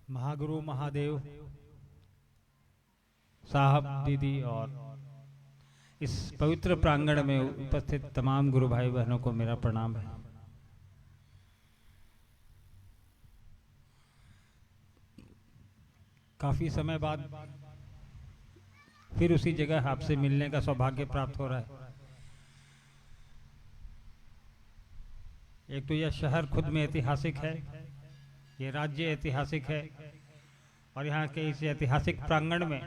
महागुरु महादेव साहब, दीदी और इस पवित्र प्रांगण में उपस्थित तमाम गुरु भाई बहनों को मेरा प्रणाम है। काफी समय बाद फिर उसी जगह आपसे मिलने का सौभाग्य प्राप्त हो रहा है। एक तो यह शहर खुद में ऐतिहासिक है, ये राज्य ऐतिहासिक है, और यहाँ के इस ऐतिहासिक प्रांगण में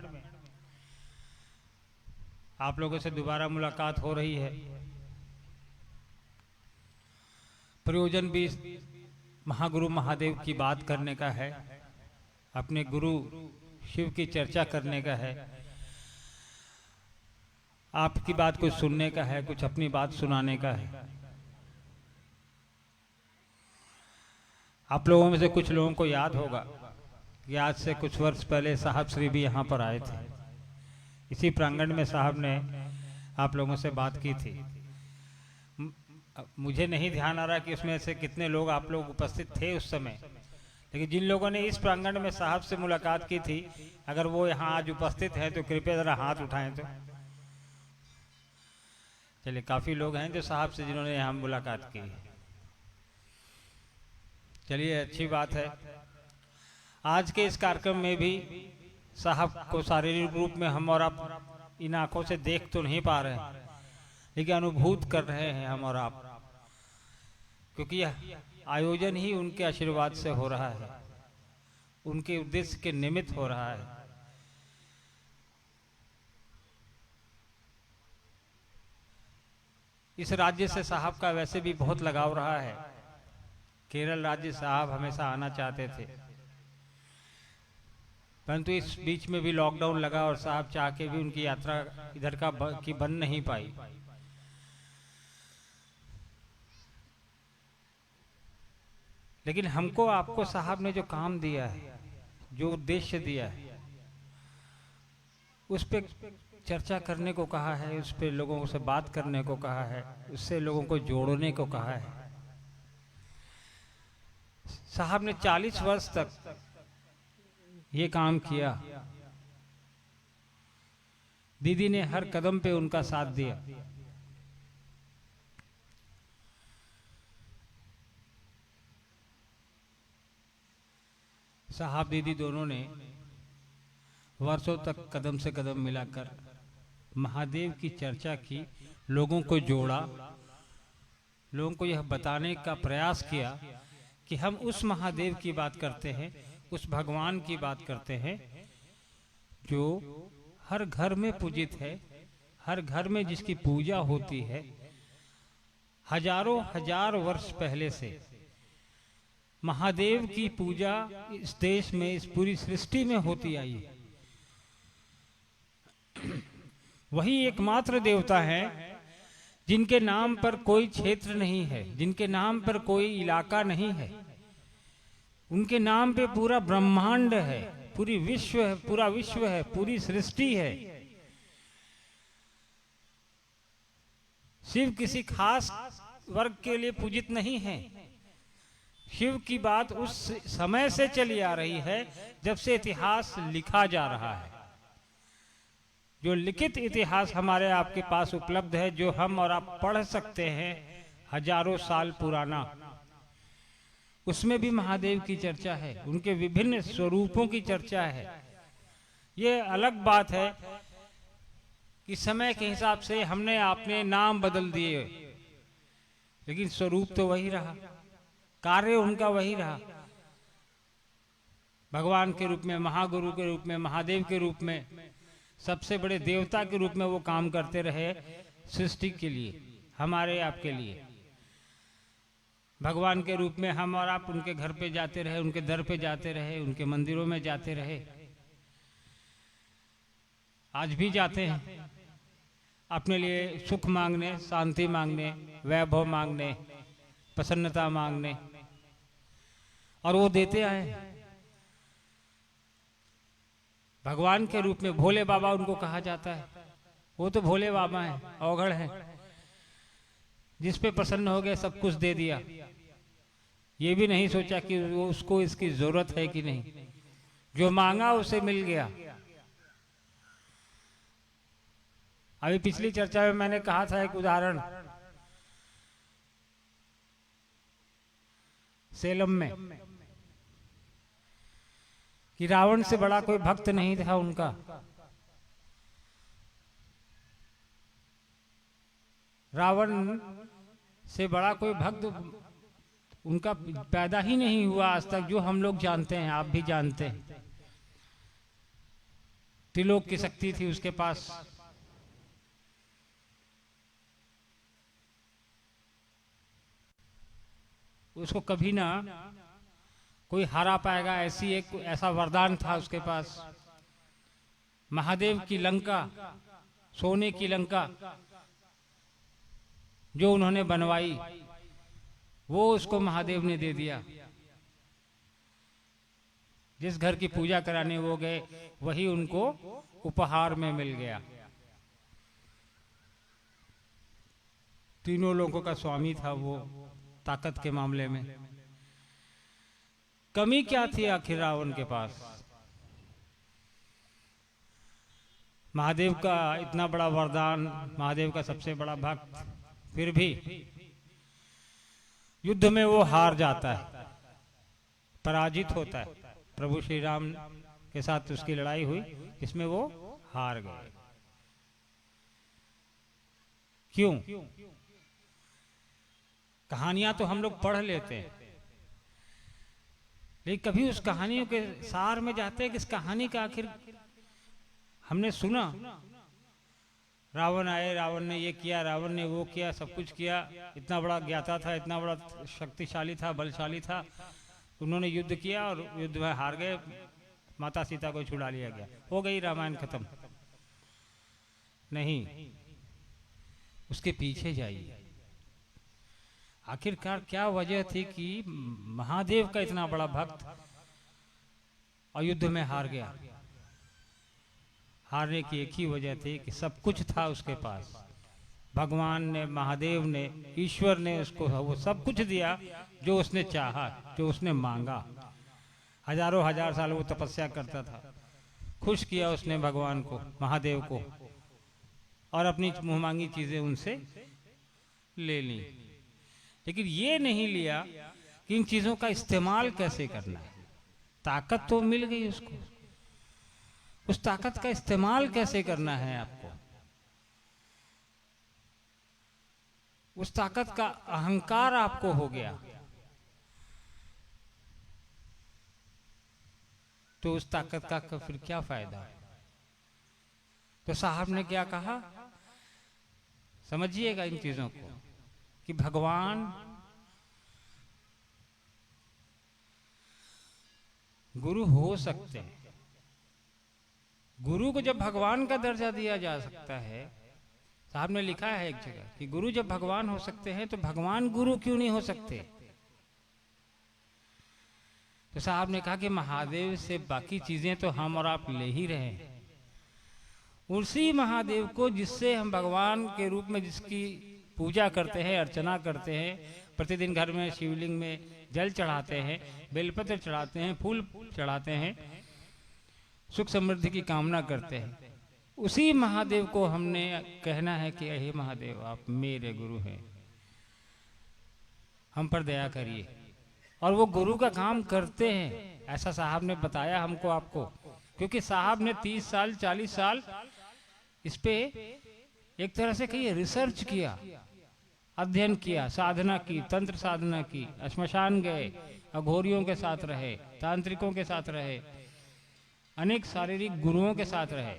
आप लोगों से दोबारा मुलाकात हो रही है। प्रयोजन भी महागुरु महादेव की बात करने का है, अपने गुरु शिव की चर्चा करने का है, आपकी बात कुछ सुनने का है, कुछ अपनी बात सुनाने का है। आप लोगों में से कुछ लोगों को याद होगा कि आज से कुछ वर्ष पहले साहब श्री भी यहाँ पर आए थे। इसी प्रांगण में साहब ने आप लोगों से बात की थी। मुझे नहीं ध्यान आ रहा कि उसमें से कितने लोग आप लोग उपस्थित थे उस समय, लेकिन जिन लोगों ने इस प्रांगण में साहब से मुलाकात की थी, अगर वो यहाँ आज उपस्थित हैं तो कृपया जरा हाथ उठाएं। तो चलिए, काफी लोग हैं जो साहब से जिन्होंने यहाँ मुलाकात की। चलिए, अच्छी बात है। आज के इस कार्यक्रम में भी साहब को शारीरिक रूप में हम और आप इन आंखों से देख तो नहीं पा रहे हैं, लेकिन अनुभूत कर रहे हैं हम और आप, क्योंकि यह आयोजन ही उनके आशीर्वाद से हो रहा है, उनके उद्देश्य के निमित्त हो रहा है। इस राज्य से साहब का वैसे भी बहुत लगाव रहा है। केरल राज्य साहब हमेशा आना चाहते थे, परंतु इस बीच में भी लॉकडाउन लगा और साहब चाह के भी उनकी यात्रा इधर की बन नहीं पाई। लेकिन हमको आपको साहब ने जो काम दिया है, जो उद्देश्य दिया है, उस पे चर्चा करने को कहा है, उस पे लोगों से बात करने को कहा है, उससे लोगों को जोड़ने को कहा है। साहब ने 40 वर्ष तक ये काम किया। दीदी ने हर कदम पे उनका साथ दिया। साहब दीदी दोनों ने वर्षों तक कदम से कदम मिलाकर महादेव की चर्चा की, लोगों को जोड़ा, लोगों को यह बताने का प्रयास किया कि हम उस महादेव की बात करते हैं, उस भगवान की बात करते हैं जो हर घर में पूजित है, हर घर में जिसकी पूजा होती है। हजारों हजार वर्ष पहले से महादेव की पूजा इस देश में, इस पूरी सृष्टि में होती आई है। वही एकमात्र देवता है जिनके नाम पर कोई क्षेत्र नहीं है, जिनके नाम पर कोई इलाका नहीं है, उनके नाम पे पूरा ब्रह्मांड है, पूरी विश्व है, पूरा विश्व है, पूरी सृष्टि है। शिव किसी खास वर्ग के लिए पूजित नहीं है। शिव की बात उस समय से चली आ रही है जब से इतिहास लिखा जा रहा है। जो लिखित इतिहास हमारे आपके पास उपलब्ध है, जो हम और आप पढ़ सकते हैं, हजारों साल पुराना, उसमें भी महादेव की चर्चा है, उनके विभिन्न स्वरूपों की चर्चा है। ये अलग बात है कि समय के हिसाब से हमने आपने नाम बदल दिए, लेकिन स्वरूप तो वही रहा, कार्य उनका वही रहा। भगवान के रूप में, महागुरु के रूप में, महादेव के रूप में, सबसे बड़े देवता के रूप में वो काम करते रहे सृष्टि के लिए, हमारे आपके लिए। भगवान के रूप में हम और आप उनके घर पे जाते रहे, उनके दर पे जाते रहे, उनके मंदिरों में जाते रहे, आज भी जाते हैं अपने लिए सुख मांगने, शांति मांगने, वैभव मांगने, प्रसन्नता मांगने, और वो देते आए। भगवान के रूप में भोले बाबा उनको कहा जाता है। वो तो भोले बाबा हैं, अवघड़ हैं, जिस पे प्रसन्न हो गए सब कुछ दे दिया। ये भी नहीं सोचा कि वो उसको इसकी जरूरत है कि नहीं। जो मांगा उसे मिल गया। अभी पिछली चर्चा में मैंने कहा था एक उदाहरण, सेलम में, कि रावण से बड़ा कोई भक्त नहीं था उनका। रावण से बड़ा कोई भक्त उनका पैदा ही नहीं हुआ आज तक, जो हम लोग जानते हैं, आप भी जानते हैं। त्रिलोक की शक्ति थी उसके पास। उसको कभी ना कोई हरा पाएगा, ऐसी एक ऐसा वरदान था उसके पास। महादेव की लंका, सोने की लंका जो उन्होंने बनवाई, वो उसको महादेव ने दे दिया। जिस घर की पूजा कराने वो गए, वही उनको उपहार में मिल गया। तीनों लोगों का स्वामी था वो, ताकत के मामले में। कमी क्या थी आखिर रावण के पास? महादेव का इतना बड़ा वरदान, महादेव का सबसे बड़ा भक्त, फिर भी युद्ध में वो हार जाता है, पराजित होता है। प्रभु श्री राम के साथ उसकी लड़ाई हुई, इसमें वो हार गए। क्यों? कहानियां तो हम लोग पढ़ लेते हैं, लेकिन कभी उस कहानियों के सार में जाते हैं कि इस कहानी का आखिर हमने सुना। रावण आए, रावण ने ये किया, रावण ने वो किया, सब कुछ किया, इतना बड़ा ज्ञाता था, इतना बड़ा शक्तिशाली था, बलशाली था। उन्होंने युद्ध किया और युद्ध में हार गए, माता सीता को छुड़ा लिया गया, हो गई रामायण खत्म। नहीं, उसके पीछे जाइए। आखिरकार क्या वजह थी कि महादेव का इतना बड़ा भक्त और युद्ध में हार गया? हारने की एक ही वजह थी कि सब कुछ था उसके पास। भगवान ने, महादेव ने, ईश्वर ने उसको वो सब कुछ दिया जो उसने चाहा, जो उसने मांगा। हजारों हजार साल वो तपस्या करता था, खुश किया उसने भगवान को, महादेव को, और अपनी मुंह मांगी चीजें उनसे ले ली। लेकिन ये नहीं लिया कि इन चीजों का इस्तेमाल कैसे करना है। ताकत तो मिल गई उसको, उस ताकत का इस्तेमाल कैसे करना है आपको। उस ताकत का अहंकार आपको हो गया, तो उस ताकत का फिर क्या फायदा है? तो साहब ने क्या कहा, समझिएगा इन चीजों को, कि भगवान गुरु हो सकते हैं। गुरु को जब भगवान का दर्जा दिया जा सकता है, साहब ने लिखा है एक जगह कि गुरु जब भगवान हो सकते हैं तो भगवान गुरु क्यों नहीं हो सकते? तो साहब ने कहा कि महादेव से बाकी चीजें तो हम और आप ले ही रहे हैं। उसी महादेव को जिससे हम भगवान के रूप में, जिसकी पूजा करते हैं, अर्चना करते हैं, प्रतिदिन घर में शिवलिंग में जल चढ़ाते हैं, बेलपत्र चढ़ाते हैं, फूल चढ़ाते हैं, सुख समृद्धि की कामना करते हैं, उसी महादेव को हमने कहना है कि हे महादेव, आप मेरे गुरु हैं, हम पर दया करिए। और वो गुरु का काम करते हैं, ऐसा साहब ने बताया हमको, आपको, क्योंकि साहब ने 30 साल 40 साल इस पे एक तरह से कहिए रिसर्च किया, अध्ययन किया, साधना की, तंत्र साधना की, श्मशान गए, अघोरियों के साथ रहे, तांत्रिकों के साथ रहे, अनेक शारीरिक गुरुओं के साथ रहे।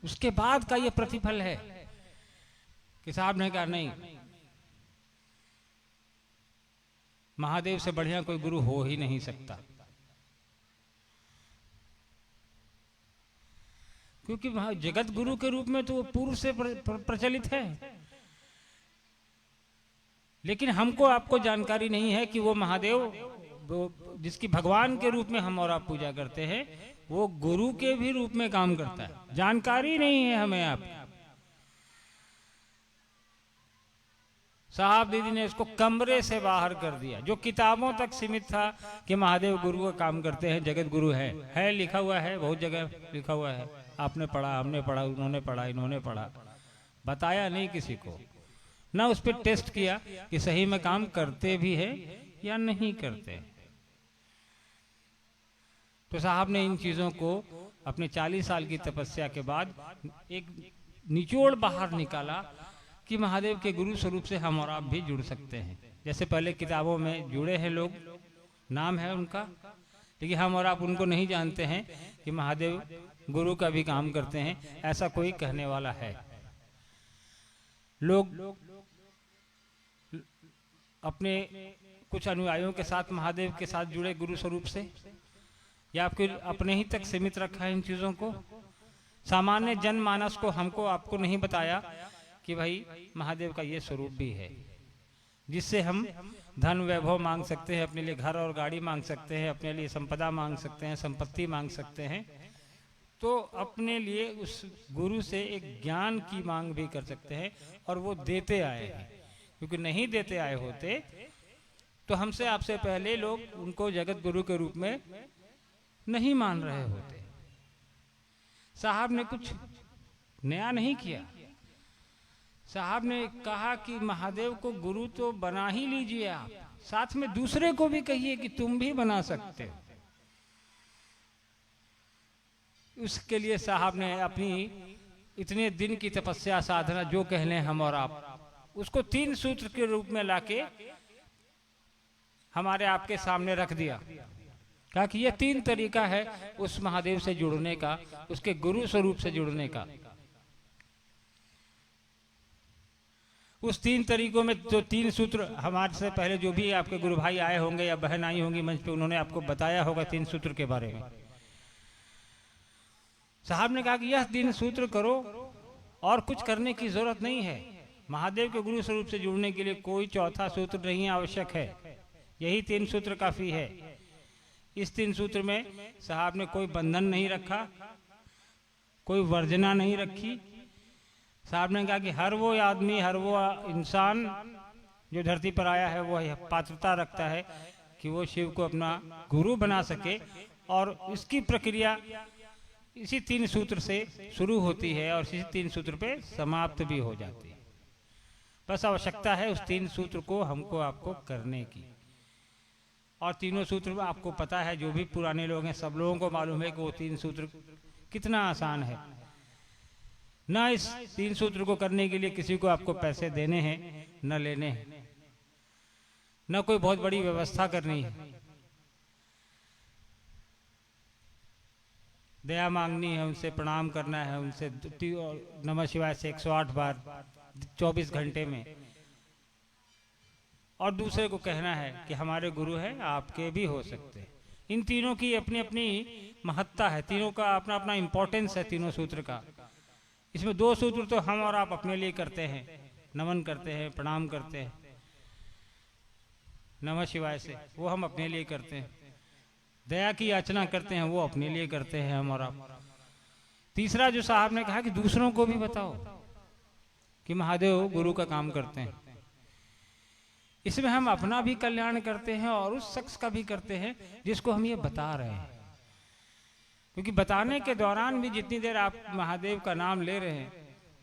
उसके बाद का ये प्रतिफल है कि साहब ने कहा नहीं, महादेव से बढ़िया कोई गुरु हो ही नहीं सकता। क्योंकि जगत गुरु के रूप में तो वो पूर्व से प्रचलित है, लेकिन हमको आपको जानकारी नहीं है कि वो महादेव जिसकी भगवान के रूप में हम और आप पूजा करते हैं, वो गुरु के भी रूप में काम करता है। जानकारी नहीं है हमें। आप साहब दीदी ने उसको कमरे से बाहर कर दिया। जो किताबों तक सीमित था कि महादेव गुरु का काम करते हैं, जगत गुरु है लिखा हुआ है, बहुत जगह लिखा हुआ है, आपने पढ़ा, हमने पढ़ा, उन्होंने पढ़ा, इन्होंने पढ़ा, बताया नहीं किसी को, ना उस पर टेस्ट किया कि सही में काम करते भी है या नहीं करते। तो साहब ने इन चीजों को अपने 40 साल की तपस्या के बाद एक निचोड़ बाहर निकाला कि महादेव के गुरु स्वरूप से हम और आप भी जुड़ सकते हैं। जैसे पहले किताबों में जुड़े हैं लोग, नाम है उनका, लेकिन हम और आप उनको नहीं जानते हैं कि महादेव गुरु का भी काम करते हैं, ऐसा कोई कहने वाला है। लोग अपने कुछ अनुयायियों के साथ महादेव के साथ जुड़े गुरु स्वरूप से, या फिर अपने ही तक सीमित रखा है इन चीजों को। सामान्य जनमानस को, हमको आपको नहीं बताया कि भाई महादेव का ये स्वरूप भी है, जिससे हम धन वैभव मांग सकते हैं, अपने लिए घर और गाड़ी मांग सकते हैं, अपने लिए संपदा मांग सकते हैं, संपत्ति मांग सकते हैं। तो अपने लिए उस गुरु से एक ज्ञान की मांग भी कर सकते हैं, और वो देते आए हैं। क्योंकि नहीं देते आए होते तो हमसे आपसे पहले लोग उनको जगत गुरु के रूप में नहीं मान रहे होते। साहब ने कुछ नया नहीं किया। साहब ने कहा कि महादेव को गुरु तो बना ही लीजिए आप, साथ में दूसरे को भी कहिए कि तुम भी बना सकते हो। उसके लिए साहब ने अपनी इतने दिन की तपस्या साधना, जो कह लें हम और आप, उसको 3 सूत्र के रूप में लाके हमारे आपके सामने रख दिया। कहा कि यह 3 तरीका है उस महादेव से जुड़ने का, उसके गुरु स्वरूप से जुड़ने का। उस 3 तरीकों में जो 3 सूत्र हमारे से पहले जो भी आपके गुरु भाई आए होंगे या बहन आई होंगी मंच पे, उन्होंने आपको बताया होगा 3 सूत्र के बारे में। साहब ने कहा कि यह 3 सूत्र करो और कुछ करने की जरूरत नहीं है। महादेव के गुरु स्वरूप से जुड़ने के लिए कोई चौथा सूत्र नहीं आवश्यक है, यही 3 सूत्र काफी है। इस 3 सूत्र में साहब ने कोई बंधन नहीं रखा, कोई वर्जना नहीं रखी। साहब ने कहा कि हर वो आदमी, हर वो इंसान जो धरती पर आया है, वो पात्रता रखता है कि वो शिव को अपना गुरु बना सके, और इसकी प्रक्रिया इसी 3 सूत्र से शुरू होती है और इसी 3 सूत्र पे समाप्त भी हो जाती है। बस आवश्यकता है उस 3 सूत्र को हमको आपको करने की। और तीनों सूत्र में आपको पता है, जो भी पुराने लोग हैं सब लोगों को मालूम है कि वो 3 सूत्र कितना आसान है। ना इस 3 सूत्र को करने के लिए किसी को आपको पैसे देने हैं, न लेने हैं, न कोई बहुत बड़ी व्यवस्था करनी है। दया मांगनी है, उनसे प्रणाम करना है, उनसे नमः शिवाय से 108 बार 24 घंटे में, और दूसरे को कहना है कि हमारे गुरु हैं, आपके भी हो सकते हैं। इन तीनों की अपनी अपनी महत्ता है, तीनों का अपना अपना इंपॉर्टेंस है तीनों सूत्र का। इसमें 2 सूत्र तो हम और आप अपने लिए करते हैं, नमन करते हैं, प्रणाम करते हैं नमः शिवाय से, वो हम अपने लिए करते हैं। दया की याचना करते हैं, वो अपने लिए करते हैं हम और आप। तीसरा जो साहब ने कहा कि दूसरों को भी बताओ कि महादेव गुरु का काम करते हैं। इसमें हम अपना भी कल्याण करते हैं और उस शख्स का भी करते हैं जिसको हम ये बता रहे हैं। क्योंकि बताने के दौरान भी जितनी देर आप महादेव का नाम ले रहे हैं,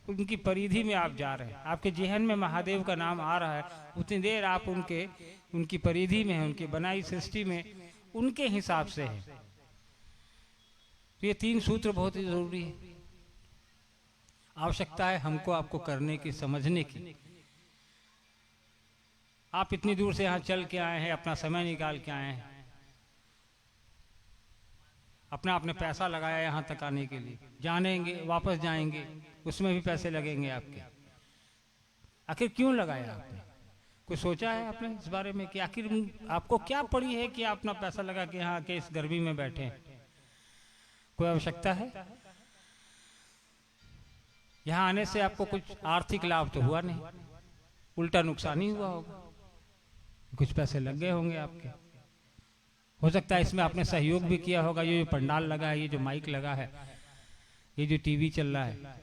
उनकी परिधि में आप जा रहे हैं, आपके जेहन में महादेव का नाम आ रहा है, उतनी देर आप उनकी परिधि में है, उनकी बनाई सृष्टि में, उनके हिसाब से है। तो ये 3 सूत्र बहुत ही जरूरी है। आवश्यकता है हमको आपको करने की, समझने की। आप इतनी दूर से यहाँ चल के आए हैं, अपना समय निकाल के आए हैं, अपना आपने पैसा लगाया यहाँ तक आने के लिए, जानेंगे वापस जाएंगे, उसमें भी पैसे लगेंगे आपके। आखिर क्यों लगाया आपने? कुछ सोचा है आपने इस बारे में कि आखिर आपको क्या पड़ी है कि आप अपना पैसा लगा के यहाँ के इस गर्मी में बैठे हैं? कोई आवश्यकता है? यहाँ आने से आपको कुछ आर्थिक लाभ तो हुआ नहीं, उल्टा नुकसान ही हुआ होगा, कुछ पैसे लग गए होंगे आपके। हो सकता है इसमें आपने सहयोग भी किया होगा। ये जो पंडाल लगा है, ये जो माइक लगा है, ये जो टीवी चल रहा है,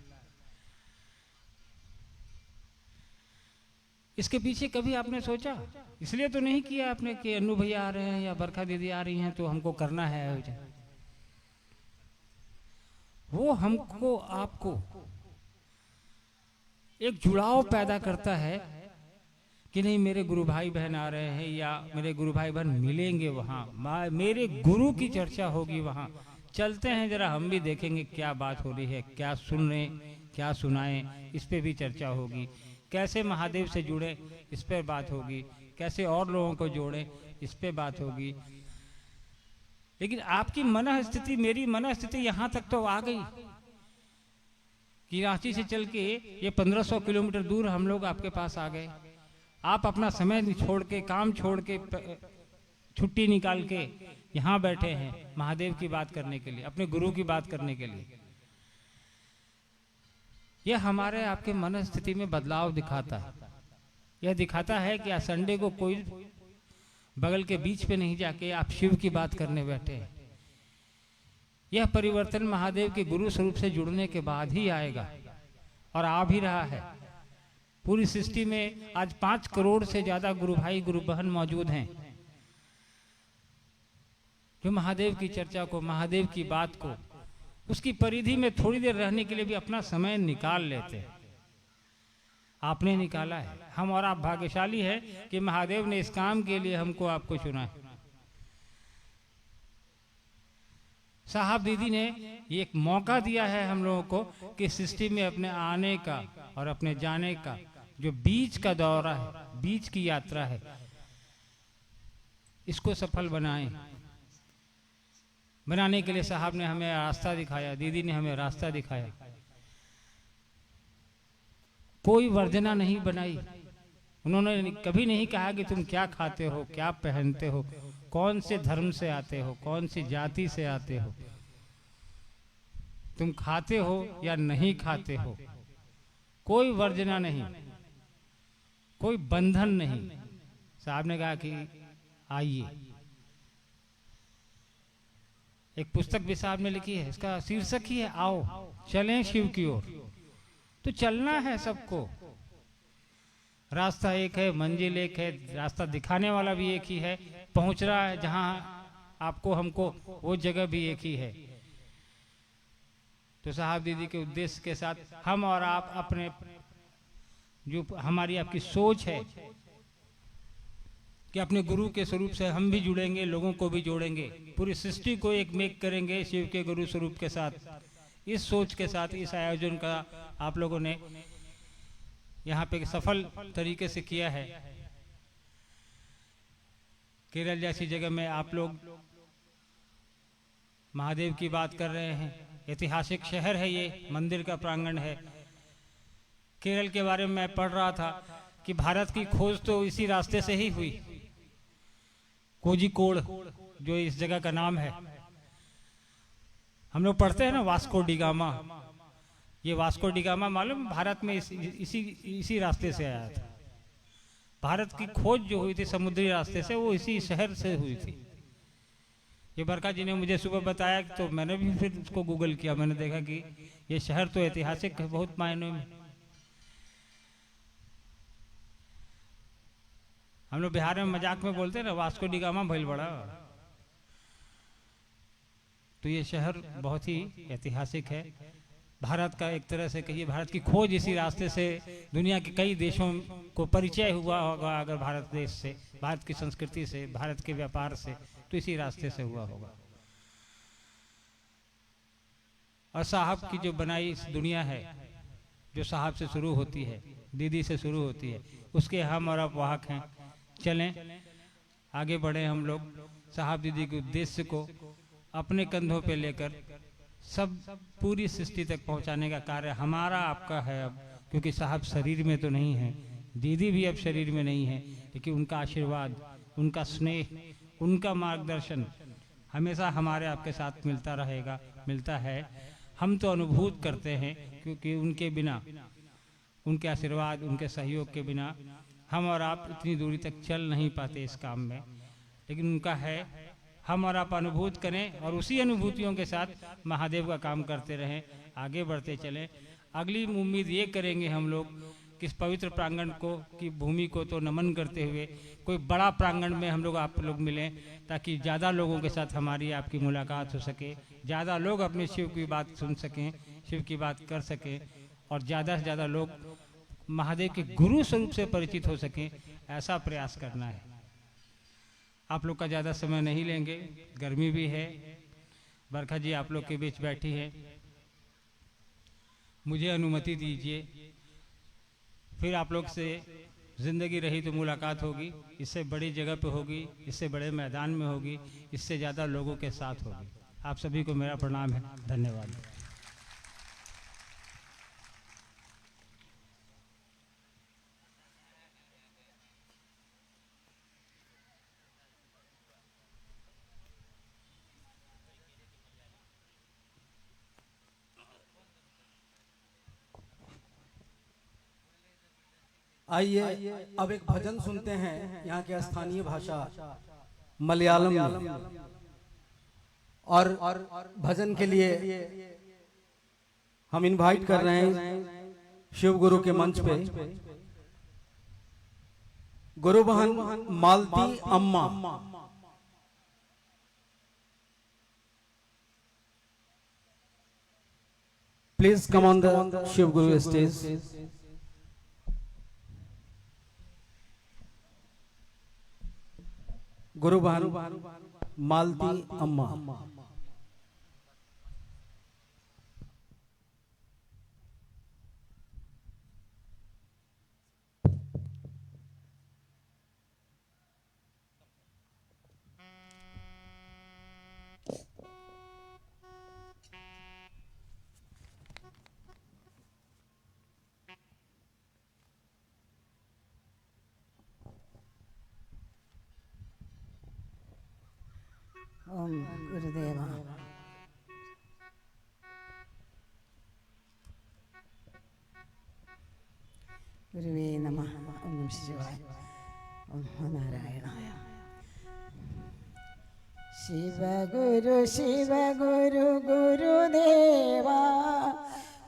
इसके पीछे कभी आपने सोचा? इसलिए तो नहीं किया आपने कि अन्नू भैया आ रहे हैं या बरखा दीदी आ रही हैं तो हमको करना है आयोजन। वो हमको आपको एक जुड़ाव पैदा करता है कि नहीं, मेरे गुरु भाई बहन आ रहे हैं या मेरे गुरु भाई बहन मिलेंगे वहाँ, मेरे गुरु की चर्चा होगी वहाँ, चलते हैं जरा हम भी देखेंगे क्या बात हो रही है, क्या सुन रहे, क्या सुनाएं, इस पे भी चर्चा होगी। कैसे महादेव से जुड़े, इस पर बात होगी। कैसे और लोगों को जोड़े, इस पे बात होगी। लेकिन आपकी मन स्थिति, मेरी मन स्थिति यहाँ तक तो आ गई कि रांची से चल के ये 1500 किलोमीटर दूर हम लोग आपके पास आ गए। आप अपना समय छोड़ के, काम छोड़ के, छुट्टी निकाल के यहाँ बैठे हैं महादेव की बात करने के लिए, अपने गुरु की बात करने के लिए। यह हमारे आपके मन स्थिति में बदलाव दिखाता है। यह दिखाता है कि आज संडे को कोई बगल के बीच पे नहीं जाके आप शिव की बात करने बैठे हैं। यह परिवर्तन महादेव के गुरु स्वरूप से जुड़ने के बाद ही आएगा और आ भी रहा है। पूरी सृष्टि में आज 5 करोड़ से ज्यादा गुरु भाई गुरु बहन मौजूद हैं जो महादेव की चर्चा को, महादेव की बात को, उसकी परिधि में थोड़ी देर रहने के लिए भी अपना समय निकाल लेते हैं। आपने निकाला है। हम और आप भाग्यशाली है कि महादेव ने इस काम के लिए हमको आपको चुना है। साहब दीदी ने एक मौका दिया है हम लोगों को कि सृष्टि में अपने आने का और अपने जाने का जो बीच का दौरा है, बीच की यात्रा है, इसको सफल बनाएं। बनाने के लिए साहब ने हमें रास्ता दिखाया, दीदी ने हमें रास्ता दिखाया। कोई वर्जना नहीं बनाई। उन्होंने कभी नहीं कहा कि तुम क्या खाते हो, क्या पहनते हो, कौन से धर्म से आते हो, कौन सी जाति से आते हो, तुम खाते हो या नहीं खाते हो। कोई वर्जना नहीं, कोई बंधन नहीं। साहब ने कहा कि आइए। एक पुस्तक भी साहब ने लिखी है, इसका शीर्षक ही है आओ चलें शिव की ओर। तो चलना है सबको। रास्ता एक है, मंजिल एक है, रास्ता दिखाने वाला भी एक ही है, पहुंच रहा है जहां आपको हमको वो जगह भी एक ही है। तो साहब दीदी के उद्देश्य के साथ हम और आप अपने जो हमारी आपकी सोच है कि अपने गुरु के स्वरूप से हम भी जुड़ेंगे, लोगों को भी जोड़ेंगे, पूरी सृष्टि को एक मेक करेंगे शिव के गुरु स्वरूप के साथ। इस सोच के साथ इस आयोजन का आप लोगों ने यहाँ पे सफल तरीके से किया है। केरल जैसी जगह में आप लोग महादेव की बात कर रहे हैं। ऐतिहासिक शहर है, ये मंदिर का प्रांगण है। केरल के बारे में मैं पढ़ रहा था कि भारत की खोज तो इसी रास्ते से ही हुई। कोझिकोड जो इस जगह का नाम है, हम लोग पढ़ते हैं ना वास्को डिगामा। ये वास्को डिगामा मालूम भारत में इसी रास्ते से आया था। भारत की खोज जो हुई थी समुद्री रास्ते से, वो इसी शहर से हुई थी। ये बरखा जी ने मुझे सुबह बताया तो मैंने भी फिर उसको गूगल किया। मैंने देखा कि ये शहर तो ऐतिहासिक है बहुत मायनों में। हम लोग बिहार में मजाक में बोलते हैं ना वास्को डिगामा भइल बड़ा। तो ये शहर बहुत ही ऐतिहासिक है। भारत का एक तरह से कहिए, भारत की खोज इसी रास्ते से दुनिया के कई देशों को परिचय हुआ होगा। अगर भारत देश से, भारत की संस्कृति से, भारत के व्यापार से, तो इसी रास्ते से हुआ होगा। और साहब की जो बनाई इस दुनिया है, जो साहब से शुरू होती है, दीदी से शुरू होती है, उसके हम और आप वाहक हैं। चलें आगे बढ़े हम लोग, साहब दीदी के उद्देश्य को अपने कंधों पे लेकर सब पूरी सृष्टि तक पहुंचाने का कार्य हमारा आपका है अब। क्योंकि साहब शरीर में तो नहीं है, दीदी भी अब शरीर में नहीं है, लेकिन उनका आशीर्वाद, उनका स्नेह, उनका मार्गदर्शन हमेशा हमारे आपके साथ मिलता रहेगा, मिलता है। हम तो अनुभूत करते हैं क्योंकि उनके बिना, उनके आशीर्वाद, उनके सहयोग के बिना हम और आप इतनी दूरी तक चल नहीं पाते इस काम में। लेकिन उनका है, हम और आप अनुभूत करें और उसी अनुभूतियों के साथ महादेव का काम करते रहें, आगे बढ़ते चलें। अगली उम्मीद ये करेंगे हम लोग किस पवित्र प्रांगण को की भूमि को तो नमन करते हुए कोई बड़ा प्रांगण में हम लोग आप लोग मिलें, ताकि ज़्यादा लोगों के साथ हमारी आपकी मुलाकात हो सके, ज़्यादा लोग अपने शिव की बात सुन सकें, शिव की बात कर सकें, और ज़्यादा से ज़्यादा लोग महादेव के गुरु स्वरूप से परिचित हो सकें, ऐसा प्रयास करना है। आप लोग का ज़्यादा समय नहीं लेंगे, गर्मी भी है। बरखा जी आप लोग के बीच बैठी है, मुझे अनुमति दीजिए, फिर आप लोग से ज़िंदगी रही तो मुलाकात होगी, इससे बड़ी जगह पे होगी, इससे बड़े मैदान में होगी, इससे ज़्यादा लोगों के साथ होगी। आप सभी को मेरा प्रणाम है, धन्यवाद। आइए अब एक भजन सुनते हैं यहाँ के स्थानीय भाषा मलयालम में। और भजन के लिए हम इनवाइट कर रहे हैं शिव गुरु के मंच पे गुरु बहन Malti Amma. Please come on the Shiv Guru stage. गुरु बहन मालती अम्मा। ओम गुरुदेवा। गुरुवे नमः। ओम नमः शिवाय। ओम नारायणाय। शिव गुरु गुरुदेवा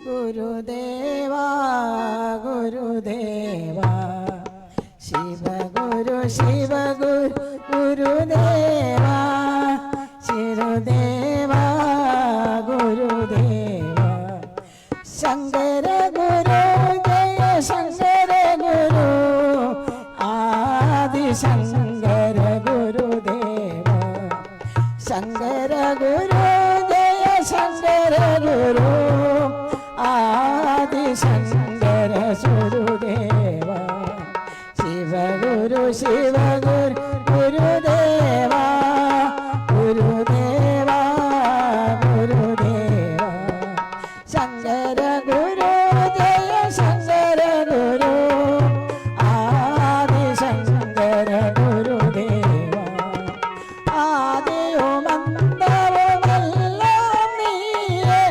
गुरुदेवा गुरुदेवा। शिव गुरु गुरुदेवा शिवदेवा गुरुदेवा। शंकर गुरु जय शंकर गुरु आदि शंकर गुरुदेवा। शंकर गुरु जय शंकर गुरु आदि शंकर गुरुदेवा। शिव गुरु गुरुदेवा गुरुदेवा गुरुदेवा। शंकर गुरु जय शंकर गुरु आदि शंकर गुरुदेवा। आदि मंदर मल्लामीये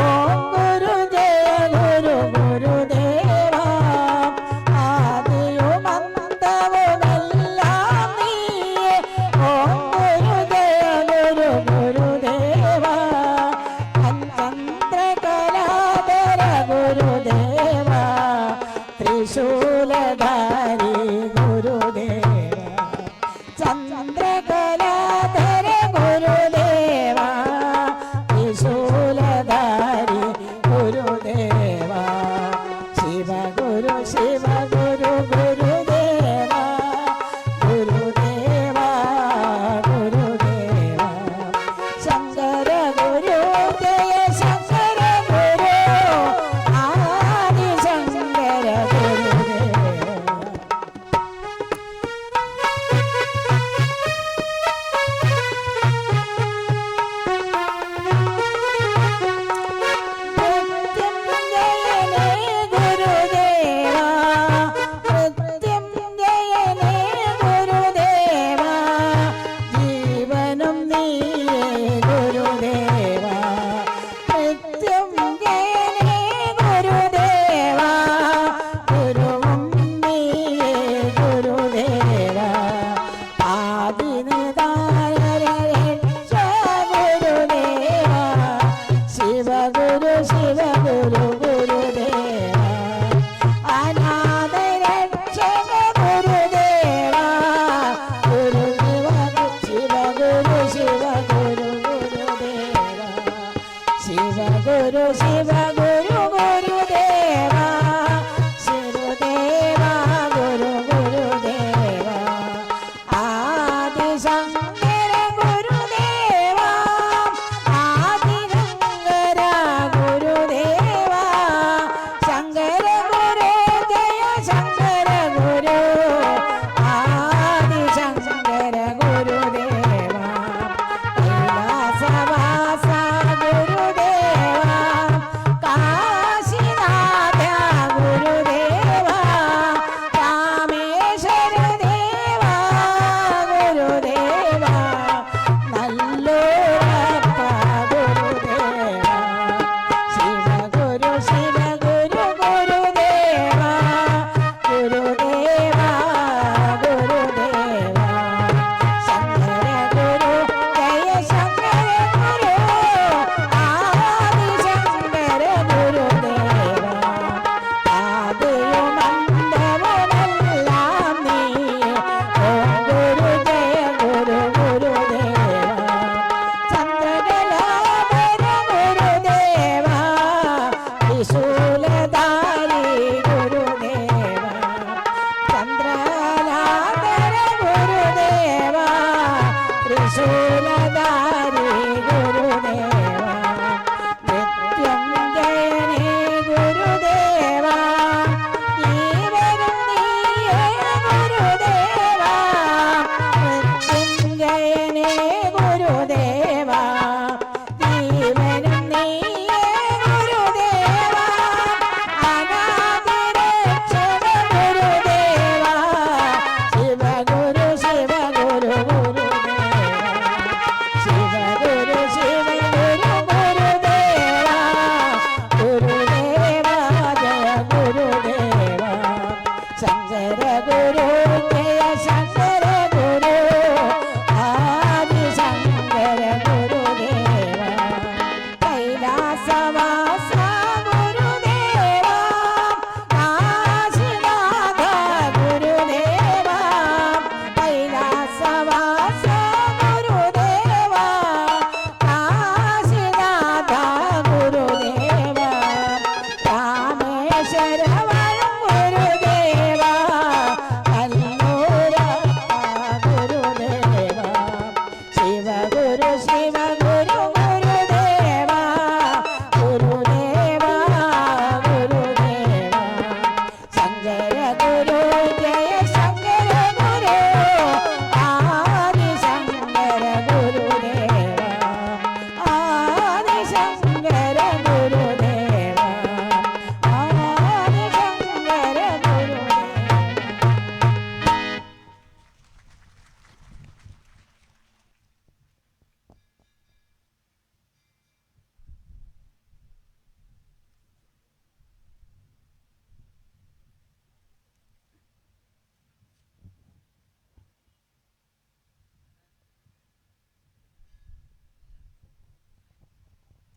ओम गुरु जय गुरु गुरु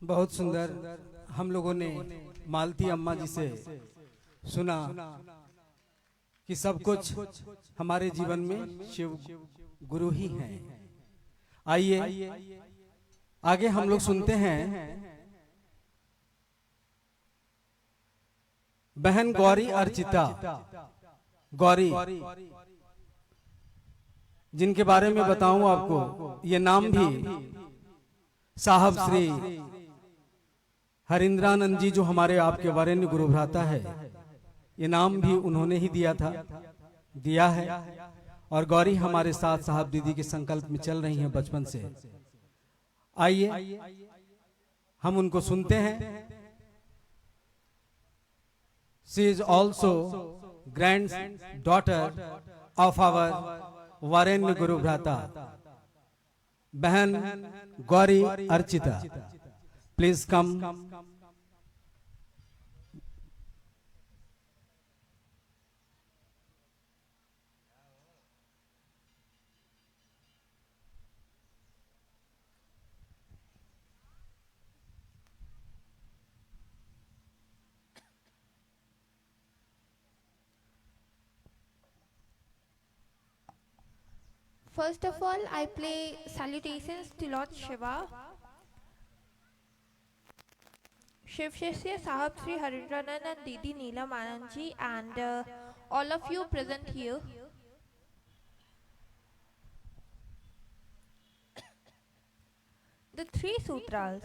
बहुत सुंदर हम लोगों ने मालती अम्मा जी से सुना कि सब कुछ हमारे जीवन में शिव गुरु ही हैं। आइए आगे हम लोग सुनते हैं बहन गौरी अर्चिता गौरी, जिनके बारे में बताऊं आपको, ये नाम भी साहब श्री हरिंद्रानंद जी जो हमारे आपके वरेण्य गुरु भ्राता है, ये नाम भी उन्होंने ही दिया है। और गौरी हमारे साथ साहब दीदी के संकल्प में चल रही हैं बचपन से। आइए हम उनको सुनते हैं। She is also granddaughter of our वरेण्य गुरु भ्राता बहन Gauri Archita. Please come. First of all, I play salutations to Lord Shiva. Shiv Shishya Sahab Sri Harindranan and Didi Neelam Anand ji and all of you present here. The three sutras,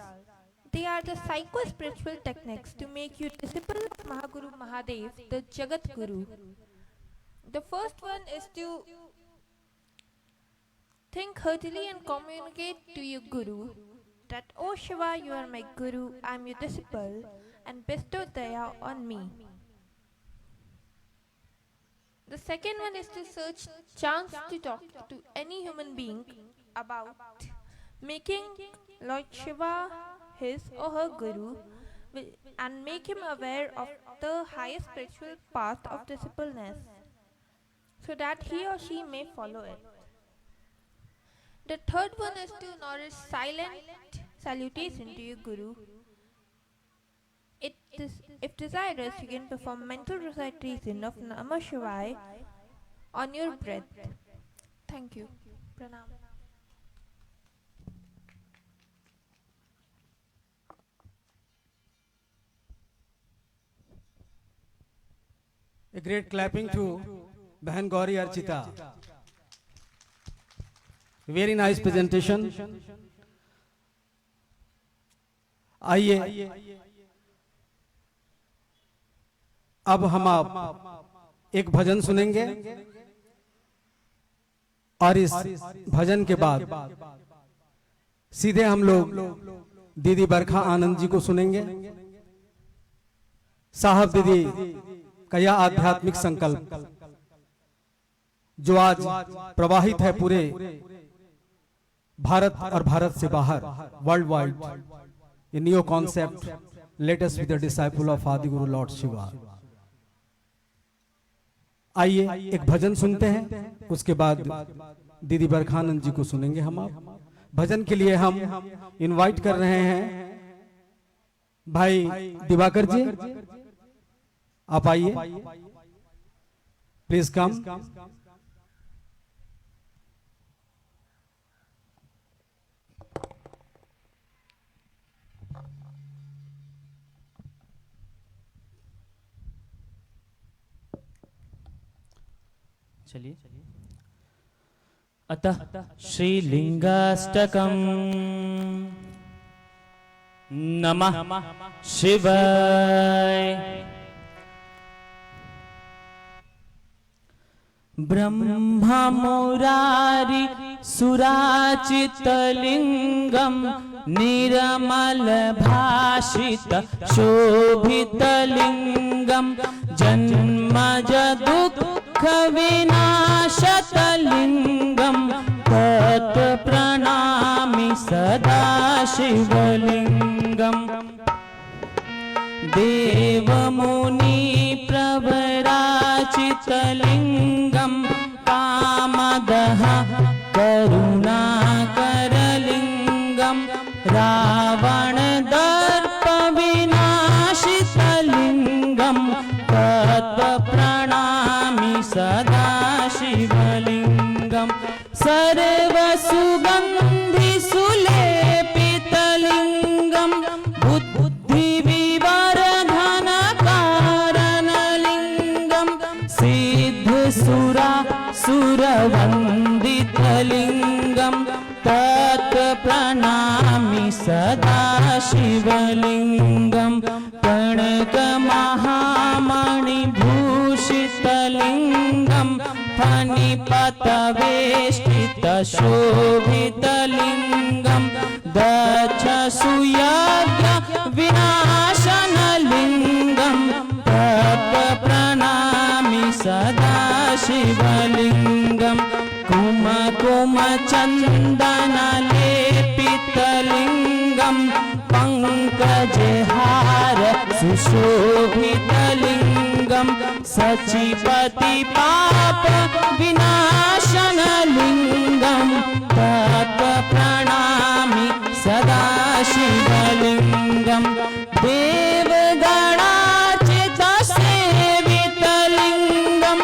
they are the psycho-spiritual techniques to make you disciple of Mahaguru Mahadev, the Jagat Guru. The first one is to think heartily and communicate to your Guru that, "Oh Shiva, you are my Guru, I am your disciple, and bestow daya on me." The second one is to search chance to talk to any human being about making Lord Shiva his or her Guru and make him aware of the highest spiritual path of discipliness so that he or she may follow it. The third one is to nourish silent salutation to your Guru. If desirous, you can perform mental recitation of Namah Shivaya on your breath. Thank you. Pranam. A great clapping to Bahan Gauri Archita. Very nice presentation. आइए अब हम आप एक भजन सुनेंगे और इस भजन के बाद सीधे हम लोग दीदी बरखा आनंद जी को सुनेंगे। साहब दीदी का यह आध्यात्मिक संकल्प जो आज प्रवाहित है पूरे भारत और भारत से बाहर, world wide, a new concept, let us be the disciple of Adi Guru Lord Shiva. आइए एक भजन सुनते हैं, उसके बाद दीदी बरखानंद जी को सुनेंगे हम आप। भजन के लिए हम इनवाइट कर रहे हैं भाई दिवाकर जी, आप आइए, प्लीज कम। चलिए। अतः श्रीलिंगाष्टकम् नमः शिवाय। ब्रह्मा मुरारी सुराचितलिंगम निरमल भाषित शोभितलिंगम जन्मज दुःख विनाशतलिंगम तत् प्रणामि सदा शिवलिंगम। देवमुनि प्रवराचितलिंगम कामदः करुणाकरलिंगम रावण दर्प विनाशितलिंगम तत् प्रणामि सदा शिवलिंगम। सर्वसुगंधि सुलेपितलिंगम बुद्धि विवर्धन कारणलिंगम सिद्ध सुरा सुरवंदितलिंगम तत् प्रणामि सदा शिवलिंगम। कणक महामणि भूषितलिंगम फणिपत वेष्टित शोभितलिंगम दक्ष सुयज्ञ विनाशनलिंगम तत् प्रणामि सदा शिवलिंगम। कुम कुम चंदन लेपितलिंगम पंकजहार सुशोभितलिंगम सचिपति पाप विनाशनलिंगम तत् प्रणामि सदा शिवलिंगम। देवगणार्चित सेवितलिंगम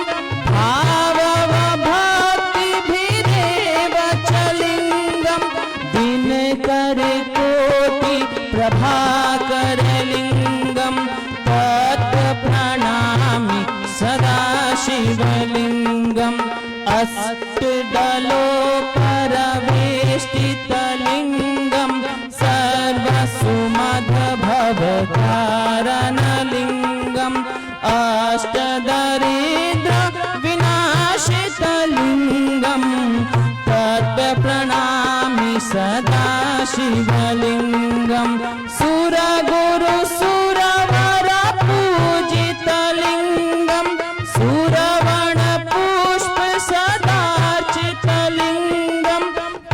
भावभक्तिभिरेव च लिंगम दिनकर कोटि प्रभाकरलिंगम तत् प्रणामि सदा शिवलिंगम। अष्टदलोपरवेष्टितलिंगम प्रणमामि सदा शिवलिङ्गं सुरगुरु सुरवर पूजितलिङ्गं सुरवण पुष्प सदार्चितलिङ्गं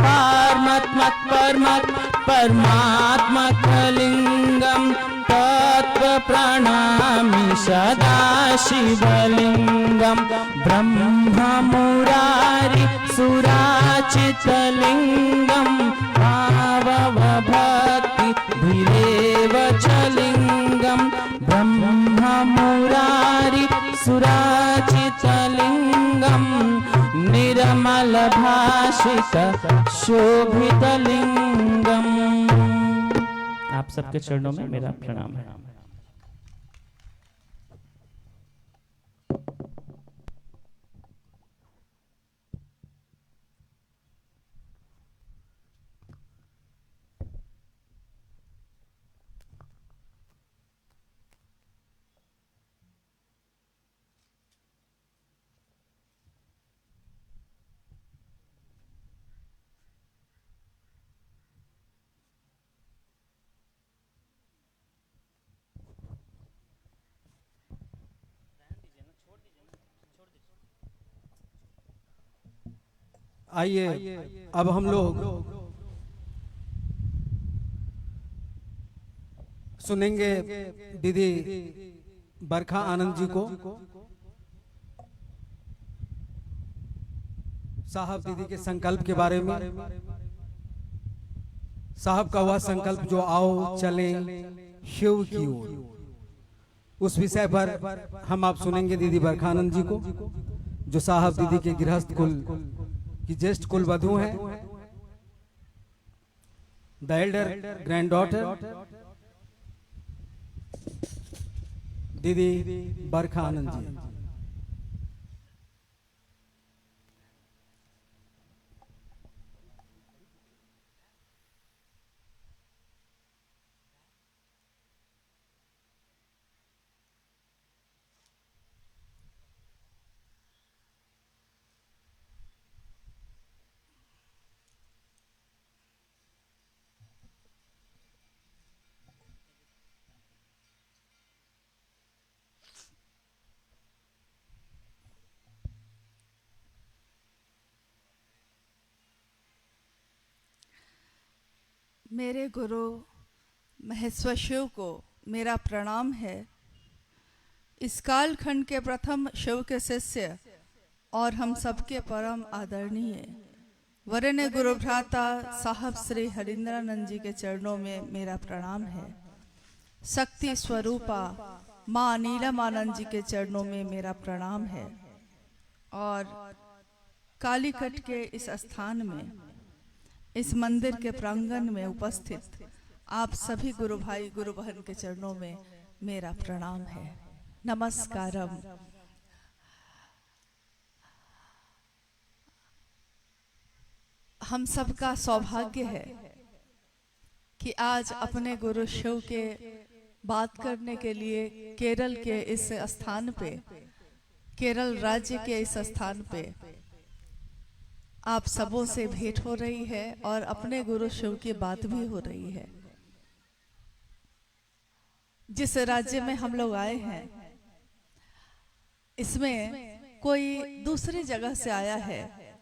परमात्मकलिङ्गं तत्त्वप्रणमामि सदा शिवलिङ्गं ब्रह्ममुरारि सुराचितलिङ्गं भावभक्ति धिरेव च लिङ्गं ब्रह्ममुरारि सुराचितलिङ्गं निर्मलभाषित शोभितलिङ्गम्। आप सबके चरणों में मेरा प्रणाम है। आइए अब हम लोग सुनेंगे दीदी बरखा आनंद जी को। साहब दीदी के संकल्प के बारे में, साहब का वह संकल्प जो आओ चलें शिव की ओर, उस विषय पर हम आप सुनेंगे दीदी बरखा आनंद जी को, जो साहब दीदी के गृहस्थ कुल की ज्येष्ठ कुल वधु है, द एल्डर ग्रैंड डॉटर दीदी बरखा आनंद जी। मेरे गुरु महेश्वर शिव को मेरा प्रणाम है। इस कालखंड के प्रथम शिव के शिष्य और हम सबके परम आदरणीय वरेण्य गुरु भ्राता साहब श्री हरिंद्रानंद जी के चरणों में मेरा प्रणाम है। शक्ति स्वरूपा माँ नीलमानंद जी के चरणों में मेरा प्रणाम है। और कालीकट के इस स्थान में, इस मंदिर के प्रांगण में उपस्थित आप सभी गुरु भाई गुरु बहन के चरणों में मेरा प्रणाम है। नमस्कारम। हम सबका सौभाग्य है कि आज अपने गुरु शिव के बात करने के लिए केरल के इस स्थान पे, केरल राज्य के इस स्थान पे आप सबों से भेंट हो रही है और अपने गुरु शिव की बात भी हो रही है। जिस राज्य में हम लोग आए हैं, इसमें कोई दूसरी जगह से आया है,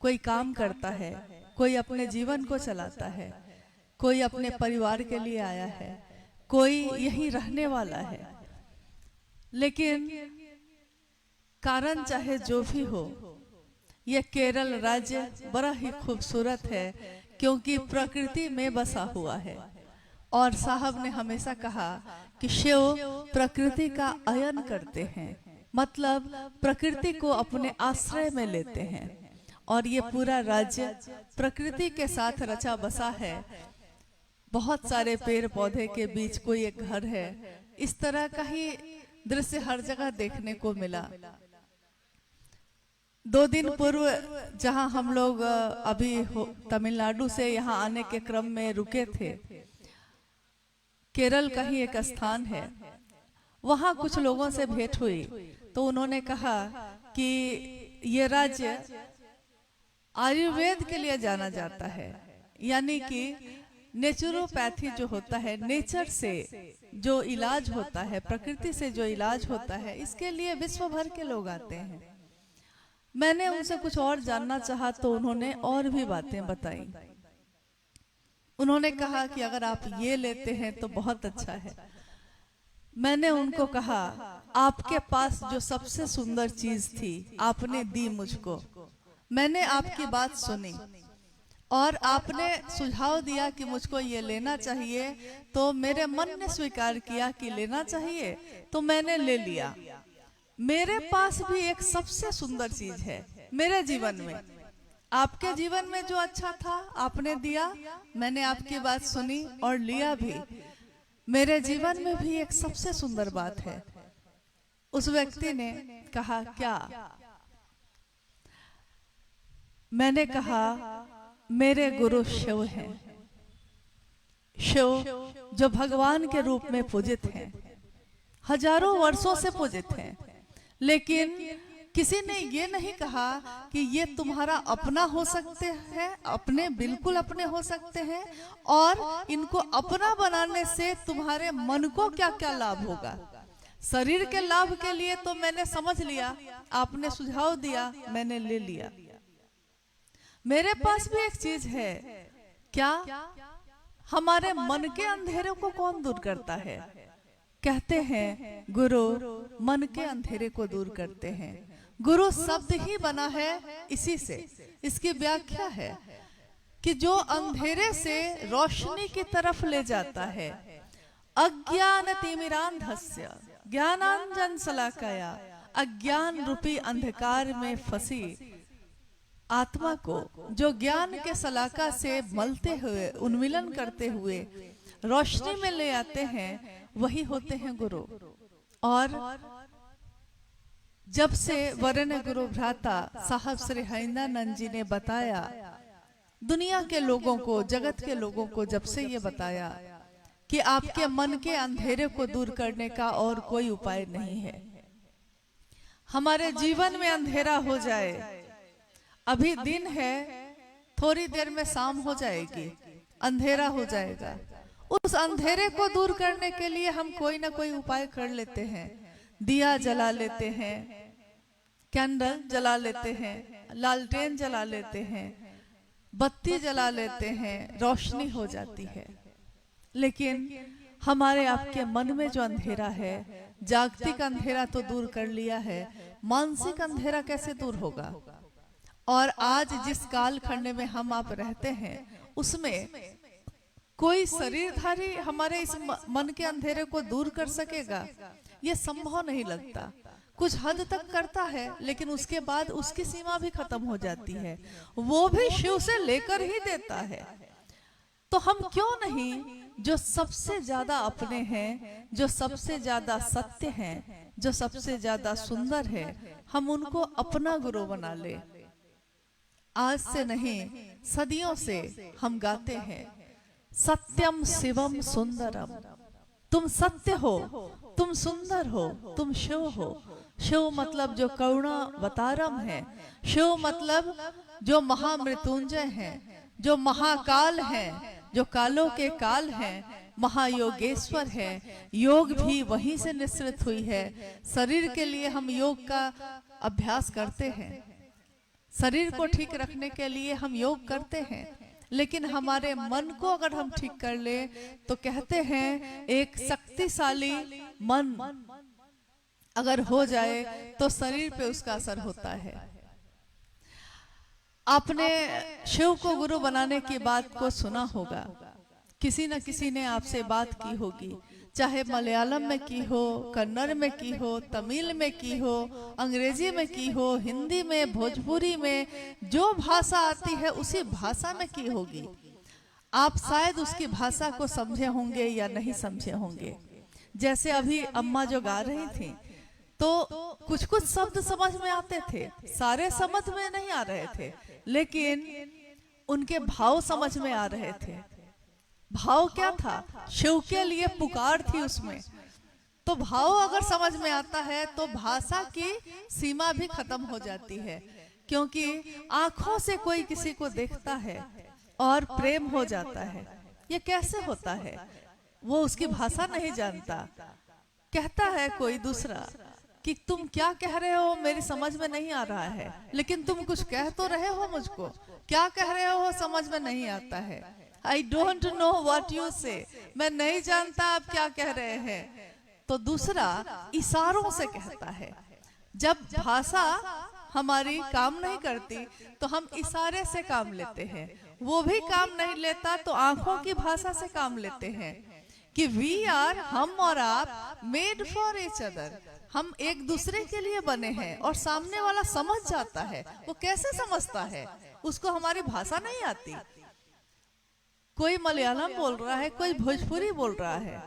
कोई काम करता है, कोई अपने जीवन को चलाता है, कोई अपने परिवार के लिए आया है, कोई यहीं रहने वाला है। लेकिन कारण चाहे जो भी हो, यह केरल राज्य बड़ा ही खूबसूरत है क्योंकि प्रकृति में बसा हुआ है। और साहब ने हमेशा कहा कि शिव प्रकृति का अयन करते हैं, मतलब प्रकृति को अपने आश्रय में लेते हैं। और ये पूरा राज्य प्रकृति के साथ रचा बसा है। बहुत सारे पेड़ पौधे के बीच कोई एक घर है। इस तरह का ही दृश्य हर जगह देखने को मिला। 2 दिन पूर्व जहां हम लोग अभी तमिलनाडु से यहां आने के क्रम में रुके थे, केरल का ही एक स्थान है, वहां कुछ लोगों से भेंट हुई तो उन्होंने कहा कि ये राज्य आयुर्वेद के लिए जाना जाता है, यानी कि नेचुरोपैथी जो होता है, नेचर से जो इलाज होता है, प्रकृति से जो इलाज होता है, इसके लिए विश्व भर के लोग आते हैं। मैंने उनसे कुछ और जानना चाहा तो उन्होंने और भी बातें बताई। उन्होंने कहा कि अगर आप ये लेते हैं तो बहुत अच्छा है। मैंने उनको कहा, आपके पास जो सबसे सुंदर चीज थी आपने दी मुझको, मैंने आपकी बात सुनी और आपने सुझाव दिया कि मुझको ये लेना चाहिए, तो मेरे मन ने स्वीकार किया कि लेना चाहिए, तो मैंने ले लिया। मेरे पास भी एक सबसे सुंदर चीज है मेरे जीवन में। आपके जीवन में जो अच्छा था आपने दिया, मैंने आपकी बात सुनी और लिया भी। मेरे जीवन में भी एक सबसे सुंदर बात है। उस व्यक्ति ने कहा, क्या? मैंने कहा, मेरे गुरु शिव हैं, शिव जो भगवान के रूप में पूजित हैं, हजारों वर्षों से पूजित हैं, लेकिन किसी ने ये नहीं कहा कि ये तुम्हारा अपना हो सकते हैं, अपने बिल्कुल अपने हो सकते हैं, और इनको अपना बनाने से तुम्हारे मन को क्या क्या लाभ होगा। शरीर के लाभ के लिए तो मैंने समझ लिया, आपने सुझाव दिया, मैंने ले लिया। मेरे पास भी एक चीज है, क्या? हमारे मन के अंधेरे को कौन दूर करता है? कहते हैं गुरु मन के अंधेरे को दूर करते हैं। गुरु शब्द ही बना है इसी से। इसकी व्याख्या है कि जो अंधेरे से रोशनी की तरफ ले जाता है। अज्ञान तिमिरांधस्य ज्ञानांजन शलाकया, अज्ञान रूपी अंधकार में फंसी आत्मा को जो ज्ञान के शलाका से मलते हुए, उन्मिलन करते हुए रोशनी में ले आते हैं, वही होते हैं गुरु। और जब से वरन गुरु भ्राता साहब श्री हरिंदानंद जी ने बताया, दुनिया के लोगों को, जगत के लोगों को जब से ये बताया कि आपके मन के अंधेरे को दूर करने का और कोई उपाय नहीं है। हमारे जीवन में अंधेरा हो जाए, अभी दिन है, थोड़ी देर में शाम हो जाएगी, अंधेरा हो जाएगा। उस अंधेरे को दूर करने के लिए हम कोई ना कोई उपाय कर लेते हैं। दिया जला लेते हैं, कैंडल जला लेते हैं, लालटेन जला लेते हैं, बत्ती जला लेते हैं, रोशनी हो जाती है। लेकिन हमारे आपके मन में जो अंधेरा है, जागतिक अंधेरा तो दूर कर लिया है, मानसिक अंधेरा कैसे दूर होगा? और आज जिस काल खंड में हम आप रहते हैं, उसमें कोई शरीरधारी हमारे इस मन के अंधेरे को दूर कर सकेगा? ये संभव नहीं लगता। कुछ हद तक करता है, लेकिन उसके बाद उसकी सीमा भी खत्म हो जाती है, वो भी शिव से लेकर ही देता है। तो हम क्यों नहीं जो सबसे ज्यादा अपने हैं, जो सबसे ज्यादा सत्य हैं, जो सबसे ज्यादा सुंदर है, हम उनको अपना गुरु बना ले। आज से नहीं, सदियों से हम गाते हैं, सत्यम शिवम सुंदरम। तुम सत्य हो, तुम सुंदर हो, तुम शिव हो। शिव मतलब जो करुणावतारम है, शिव मतलब जो महामृत्युंजय हैं, जो महाकाल हैं, जो कालों के काल हैं, महायोगेश्वर है। योग भी वहीं से निश्चित हुई है। शरीर के लिए हम योग का अभ्यास करते हैं, शरीर को ठीक रखने के लिए हम योग करते हैं, लेकिन हमारे मन को अगर हम ठीक कर ले तो कहते हैं एक शक्तिशाली मन अगर हो जाए तो शरीर पे उसका असर होता है। आपने शिव को गुरु बनाने की बात को सुना होगा, किसी न किसी ने आपसे बात की होगी, चाहे मलयालम में की हो, कन्नड़ में की हो, तमिल में की हो, अंग्रेजी में की हो, हिंदी में, भोजपुरी में, जो भाषा आती है उसी भाषा में की होगी। आप शायद उसकी भाषा को समझे होंगे या नहीं समझे होंगे। जैसे अभी अम्मा जो गा रही थी, तो कुछ कुछ शब्द समझ में आते थे, सारे समझ में नहीं आ रहे थे, लेकिन उनके भाव समझ में आ रहे थे। भाव क्या था? शिव के लिए पुकार थी उसमें। तो भाव अगर समझ में आता है तो भाषा की सीमा भी खत्म हो जाती है। क्योंकि आंखों से कोई किसी को देखता है और प्रेम हो जाता है। ये कैसे होता है? वो उसकी भाषा नहीं जानता। कहता है कोई दूसरा कि तुम क्या कह रहे हो, मेरी समझ में नहीं आ रहा है, लेकिन तुम कुछ कह तो रहे हो मुझको, क्या कह रहे हो समझ में नहीं आता है। I don't know what you से, मैं नहीं जानता आप क्या कह रहे हैं। तो दूसरा इशारों से कहता है। जब भाषा हमारी काम नहीं करती तो हम इशारे से काम लेते हैं, वो भी काम नहीं लेता तो आंखों की भाषा से काम लेते हैं कि वी आर, हम और आप, मेड फॉर ईच अदर, हम एक दूसरे के लिए बने हैं। और सामने वाला समझ जाता है। वो कैसे समझता है? उसको हमारी भाषा नहीं आती। कोई मलयालम बोल रहा है, कोई भोजपुरी बोल रहा है,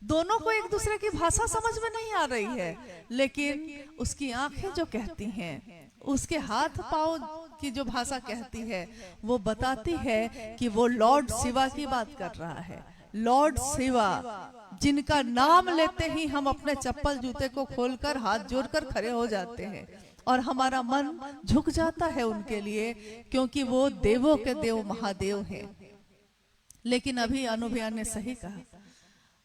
दोनों को एक दूसरे की भाषा समझ में नहीं आ रही है, लेकिन उसकी आंखें जो कहती हैं, उसके हाथ पांव की जो भाषा कहती है, वो बताती है कि वो लॉर्ड शिवा की बात कर रहा है। लॉर्ड शिवा, जिनका नाम लेते ही हम अपने चप्पल जूते को खोलकर हाथ जोड़कर खड़े हो जाते हैं और हमारा मन झुक जाता है उनके लिए, क्योंकि वो देवों के देव महादेव हैं। लेकिन अभी अनुभया ने सही कहा,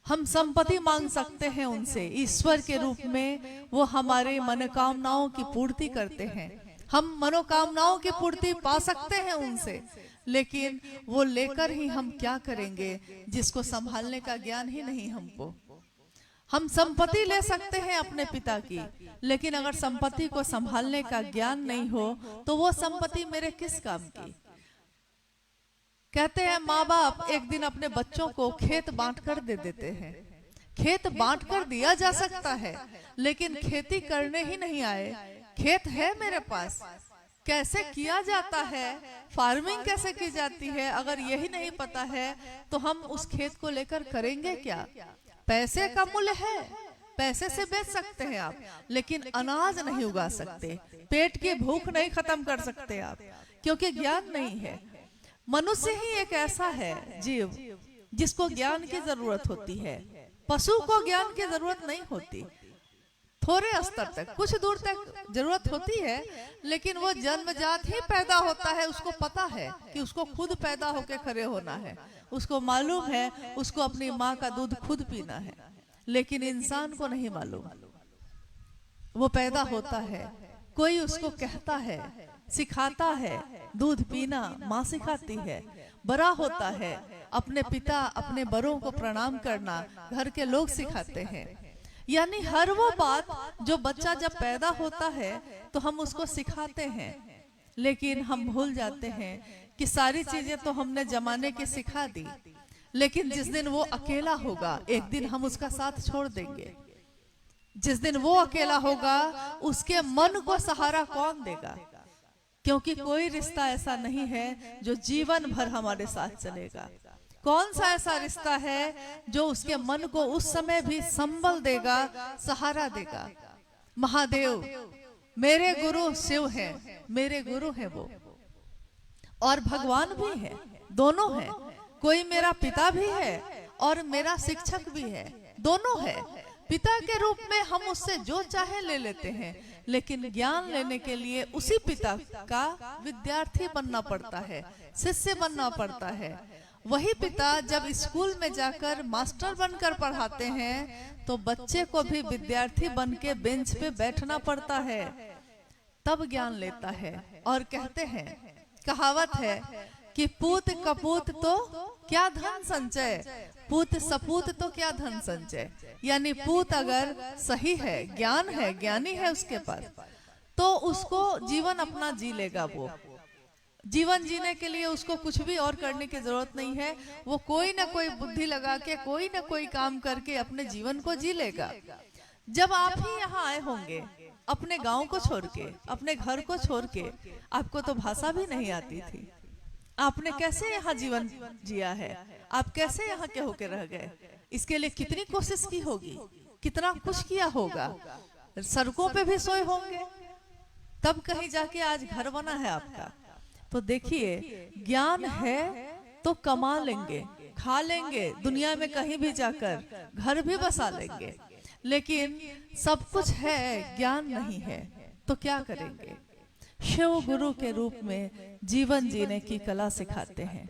हम संपत्ति मांग सकते हैं उनसे, ईश्वर के रूप में वो हमारे मनोकामनाओं की पूर्ति करते हैं। हम मनोकामनाओं की पूर्ति पा सकते हैं उनसे, लेकिन वो लेकर ही हम क्या करेंगे जिसको संभालने का ज्ञान ही नहीं हमको। हम संपत्ति ले सकते हैं अपने पिता की, लेकिन अगर संपत्ति को संभालने का ज्ञान नहीं हो तो वो संपत्ति मेरे किस काम की। कहते हैं माँ बाप एक दिन अपने बच्चों को खेत बांट कर दे देते हैं। खेत बांट कर दिया जा सकता है, लेकिन खेती करने ही नहीं आए। खेत है मेरे पास, कैसे किया जाता है, फार्मिंग कैसे की जाती है, अगर यही नहीं पता है तो हम उस खेत को लेकर करेंगे क्या। पैसे का मूल्य है, पैसे से बेच सकते हैं आप, लेकिन अनाज नहीं उगा सकते, पेट की भूख नहीं खत्म कर सकते आप, क्योंकि ज्ञान नहीं है। मनुष्य ही एक ऐसा है जीव जिसको ज्ञान की जरूरत होती है। पशु को ज्ञान की जरूरत नहीं होती, थोड़े स्तर तक, कुछ दूर तक जरूरत होती है, लेकिन वो जन्मजात ही पैदा होता है। उसको पता है कि उसको खुद पैदा होके खड़े होना है, उसको मालूम है उसको अपनी माँ का दूध खुद पीना है, लेकिन इंसान को नहीं मालूम। वो पैदा होता है, कोई उसको कहता है, सिखाता है, दूध पीना माँ सिखाती है। बड़ा होता है, अपने पिता अपने बड़ों को प्रणाम करना घर के लोग सिखाते हैं। यानी हर वो बात जो बच्चा जब पैदा होता है तो हम उसको सिखाते हैं, लेकिन हम भूल जाते हैं कि सारी चीजें तो हमने जमाने की सिखा दी, लेकिन जिस दिन वो अकेला होगा एक दिन हम उसका साथ छोड़ देंगे। जिस दिन वो अकेला होगा उसके मन को सहारा कौन देगा, क्योंकि कोई रिश्ता ऐसा नहीं है जो जीवन भर हमारे साथ चलेगा। कौन सा ऐसा रिश्ता है जो उसके मन को उस समय भी संबल देगा, सहारा देगा। महादेव मेरे गुरु शिव हैं, मेरे गुरु हैं वो, और भगवान भी है, दोनों हैं। कोई मेरा पिता भी है और मेरा शिक्षक भी है, दोनों है। पिता के रूप में हम उससे जो चाहे ले लेते हैं, लेकिन ज्ञान लेने के लिए उसी पिता का विद्यार्थी बनना पड़ता है, शिष्य बनना पड़ता है। वही पिता जब स्कूल में जाकर मास्टर बनकर पढ़ाते हैं तो बच्चे को भी विद्यार्थी बन के बेंच पे बैठना पड़ता है, तब ज्ञान लेता है। और कहते हैं, कहावत है कि पूत कपूत तो क्या धन संचय, पूत सपूत तो क्या धन संचय। यानी पूत अगर सही है, ज्ञान है, ज्ञानी है उसके पास, तो उसको जीवन अपना जी लेगा। वो जीवन जीने के लिए उसको कुछ भी और करने की जरूरत नहीं है। वो कोई ना कोई बुद्धि लगा के, कोई ना कोई काम करके अपने जीवन को जी लेगा। जब आप ही यहाँ आए होंगे अपने गांव को छोड़ के, अपने घर को छोड़ के, आपको तो भाषा भी नहीं आती थी, आपने कैसे यहाँ जीवन जिया है, आप कैसे यहाँ के होके रह गए। इसके लिए कितनी कोशिश की होगी, कितना कुछ किया होगा, सड़कों पे भी सोए होंगे, तब कहीं जाके आज घर बना है आपका। तो देखिए, ज्ञान है तो कमा लेंगे, खा लेंगे, दुनिया में कहीं भी जाकर घर भी बसा लेंगे, लेकिन सब कुछ है, ज्ञान नहीं है तो क्या करेंगे। शिव गुरु के रूप में जीवन जीने की कला सिखाते हैं।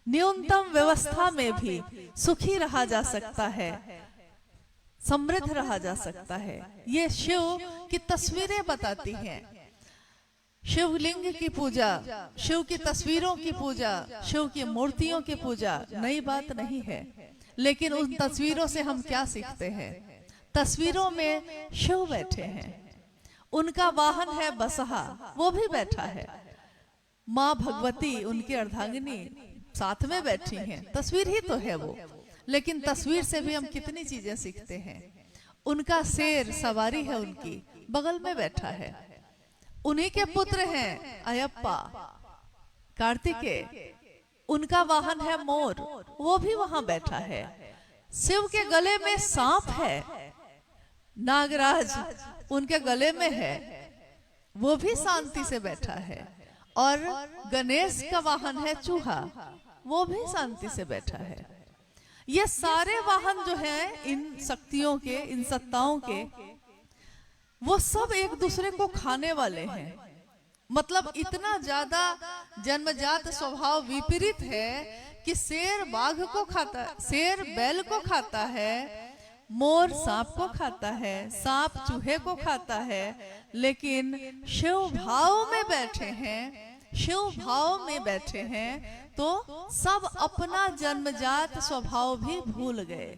न्यूनतम व्यवस्था में भी सुखी रहा जा सकता है, समृद्ध रहा जा सकता है। ये शिव की तस्वीरें बताती हैं। शिवलिंग की पूजा, शिव की तस्वीरों की पूजा, शिव की मूर्तियों की पूजा नई बात नहीं है, लेकिन उन तस्वीरों से हम क्या सीखते हैं? तस्वीरों में शिव बैठे हैं, उनका वाहन है बसहा, वो भी बैठा है। माँ भगवती उनकी अर्धांगिनी साथ में बैठी हैं, तस्वीर ही तो है वो। लेकिन तस्वीर से भी हम कितनी चीजें सीखते हैं। उनका शेर सवारी है, उनकी बगल में बैठा है। उन्हीं के पुत्र हैं अयप्पा, कार्तिकेय, उनका वाहन है मोर, वो भी वहां बैठा है। शिव के गले में सांप है, नागराज उनके गले में है, वो भी शांति से बैठा है। और गणेश का वाहन है चूहा, वो भी शांति से बैठा है। ये सारे वाहन जो हैं इन शक्तियों के, इन सत्ताओं के, वो सब एक दूसरे को खाने वाले हैं। मतलब इतना ज्यादा जन्मजात स्वभाव विपरीत है कि शेर बाघ को खाता है, शेर बैल को खाता है, मोर सांप को खाता है, सांप चूहे को खाता है। लेकिन शिव भाव में बैठे हैं, शिव भाव में बैठे हैं तो सब अपना जन्मजात स्वभाव भी भूल गए।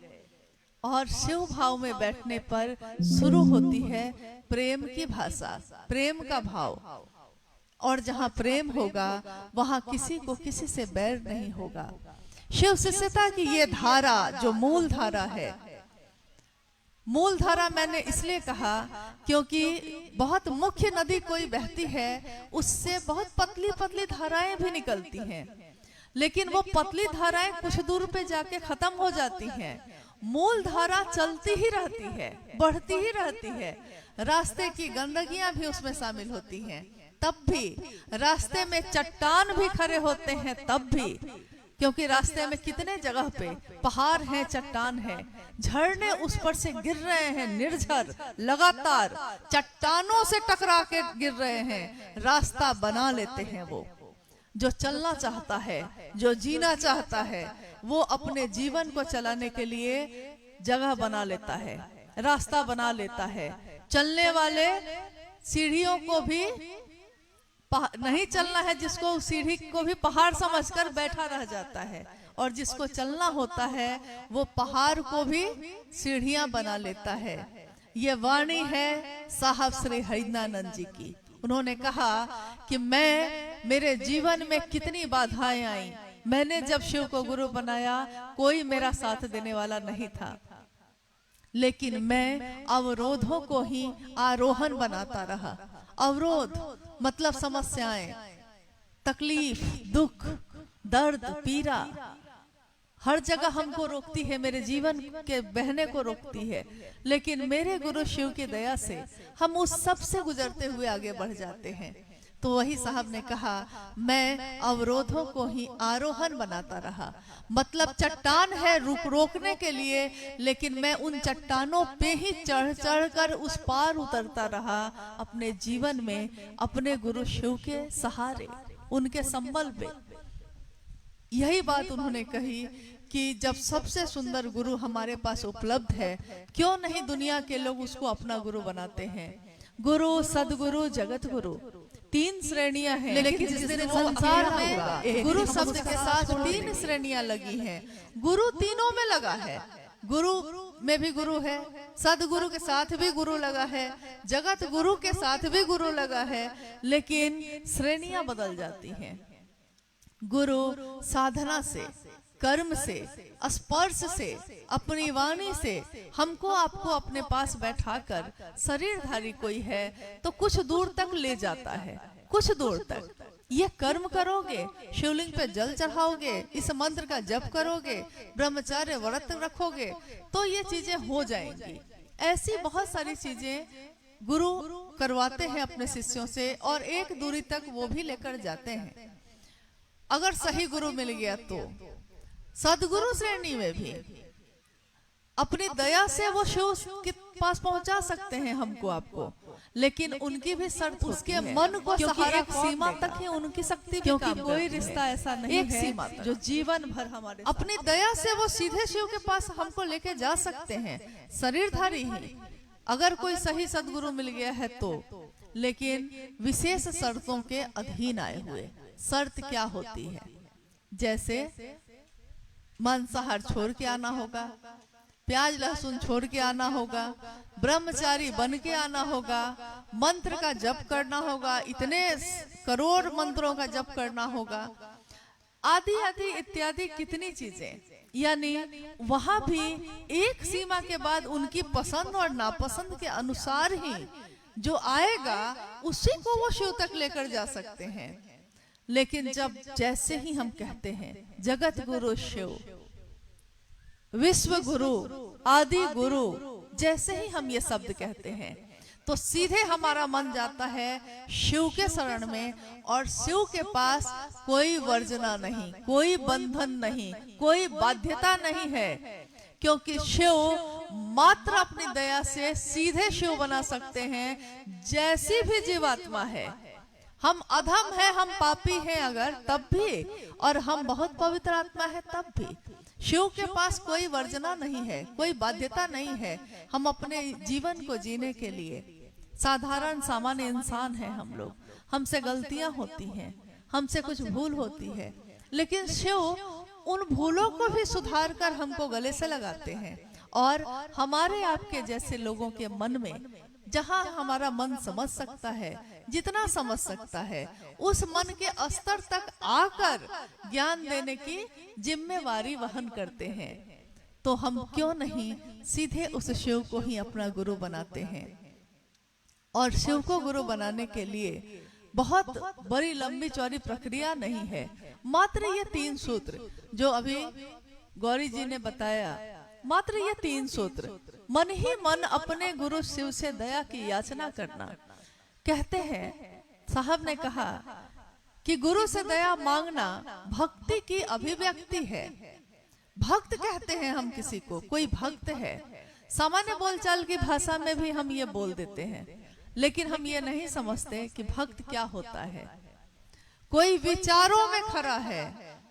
और शिव भाव में बैठने पर शुरू होती है प्रेम की भाषा, प्रेम का भाव। और जहाँ प्रेम होगा वहाँ किसी को किसी से बैर नहीं होगा। शिव शिष्यता की ये धारा जो मूल धारा है, मूल धारा मैंने इसलिए कहा क्योंकि बहुत मुख्य नदी कोई बहती है, उससे बहुत पतली पतली धाराएं भी निकलती हैं, लेकिन वो पतली धाराएं कुछ दूर पे जाके खत्म हो जाती हैं। मूल धारा चलती ही रहती है, बढ़ती ही रहती है। रास्ते की गंदगियां भी उसमें शामिल होती हैं, तब भी रास्ते में चट्टान भी खड़े होते हैं, तब भी, क्योंकि रास्ते में कितने जगह पे पहाड़ हैं, चट्टान है, झरने उस पर से गिर रहे हैं, निर्झर लगातार चट्टानों से टकरा के गिर रहे हैं। रास्ता बना लेते हैं वो। जो चलना चाहता है, जो जीना चाहता है, वो अपने जीवन को चलाने के लिए जगह बना लेता है, रास्ता बना लेता है। चलने वाले सीढ़ियों को भी नहीं चलना है, जिसको सीढ़ी को भी पहाड़ समझकर बैठा रह जाता है, और जिसको चलना होता है वो पहाड़ को भी सीढ़ियां बना लेता है। ये वाणी है साहब श्री हरिनानंद जी की। उन्होंने कहा कि मेरे जीवन में कितनी बाधाएं आई, मैंने जब शिव को गुरु बनाया कोई मेरा साथ देने वाला नहीं था, लेकिन मैं अवरोधों को ही आरोहण बनाता रहा। अवरोध मतलब समस्याएं, तकलीफ, दुख, दर्द, पीड़ा हर जगह हमको रोकती है, मेरे जीवन के बहने को रोकती है। लेकिन मेरे गुरु शिव की दया से हम उस सब से गुजरते हुए आगे बढ़ जाते हैं। तो वही साहब ने कहा, मैं अवरोधों को ही आरोहण बनाता रहा। मतलब चट्टान है रोकने के लिए, लेकिन मैं उन चट्टानों पे ही चढ़ चढ़ कर उस पार उतरता रहा अपने जीवन में, अपने गुरु शिव के सहारे, उनके संबल पे। यही बात उन्होंने कही कि जब सबसे सुंदर गुरु हमारे पास उपलब्ध है, क्यों नहीं दुनिया के लोग उसको अपना गुरु बनाते हैं। गुरु, सदगुरु, जगत गुरु, तीन श्रेणियां हैं, लेकिन जिस दिन संसार में गुरु शब्द के साथ तीन श्रेणियां लगी हैं। गुरु तीनों में लगा है, गुरु में भी गुरु है, सदगुरु के साथ भी गुरु लगा है, जगत गुरु के साथ भी गुरु लगा है, लेकिन श्रेणियां बदल जाती हैं। गुरु साधना से, कर्म से, स्पर्श से, अपनी वाणी से हमको आपको अपने पास बैठाकर, शरीरधारी कोई है तो कुछ दूर तक ले जाता है, कुछ दूर तक। ये कर्म करोगे, शिवलिंग पे जल चढ़ाओगे, इस मंत्र का जप करोगे, ब्रह्मचर्य व्रत रखोगे, तो ये चीजें हो जाएंगी। ऐसी बहुत सारी चीजें गुरु करवाते हैं अपने शिष्यों से, और एक दूरी तक वो भी लेकर जाते हैं। अगर सही गुरु मिल गया तो सदगुरु श्रेणी में भी अपनी दया से वो शिव के पास पहुंचा सकते हैं हमको, आपको। लेकिन उनकी भी शर्त उसके मन को सहारा एक सीमा तक ही उनकी शक्ति, क्योंकि कोई रिश्ता ऐसा नहीं एक है सीमा जो जीवन भर हमारे अपनी दया से वो सीधे शिव के पास हमको लेके जा सकते हैं, शरीरधारी ही, अगर कोई सही सदगुरु मिल गया है तो, लेकिन विशेष शर्तों के अधीन आए हुए। शर्त क्या होती है? जैसे मांसाहार छोड़ के आना होगा, प्याज लहसुन छोड़ के आना होगा, ब्रह्मचारी बन के आना होगा, मंत्र का जप करना होगा, इतने करोड़ मंत्रों का जप करना होगा, आदि आदि इत्यादि कितनी चीजें। यानी वहां भी एक सीमा के बाद उनकी पसंद और नापसंद के अनुसार ही जो आएगा उसी को वो शिव तक लेकर जा सकते हैं। लेकिन जब जैसे ही हम कहते हैं जगत गुरु शिव, विश्व गुरु, आदि गुरु, जैसे ही हम ये शब्द कहते हैं तो सीधे हमारा मन जाता है शिव के शरण में, और शिव के पास कोई वर्जना नहीं, कोई बंधन नहीं, कोई बाध्यता नहीं है, क्योंकि शिव मात्र अपनी दया से सीधे शिव बना सकते हैं। जैसी भी जीवात्मा है, हम अधम है, हम पापी हैं अगर, तब भी, और हम बहुत पवित्र आत्मा है तब भी, शिव के पास कोई वर्जना नहीं है, कोई बाध्यता नहीं है। हम अपने जीवन को जीने के लिए साधारण सामान्य इंसान हैं हम लोग, हमसे गलतियां होती हैं, हमसे कुछ भूल होती है, लेकिन शिव उन भूलों को भी सुधार कर हमको गले से लगाते हैं। और हमारे आपके जैसे लोगों के मन में, जहां हमारा मन समझ सकता है, जितना समझ सकता है, उस मन के स्तर तक आकर ज्ञान देने की जिम्मेवारी वहन करते हैं। तो हम क्यों नहीं सीधे उस शिव को ही अपना गुरु बनाते हैं। और शिव को गुरु बनाने के लिए बहुत बड़ी लंबी चौड़ी प्रक्रिया नहीं है, मात्र ये 3 सूत्र जो अभी गौरी जी ने बताया, मात्र ये 3 सूत्र, मन ही मन अपने गुरु शिव से दया की याचना करना। कहते हैं, साहब ने कहा कि गुरु से दया मांगना भक्ति की अभिव्यक्ति है। भक्त कहते हैं हम किसी को, कोई भक्त है, सामान्य बोलचाल की भाषा में भी हम ये बोल देते हैं, लेकिन हम ये नहीं समझते कि भक्त क्या होता है। कोई विचारों में खरा है,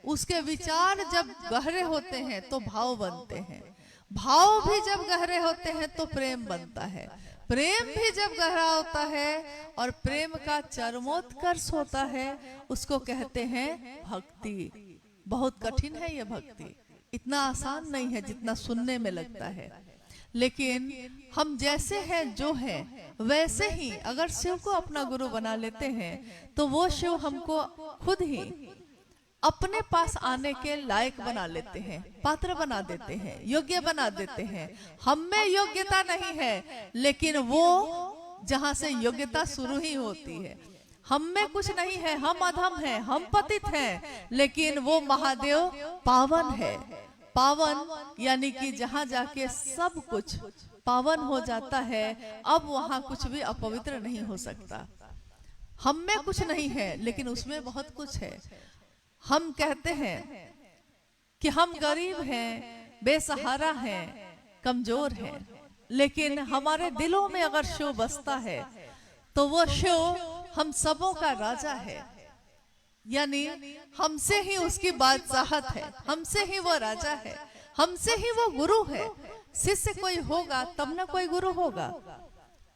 उसके विचार जब गहरे होते हैं तो भाव बनते हैं, भाव भी जब गहरे होते हैं तो प्रेम बनता है, प्रेम भी जब गहरा होता है और प्रेम का चरमोत्कर्ष होता है, उसको कहते हैं भक्ति। बहुत कठिन है ये भक्ति, इतना आसान नहीं है जितना सुनने में लगता है। लेकिन हम जैसे हैं जो हैं वैसे ही अगर शिव को अपना गुरु बना लेते हैं तो वो शिव हमको खुद ही अपने पास आने के लायक बना लेते हैं, पात्र बना देते हैं, योग्य बना देते हैं। हम में योग्यता नहीं है, लेकिन वो जहां से योग्यता शुरू ही होती है, हम में कुछ नहीं है, हम अधम हैं, हम पतित हैं, लेकिन वो महादेव पावन है। पावन यानी कि जहां जाके सब कुछ पावन हो जाता है, अब वहां कुछ भी अपवित्र नहीं हो सकता। हम में कुछ नहीं है, लेकिन उसमें बहुत कुछ है। हम कहते हैं कि हम गरीब हैं, बेसहारा हैं, कमजोर हैं, लेकिन हमारे दिलों में अगर शिव बसता है तो वो शिव हम सबों का राजा है। यानी हमसे ही उसकी बादशाहत है, हमसे ही वो राजा है, हमसे ही वो गुरु है। शिष्य कोई होगा तब ना कोई गुरु होगा।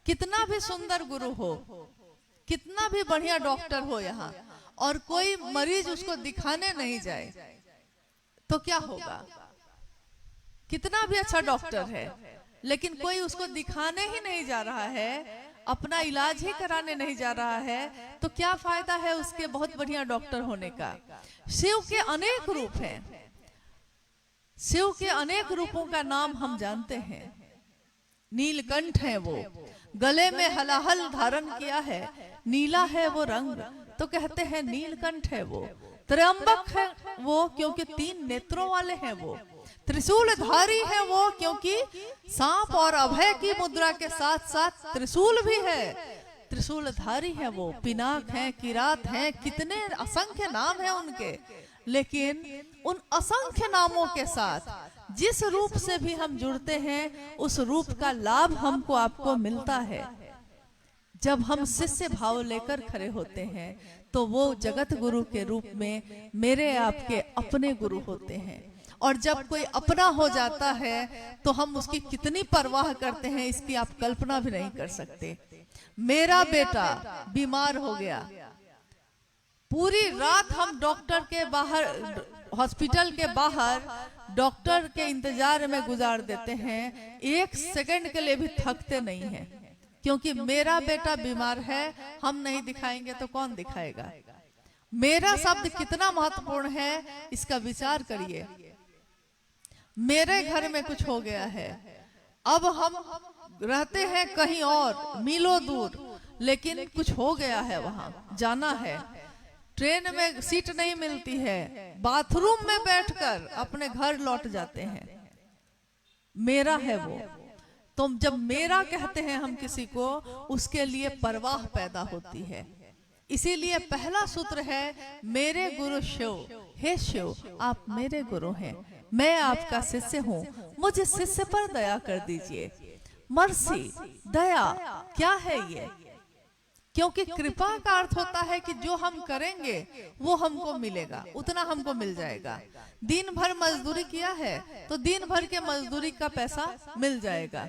कितना भी सुंदर गुरु हो, कितना भी बढ़िया डॉक्टर हो यहाँ, और कोई मरीज उसको दिखाने नहीं जाए तो क्या होगा? कितना भी अच्छा डॉक्टर है, लेकिन कोई उसको दिखाने ही नहीं जा रहा है, अपना इलाज ही कराने नहीं जा रहा है, तो क्या फायदा है उसके बहुत बढ़िया डॉक्टर होने का? शिव के अनेक रूप हैं, शिव के अनेक रूपों का नाम हम जानते हैं। नीलकंठ है वो, गले में हलाहल धारण किया है, नीला है वो रंग, तो कहते हैं नीलकंठ है वो। त्रयंबक है वो क्योंकि 3 नेत्रों वाले हैं वो। त्रिशूलधारी है वो क्योंकि सांप और अभय की मुद्रा के साथ साथ त्रिशूल भी है। त्रिशूलधारी है वो। पिनाक है, किरात है, कितने असंख्य नाम है उनके, लेकिन उन असंख्य नामों के साथ जिस रूप से भी हम जुड़ते हैं उस रूप का लाभ हमको आपको मिलता है। जब हम शिष्य भाव लेकर खड़े होते हैं तो वो जगत गुरु के रूप में मेरे आपके अपने गुरु होते हैं। और जब कोई अपना हो जाता है तो हम उसकी कितनी परवाह करते हैं, इसकी आप कल्पना भी नहीं कर सकते। मेरा बेटा बीमार हो गया, पूरी रात हम डॉक्टर के बाहर, हॉस्पिटल के बाहर डॉक्टर के इंतजार में गुजार देते हैं, एक सेकंड के लिए भी थकते नहीं हैं, क्योंकि मेरा बेटा बीमार है, हम नहीं दिखाएंगे तो कौन दिखाएगा। मेरा शब्द कितना महत्वपूर्ण है इसका विचार करिए। मेरे घर में कुछ हो गया है, अब हम रहते हैं कहीं और मीलों दूर, लेकिन कुछ हो गया है, वहां जाना है, ट्रेन में सीट नहीं मिलती है, बाथरूम में बैठकर अपने घर लौट जाते हैं। मेरा है वो। तो जब मेरा कहते हैं हम किसी को, उसके लिए परवाह पैदा होती है। इसीलिए पहला सूत्र है मेरे गुरु शिव, हे शिव आप मेरे गुरु हैं, मैं आपका शिष्य हूँ, मुझे शिष्य पर दया कर दीजिए। मर्सी, दया क्या है ये? क्योंकि कृपा का अर्थ होता है कि जो हम करेंगे वो हमको मिलेगा, उतना हमको मिल जाएगा। दिन भर मजदूरी किया है तो दिन भर के मजदूरी का पैसा मिल जाएगा।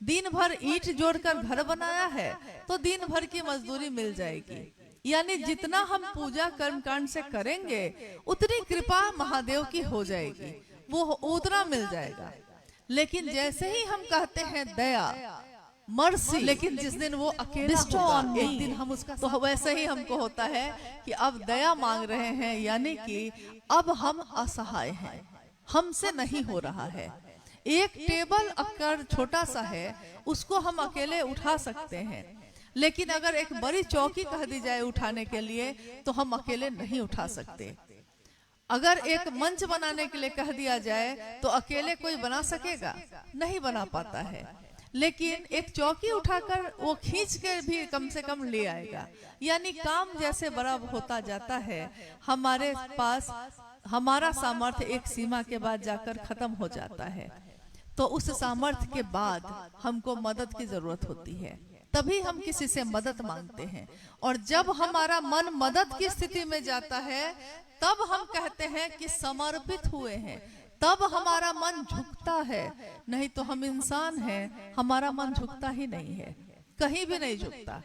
दिन भर ईंट जोड़कर घर बनाया है तो दिन भर की मजदूरी मिल जाएगी। यानी जितना हम पूजा कर्म कांड से करेंगे उतनी कृपा महादेव की हो जाएगी, वो उतना मिल जाएगा। लेकिन जैसे ही हम कहते हैं दया, मर्सी, लेकिन जिस दिन वो अकेला होगा, एक दिन हम उसका, तो वैसे ही हमको होता है कि अब दया मांग रहे हैं, यानी कि अब हम असहाय हैं, हमसे नहीं हो रहा है। एक टेबल अगर छोटा सा है उसको हम अकेले उठा सकते हैं, लेकिन अगर एक बड़ी चौकी कह दी जाए उठाने के लिए तो हम अकेले नहीं उठा सकते। अगर एक मंच बनाने के लिए कह दिया जाए तो अकेले कोई बना सकेगा? नहीं बना पाता है। लेकिन एक चौकी उठाकर वो खींच कर भी कम से कम ले आएगा। यानी काम जैसे बड़ा होता जाता है, हमारे पास हमारा सामर्थ्य एक सीमा के बाद जाकर खत्म हो जाता है। तो उस सामर्थ्य के बाद हमको मदद की जरूरत होती है, तभी हम किसी से मदद मांगते हैं। और जब हमारा मन मदद की स्थिति में जाता है तब हम कहते हैं कि समर्पित हुए हैं, तब हमारा मन झुकता है। नहीं तो हम इंसान हैं, हमारा मन झुकता ही नहीं है, कहीं भी नहीं झुकता।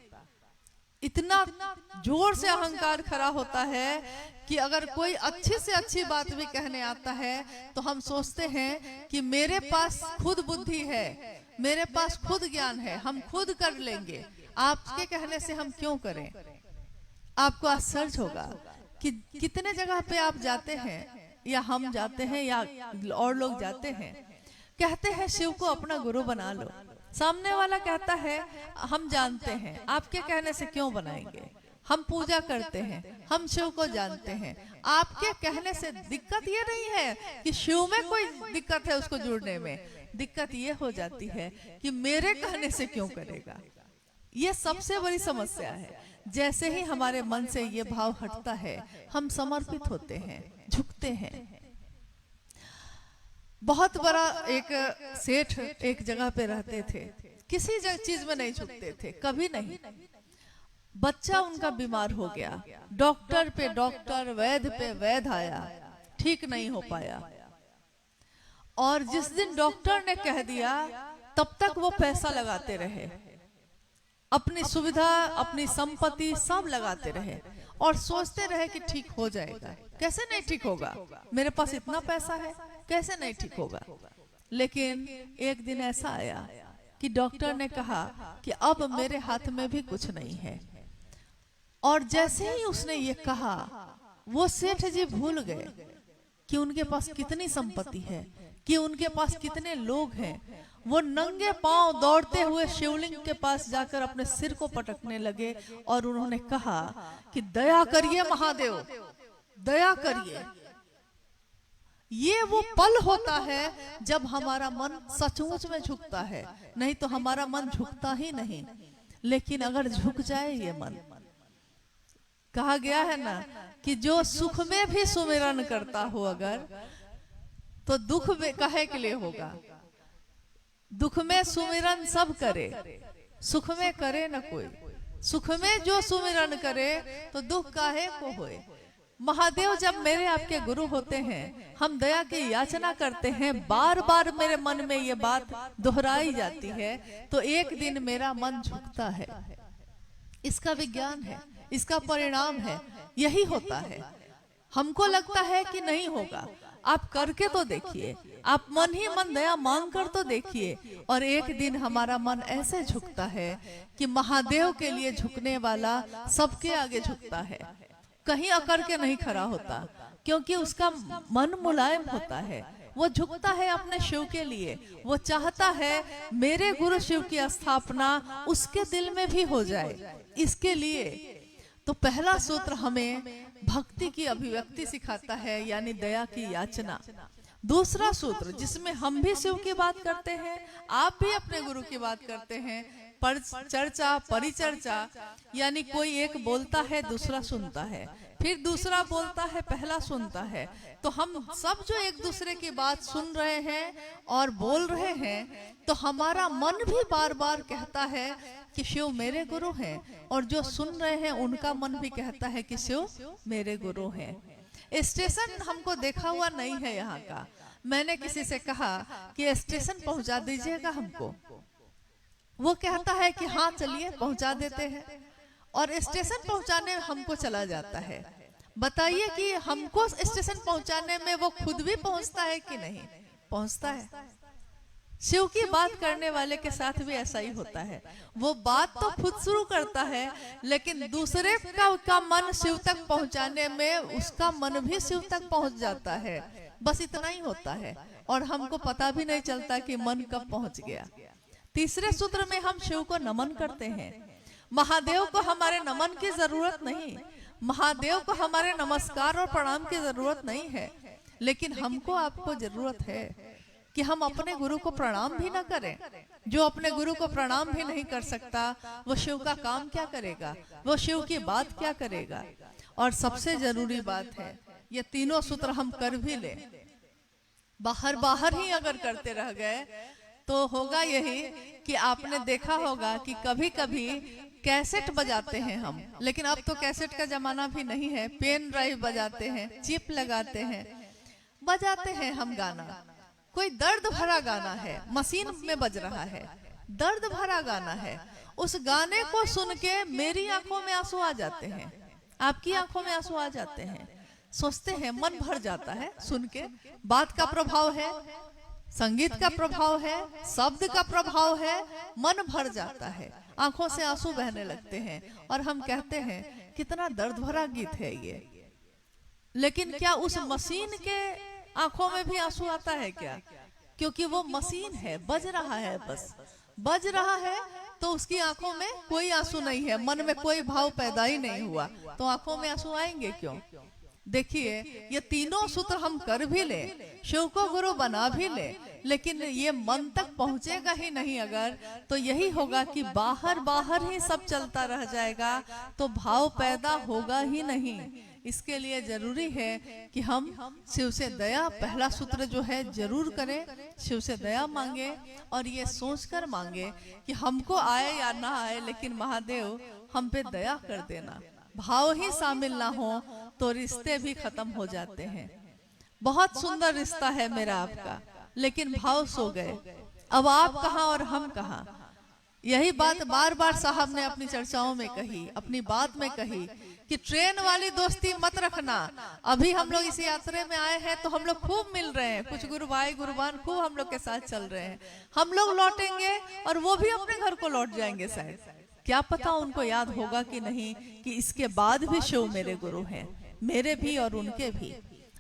इतना जोर से अहंकार खड़ा होता है कि अगर कोई अच्छी से अच्छी बात भी कहने आता है तो हम सोचते हैं कि मेरे पास खुद बुद्धि है, मेरे पास खुद ज्ञान है, हम खुद कर लेंगे, आपके कहने से हम क्यों करें। आपको आश्चर्य होगा कि कितने जगह पे आप जाते हैं, या हम जाते हैं या और लोग जाते हैं, कहते हैं शिव को अपना गुरु बना लो। सामने वाला कहता है हम जानते हैं, आपके कहने से क्यों बनाएंगे, हम पूजा करते हैं, हम शिव को जानते हैं, आपके कहने से दिक्कत ये नहीं है कि शिव में कोई दिक्कत है उसको जुड़ने में, दिक्कत ये हो जाती है कि मेरे कहने से क्यों करेगा। ये सबसे बड़ी समस्या है। जैसे ही हमारे मन से ये भाव हटता है हम समर्पित होते हैं, झुकते हैं। बहुत बड़ा एक सेठ एक जगह पे रहते थे, किसी चीज में नहीं झुकते थे, कभी नहीं। बच्चा उनका बीमार हो गया, डॉक्टर पे डॉक्टर, वैद्य पे वैद्य आया, ठीक नहीं हो पाया। और जिस दिन डॉक्टर ने कह दिया तब तक वो पैसा लगाते रहे, अपनी सुविधा, अपनी संपत्ति सब लगाते रहे और सोचते रहे कि ठीक हो जाएगा। कैसे नहीं ठीक होगा, मेरे पास इतना पैसा है, कैसे नहीं ठीक होगा। लेकिन एक दिन ऐसा आया कि डॉक्टर ने कहा कि अब मेरे हाथ में भी कुछ नहीं है। और जैसे ही उसने ये कहा वो सेठ जी भूल गए कि उनके पास कितनी संपत्ति है, कि उनके पास कितने लोग हैं। वो नंगे पांव दौड़ते हुए शिवलिंग के पास जाकर अपने सिर को पटकने लगे और उन्होंने कहा कि दया करिए महादेव, दया करिए। ये वो पल होता है जब हमारा मन सचमुच में झुकता है, नहीं तो हमारा मन झुकता ही नहीं। लेकिन अगर झुक जाए ये मन, कहा गया है ना कि जो सुख में भी सुमिरन करता हो अगर, तो दुख में काहे के लिए होगा। दुख में सुमिरन सब करे, सुख में करे न कोई। सुख में जो सुमिरन करे तो दुख काहे को होए। महादेव जब मेरे आपके गुरु होते हैं, हम दया की याचना करते हैं, बार बार मेरे मन में ये बात दोहराई जाती है, तो एक दिन मेरा मन झुकता है। इसका विज्ञान है, इसका परिणाम है, यही होता है। हमको लगता है कि नहीं होगा, आप करके तो देखिए, आप मन ही मन दया मांग कर तो देखिए, और एक दिन हमारा मन ऐसे झुकता है कि महादेव के लिए झुकने वाला सबके आगे झुकता है, कहीं अकड़ के नहीं खड़ा होता, क्योंकि उसका मन मुलायम होता है। वो झुकता है अपने शिव के लिए, वो चाहता है मेरे गुरु शिव की स्थापना उसके दिल में भी हो जाए। इसके लिए तो पहला सूत्र हमें भक्ति की अभिव्यक्ति सिखाता है, यानी दया की याचना। दूसरा सूत्र जिसमें हम भी शिव की बात करते हैं, आप भी अपने गुरु की बात करते हैं, पर चर्चा परिचर्चा, यानी कोई एक बोलता है दूसरा सुनता है, फिर दूसरा बोलता है पहला सुनता है, तो हम सब जो एक दूसरे की बात सुन रहे हैं और बोल रहे हैं, तो हमारा मन भी बार बार कहता है कि शिव मेरे गुरु हैं, और जो सुन रहे हैं उनका मन भी कहता है कि शिव मेरे गुरु हैं। स्टेशन हमको देखा हुआ नहीं है यहाँ का, मैंने किसी से कहा कि स्टेशन पहुंचा दीजिएगा हमको, वो कहता है कि हाँ चलिए पहुंचा देते हैं, और स्टेशन पहुंचाने हमको चला जाता है। बताइए कि हमको स्टेशन पहुंचाने में वो खुद भी पहुंचता है कि नहीं पहुंचता है। शिव की बात करने वाले के साथ भी ऐसा ही होता है, वो बात तो खुद शुरू करता है, लेकिन दूसरे का मन शिव तक पहुंचाने में उसका मन भी शिव तक पहुंच जाता है। बस इतना ही होता है, और हमको पता भी नहीं चलता कि मन कब पहुंच गया। तीसरे सूत्र में हम शिव को नमन करते हैं। महादेव को हमारे नमन की जरूरत नहीं, महादेव को हमारे नमस्कार और प्रणाम की जरूरत नहीं है, लेकिन हमको आपको जरूरत है कि हम अपने गुरु को प्रणाम भी ना करें। जो अपने गुरु को प्रणाम भी नहीं कर सकता, वो शिव का काम क्या करेगा, वो शिव की बात क्या करेगा। और सबसे जरूरी बात है, ये तीनों सूत्र हम कर भी ले, बाहर बाहर ही अगर करते रह गए तो होगा यही कि आपने देखा होगा कि कभी कभी कैसेट बजाते हैं हम, लेकिन अब तो कैसेट का जमाना भी नहीं है, पेन ड्राइव बजाते हैं, चिप लगाते हैं, बजाते हैं हम गाना। कोई दर्द भरा गाना है, मशीन में बज रहा है, दर्द भरा गाना है, उस गाने को सुन के मेरी आंखों में आंसू आ जाते हैं, आपकी आंखों में आंसू आ जाते हैं, सोचते हैं, मन भर जाता है सुन के। बात का प्रभाव है, संगीत का प्रभाव है, शब्द का प्रभाव है, मन भर जाता है, आंखों से आंसू बहने लगते हैं, और हम कहते हैं कितना दर्द भरा गीत है ये। लेकिन क्या उस मशीन के आंखों में भी आंसू आता है क्या? क्योंकि वो मशीन है, बज रहा है, बस बज रहा है, तो उसकी आंखों में कोई आंसू नहीं है, मन में कोई भाव पैदा ही नहीं हुआ, तो आंखों में आंसू आएंगे क्यों? देखिए, ये तीनों सूत्र हम कर भी ले, शिव को गुरु बना भी ले, लेकिन ये मन तक पहुंचेगा ही नहीं अगर, तो यही होगा कि बाहर बाहर ही सब चलता रह जाएगा, तो भाव पैदा होगा ही नहीं। इसके लिए जरूरी है कि हम शिव से दया, पहला सूत्र जो है जरूर करें, शिव से दया मांगे, और ये सोचकर मांगे कि हमको आए या ना आए, लेकिन महादेव हम पे दया कर देना। भाव ही शामिल ना हो तो रिश्ते भी खत्म हो जाते हैं। बहुत सुंदर रिश्ता है मेरा आपका, लेकिन भाव सो गए, अब आप कहाँ और हम कहाँ। यही बात बार बार साहब ने अपनी चर्चाओं में कही, अपनी बात में कही कि ट्रेन वाली दोस्ती मत रखना। अभी हम लोग इस यात्रा में आए हैं तो हम लोग खूब मिल रहे हैं, कुछ गुरु भाई गुरुबान खूब हम लोग के साथ चल रहे हैं, हम लोग लौटेंगे और वो भी अपने घर को लौट जाएंगे शायद, क्या पता उनको याद होगा कि नहीं कि इसके बाद भी शिव मेरे गुरु हैं, मेरे भी और उनके भी।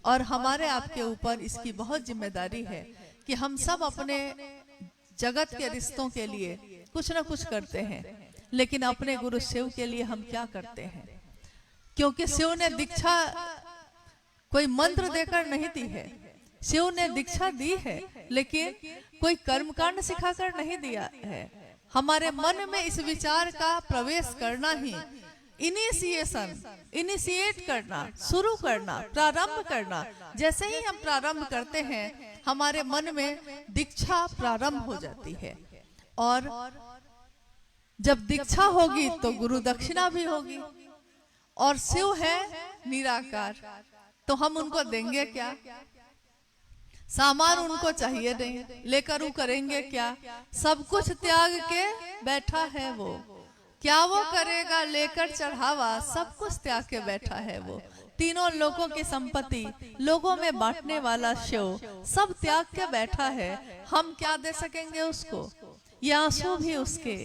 और हमारे आपके ऊपर इसकी बहुत जिम्मेदारी है कि हम सब अपने जगत के रिश्तों के लिए कुछ ना कुछ करते हैं, लेकिन अपने गुरु शिव के लिए हम क्या करते हैं? क्योंकि शिव ने दीक्षा कोई मंत्र देकर नहीं दी है, शिव ने दीक्षा दी है, लेकिन कोई कर्मकांड सिखाकर नहीं दिया है। हमारे मन में इस विचार का प्रवेश करना ही, इनिशिएशन, इनिशिएट करना, शुरू करना, प्रारंभ करना। जैसे ही हम प्रारंभ करते हैं हमारे मन में दीक्षा प्रारंभ हो जाती है। और जब दीक्षा होगी तो गुरु दक्षिणा भी होगी। और शिव है निराकार, तो हम उनको देंगे क्या? सामान उनको चाहिए नहीं, लेकर वो करेंगे क्या? सब कुछ त्याग के बैठा है वो, क्या वो करेगा? लेकर चढ़ावा, सब कुछ त्याग के बैठा है वो। तीनों लोगों की संपत्ति लोगों में बांटने वाला शिव सब त्याग के बैठा है। हम क्या दे सकेंगे उसको? ये आंसू भी उसके,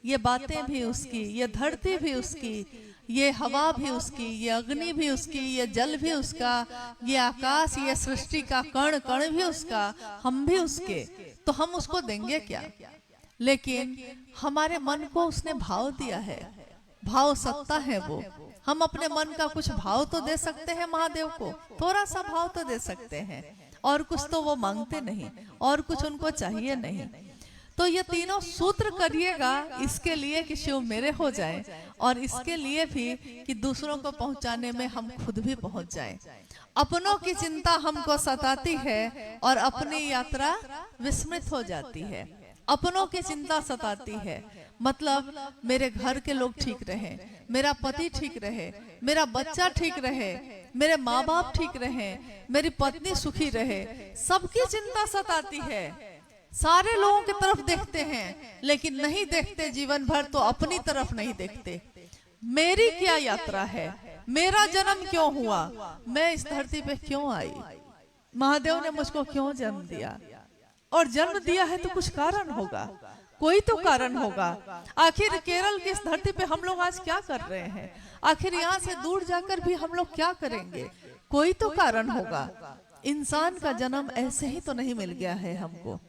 ये बातें भी उसकी, ये धरती भी उसकी, ये हवा भी उसकी, ये अग्नि भी उसकी, ये जल भी उसका, ये आकाश, ये सृष्टि का कण कण भी उसका, हम भी उसके। तो हम उसको देंगे क्या? लेकिन हमारे मन को उसने भाव दिया है, भाव सत्ता है वो। हम अपने मन का कुछ भाव तो दे सकते हैं महादेव को, थोड़ा सा भाव तो दे सकते हैं, और कुछ तो वो मांगते नहीं, और कुछ उनको चाहिए नहीं। तो ये तीनों सूत्र करिएगा इसके लिए कि शिव मेरे हो जाए, और इसके लिए भी कि दूसरों को पहुंचाने में हम खुद भी पहुंच जाएं। अपनों की चिंता हमको सताती है और अपनी यात्रा विस्मृत हो जाती है। अपनों की चिंता सताती है मतलब मेरे घर के लोग ठीक रहे, मेरा पति ठीक रहे, मेरा बच्चा ठीक रहे, मेरे माँ बाप ठीक रहे, मेरी पत्नी सुखी रहे, सबकी चिंता सताती है। सारे लोगों की तरफ देखते हैं लेकिन नहीं देखते जीवन भर, तो अपनी तरफ नहीं देखते। मेरी क्या यात्रा है? मेरा जन्म क्यों हुआ? मैं इस धरती पे क्यों आई? महादेव ने मुझको क्यों जन्म दिया? और जन्म दिया है तो कुछ कारण होगा, कोई तो कारण होगा। आखिर केरल की इस धरती पे हम लोग आज क्या कर रहे हैं? आखिर यहाँ से दूर जाकर भी हम लोग क्या करेंगे? कोई तो कारण होगा। इंसान का जन्म ऐसे ही तो नहीं मिल गया है हमको।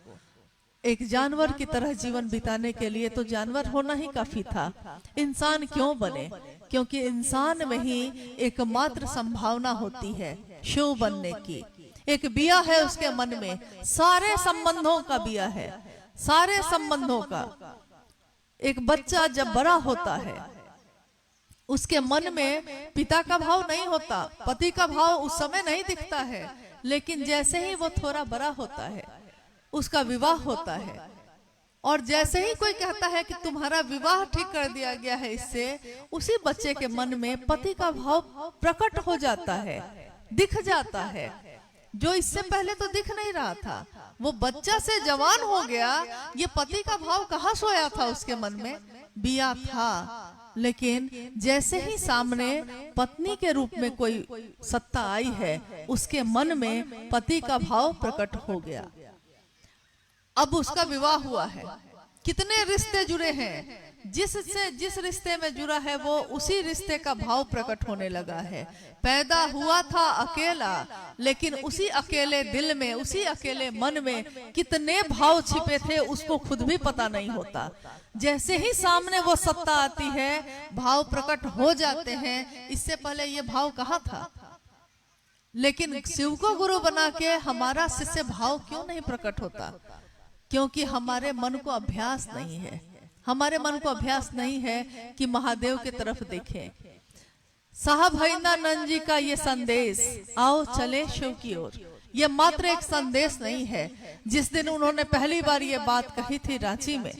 एक जानवर की तरह जीवन बिताने के लिए तो जानवर होना ही काफी था। इंसान क्यों बने? क्योंकि इंसान में ही एकमात्र संभावना होती है शिव बनने की। एक बिया है उसके मन में, सारे संबंधों का बिया है, सारे संबंधों का। एक बच्चा जब बड़ा होता है उसके मन में पिता का भाव नहीं होता, पति का भाव उस समय नहीं दिखता है, लेकिन जैसे ही वो थोड़ा बड़ा होता है उसका विवाह होता है, और जैसे ही कोई कहता है कि तुम्हारा विवाह ठीक कर दिया गया है इससे, उसी बच्चे के मन में पति का भाव प्रकट हो जाता है, दिख जाता है, जो इससे पहले तो दिख नहीं रहा था। वो बच्चा से जवान हो गया, ये पति का भाव कहाँ सोया था उसके मन में? बिया था, लेकिन जैसे ही सामने पत्नी के रूप में कोई सत्ता आई है, उसके मन में पति का भाव प्रकट हो गया। अब उसका विवाह हुआ है। कितने रिश्ते जुड़े हैं, जिस रिश्ते में जुड़ा है वो उसी रिश्ते का भाव प्रकट होने लगा है। पैदा हुआ था अकेला, लेकिन उसी अकेले दिल में, उसी अकेले मन में कितने भाव छिपे थे उसको खुद भी पता नहीं होता। जैसे ही सामने वो सत्ता आती है, भाव प्रकट हो जाते हैं। इससे पहले ये भाव कहाँ था? लेकिन शिव को गुरु बना के हमारा शिष्य भाव क्यों नहीं प्रकट होता? क्योंकि हमारे मन को अभ्यास नहीं है। हमारे मन को अभ्यास नहीं है कि महादेव की तरफ देखें। साहब हरिंदानंद जी का ये संदेश, आओ चले शिव की ओर, ये मात्र एक संदेश नहीं है। जिस दिन उन्होंने पहली बार ये बात कही थी रांची में,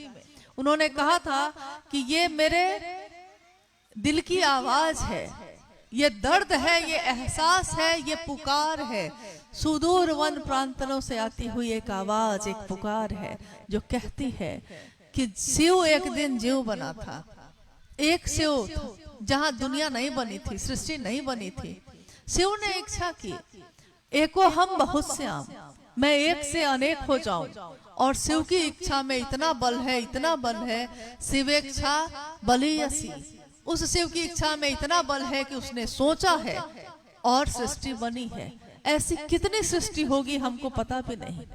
उन्होंने कहा था कि ये मेरे दिल की आवाज है, ये दर्द है, ये एहसास है, ये पुकार है। सुदूर वन प्रांतों से आती हुई एक आवाज, एक पुकार है जो कहती है कि शिव एक दिन जीव बना था। एक शिव जहां दुनिया नहीं बनी थी, सृष्टि नहीं बनी थी, शिव ने इच्छा की, एको हम बहुत श्याम, मैं एक से अनेक हो जाऊं। और शिव की इच्छा में इतना बल है, इतना बल है, शिवेच्छा बलियसी। उस शिव की इच्छा में इतना बल है कि उसने सोचा है और सृष्टि बनी है। ऐसी कितनी सृष्टि होगी हमको पता भी नहीं।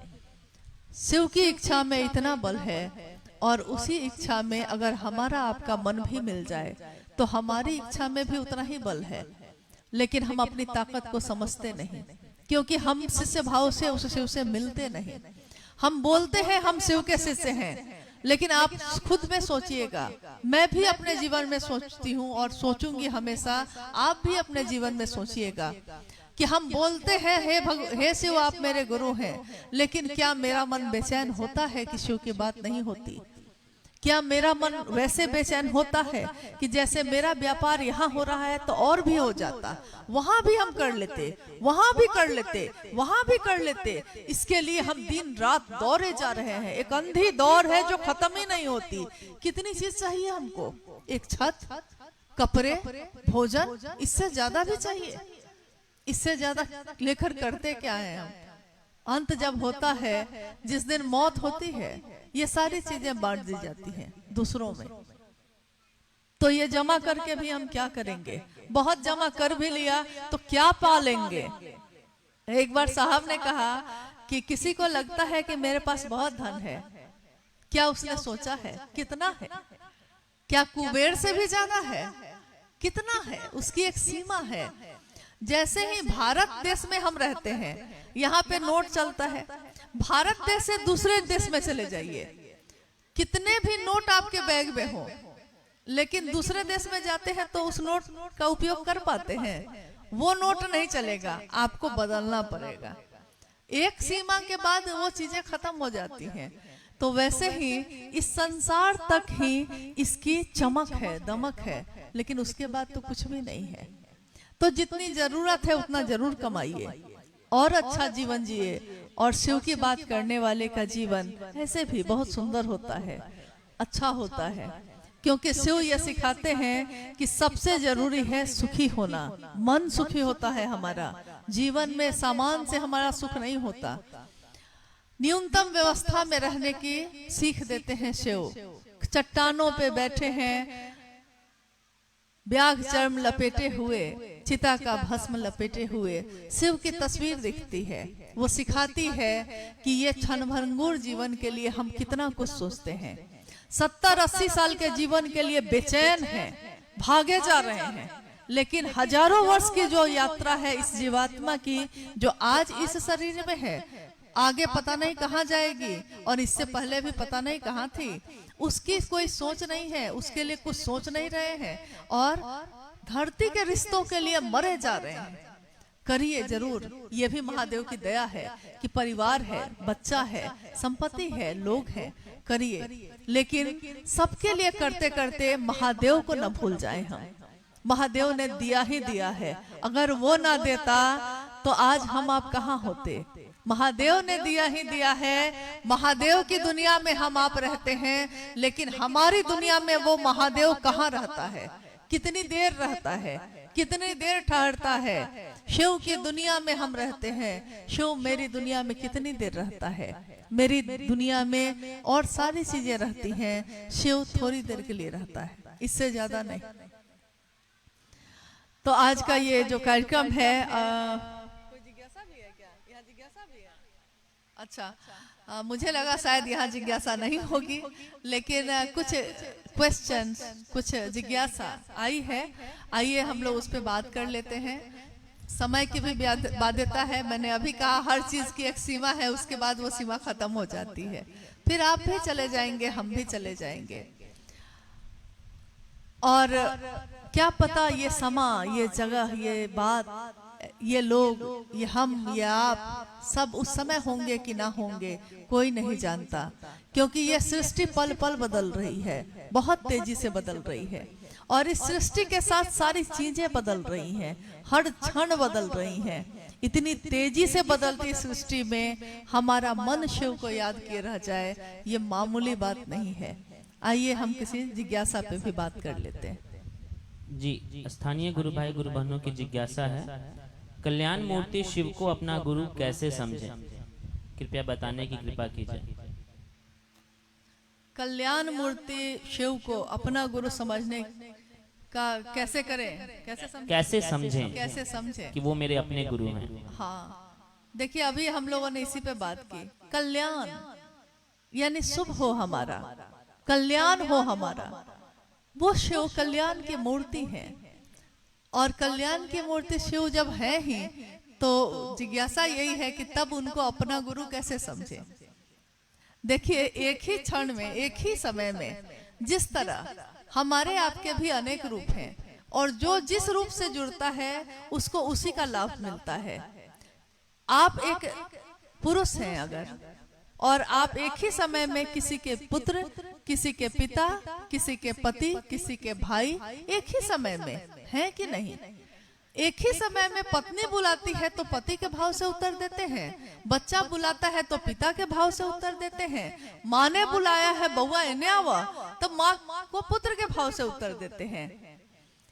शिव की इच्छा में इतना बल है, और उसी इच्छा में अगर हमारा आपका मन भी मिल जाए तो हमारी इच्छा में भी उतना ही बल है। लेकिन हम अपनी ताकत को समझते नहीं, क्योंकि हम शिष्य भाव से उस शिव से मिलते नहीं। हम बोलते हैं हम शिव के शिष्य हैं, लेकिन आप खुद में सोचिएगा। मैं भी अपने जीवन में सोचती हूँ और सोचूंगी हमेशा, आप भी अपने जीवन में सोचिएगा कि हम बोलते हैं हे शिव आप मेरे गुरु हैं, लेकिन क्या मेरा मन बेचैन होता है कि शिव की बात नहीं होती? क्या मेरा मन वैसे बेचैन होता है कि जैसे मेरा व्यापार यहाँ हो रहा है तो और भी हो जाता, वहां भी हम कर लेते, वहां भी कर लेते, वहां भी कर लेते। इसके लिए हम दिन रात दौड़े जा रहे हैं, एक अंधी दौड़ है जो खत्म ही नहीं होती। कितनी चीज चाहिए हमको, एक छत, कपड़े, भोजन, इससे ज्यादा भी चाहिए। इससे ज्यादा लेकर करते क्या है हम? अंत जब होता है, जिस दिन मौत होती है, ये सारी चीजें बांट दी जाती हैं दूसरों में। तो ये जमा करके भी हम क्या करेंगे? बहुत जमा कर भी लिया तो क्या पा लेंगे? एक बार साहब ने कहा कि किसी को लगता है कि मेरे पास बहुत धन है। क्या उसने सोचा है कितना है? क्या कुबेर से भी ज्यादा है? कितना है? उसकी एक सीमा है। जैसे ही भारत देश में हम रहते हैं, यहाँ पे नोट चलता है, भारत देश से दूसरे देश में चले जाइए, कितने भी नोट आपके बैग में हो, लेकिन दूसरे देश में जाते हैं तो उस नोट का उपयोग कर पाते हैं? वो नोट नहीं चलेगा, आपको बदलना पड़ेगा। एक सीमा के बाद वो चीजें खत्म हो जाती हैं। तो वैसे ही इस संसार तक ही इसकी चमक है, दमक है, लेकिन उसके बाद तो कुछ भी नहीं है। तो जितनी जरूरत है उतना जरूर कमाइए और अच्छा जीवन जिए। और शिव की बात करने वाले का जीवन ऐसे भी बहुत सुंदर होता है, अच्छा होता है, क्योंकि शिव ये सिखाते हैं कि सबसे जरूरी है सुखी होना। मन सुखी होता है हमारा, जीवन में सामान से हमारा सुख नहीं होता। न्यूनतम व्यवस्था में रहने की सीख देते हैं शिव। चट्टानों पे बैठे हैं, ब्याग चर्म लपेटे हुए, चिता का भस्म लपेटे हुए शिव की तस्वीर दिखती है। वो सिखाती है कि ये क्षणभंगुर जीवन के लिए हम कितना कुछ सोचते हैं। 70-80 साल के जीवन के लिए बेचैन हैं, भागे जा रहे हैं, लेकिन हजारों वर्ष की जो यात्रा है इस जीवात्मा की, जो आज इस शरीर में है, आगे पता नहीं कहाँ जाएगी, और इससे पहले भी पता नहीं कहाँ थी। उसकी कोई सोच नहीं है, उसके लिए कुछ सोच नहीं रहे हैं, और धरती के रिश्तों के लिए मरे जा रहे हैं। करिए जरूर, ये भी महादेव की दया है कि परिवार है, बच्चा है, संपत्ति है, लोग हैं, करिए। लेकिन सबके लिए करते करते महादेव को न भूल जाए हम। महादेव ने दिया ही दिया है, अगर वो ना देता तो आज हम आप कहाँ होते। महादेव ने दिया ही दिया है। महादेव की दुनिया में हम आप रहते हैं, लेकिन हमारी दुनिया में वो महादेव कहाँ रहता है, कितनी देर रहता है, कितनी देर ठहरता है। शिव की दुनिया में हम रहते हैं, शिव मेरी दुनिया में कितनी देर रहता है। मेरी दुनिया में और सारी चीजें रहती हैं, शिव थोड़ी देर के लिए रहता है, इससे ज्यादा नहीं। तो आज का ये जो कार्यक्रम है, अच्छा, मुझे लगा शायद यहाँ जिज्ञासा नहीं होगी, लेकिन कुछ क्वेश्चन, कुछ जिज्ञासा आई है। आइए हम लोग उस पर बात कर लेते हैं। समय की भी बाध्यता है। मैंने अभी कहा हर चीज की एक सीमा है, उसके बाद वो सीमा खत्म हो जाती है, फिर आप भी चले जाएंगे, हम भी चले जाएंगे। और क्या पता ये समा, ये जगह, ये बात, ये लोग, ये हम, ये आप सब उस समय होंगे कि ना होंगे, कोई नहीं जानता, क्योंकि ये सृष्टि पल पल बदल रही है, बहुत तेजी से बदल रही है। और इस सृष्टि के साथ सारी चीजें बदल रही हैं, हर क्षण बदल रही हैं। इतनी तेजी से बदलती सृष्टि में हमारा मन शिव को याद किए रह जाए, ये मामूली बात नहीं है। आइए हम किसी जिज्ञासा पे भी बात कर लेते हैं। जी, स्थानीय गुरु भाई गुरु बहनों की जिज्ञासा है, कल्याण मूर्ति शिव को अपना गुरु कैसे समझें? कृपया बताने की कृपा कीजिए। कल्याण मूर्ति शिव को अपना गुरु समझने का कैसे करें, कैसे समझें कि वो मेरे अपने गुरु हैं? हाँ, देखिए अभी हम लोगों ने इसी पे बात की। कल्याण यानी शुभ हो हमारा, कल्याण हो हमारा, वो शिव कल्याण की मूर्ति है। और कल्याण की मूर्ति शिव जब है ही, तो जिज्ञासा यही है कि तब उनको अपना गुरु कैसे समझे। देखिए एक ही क्षण में, एक ही समय में, जिस तरह हमारे आपके भी अनेक रूप हैं, और जो जिस रूप से जुड़ता है उसको उसी का लाभ मिलता है। आप एक पुरुष हैं अगर, और आप एक ही समय में किसी के पुत्र, किसी के पिता, किसी के पति, किसी के भाई, एक ही समय में हैं कि नहीं? एक ही समय में पत्नी बुलाती है तो पति के भाव से उत्तर देते हैं, बच्चा बुलाता है तो पिता के भाव से उत्तर देते हैं, माँ ने बुलाया है बउआ इन्हें आवा तो माँ को पुत्र के भाव से उत्तर देते हैं।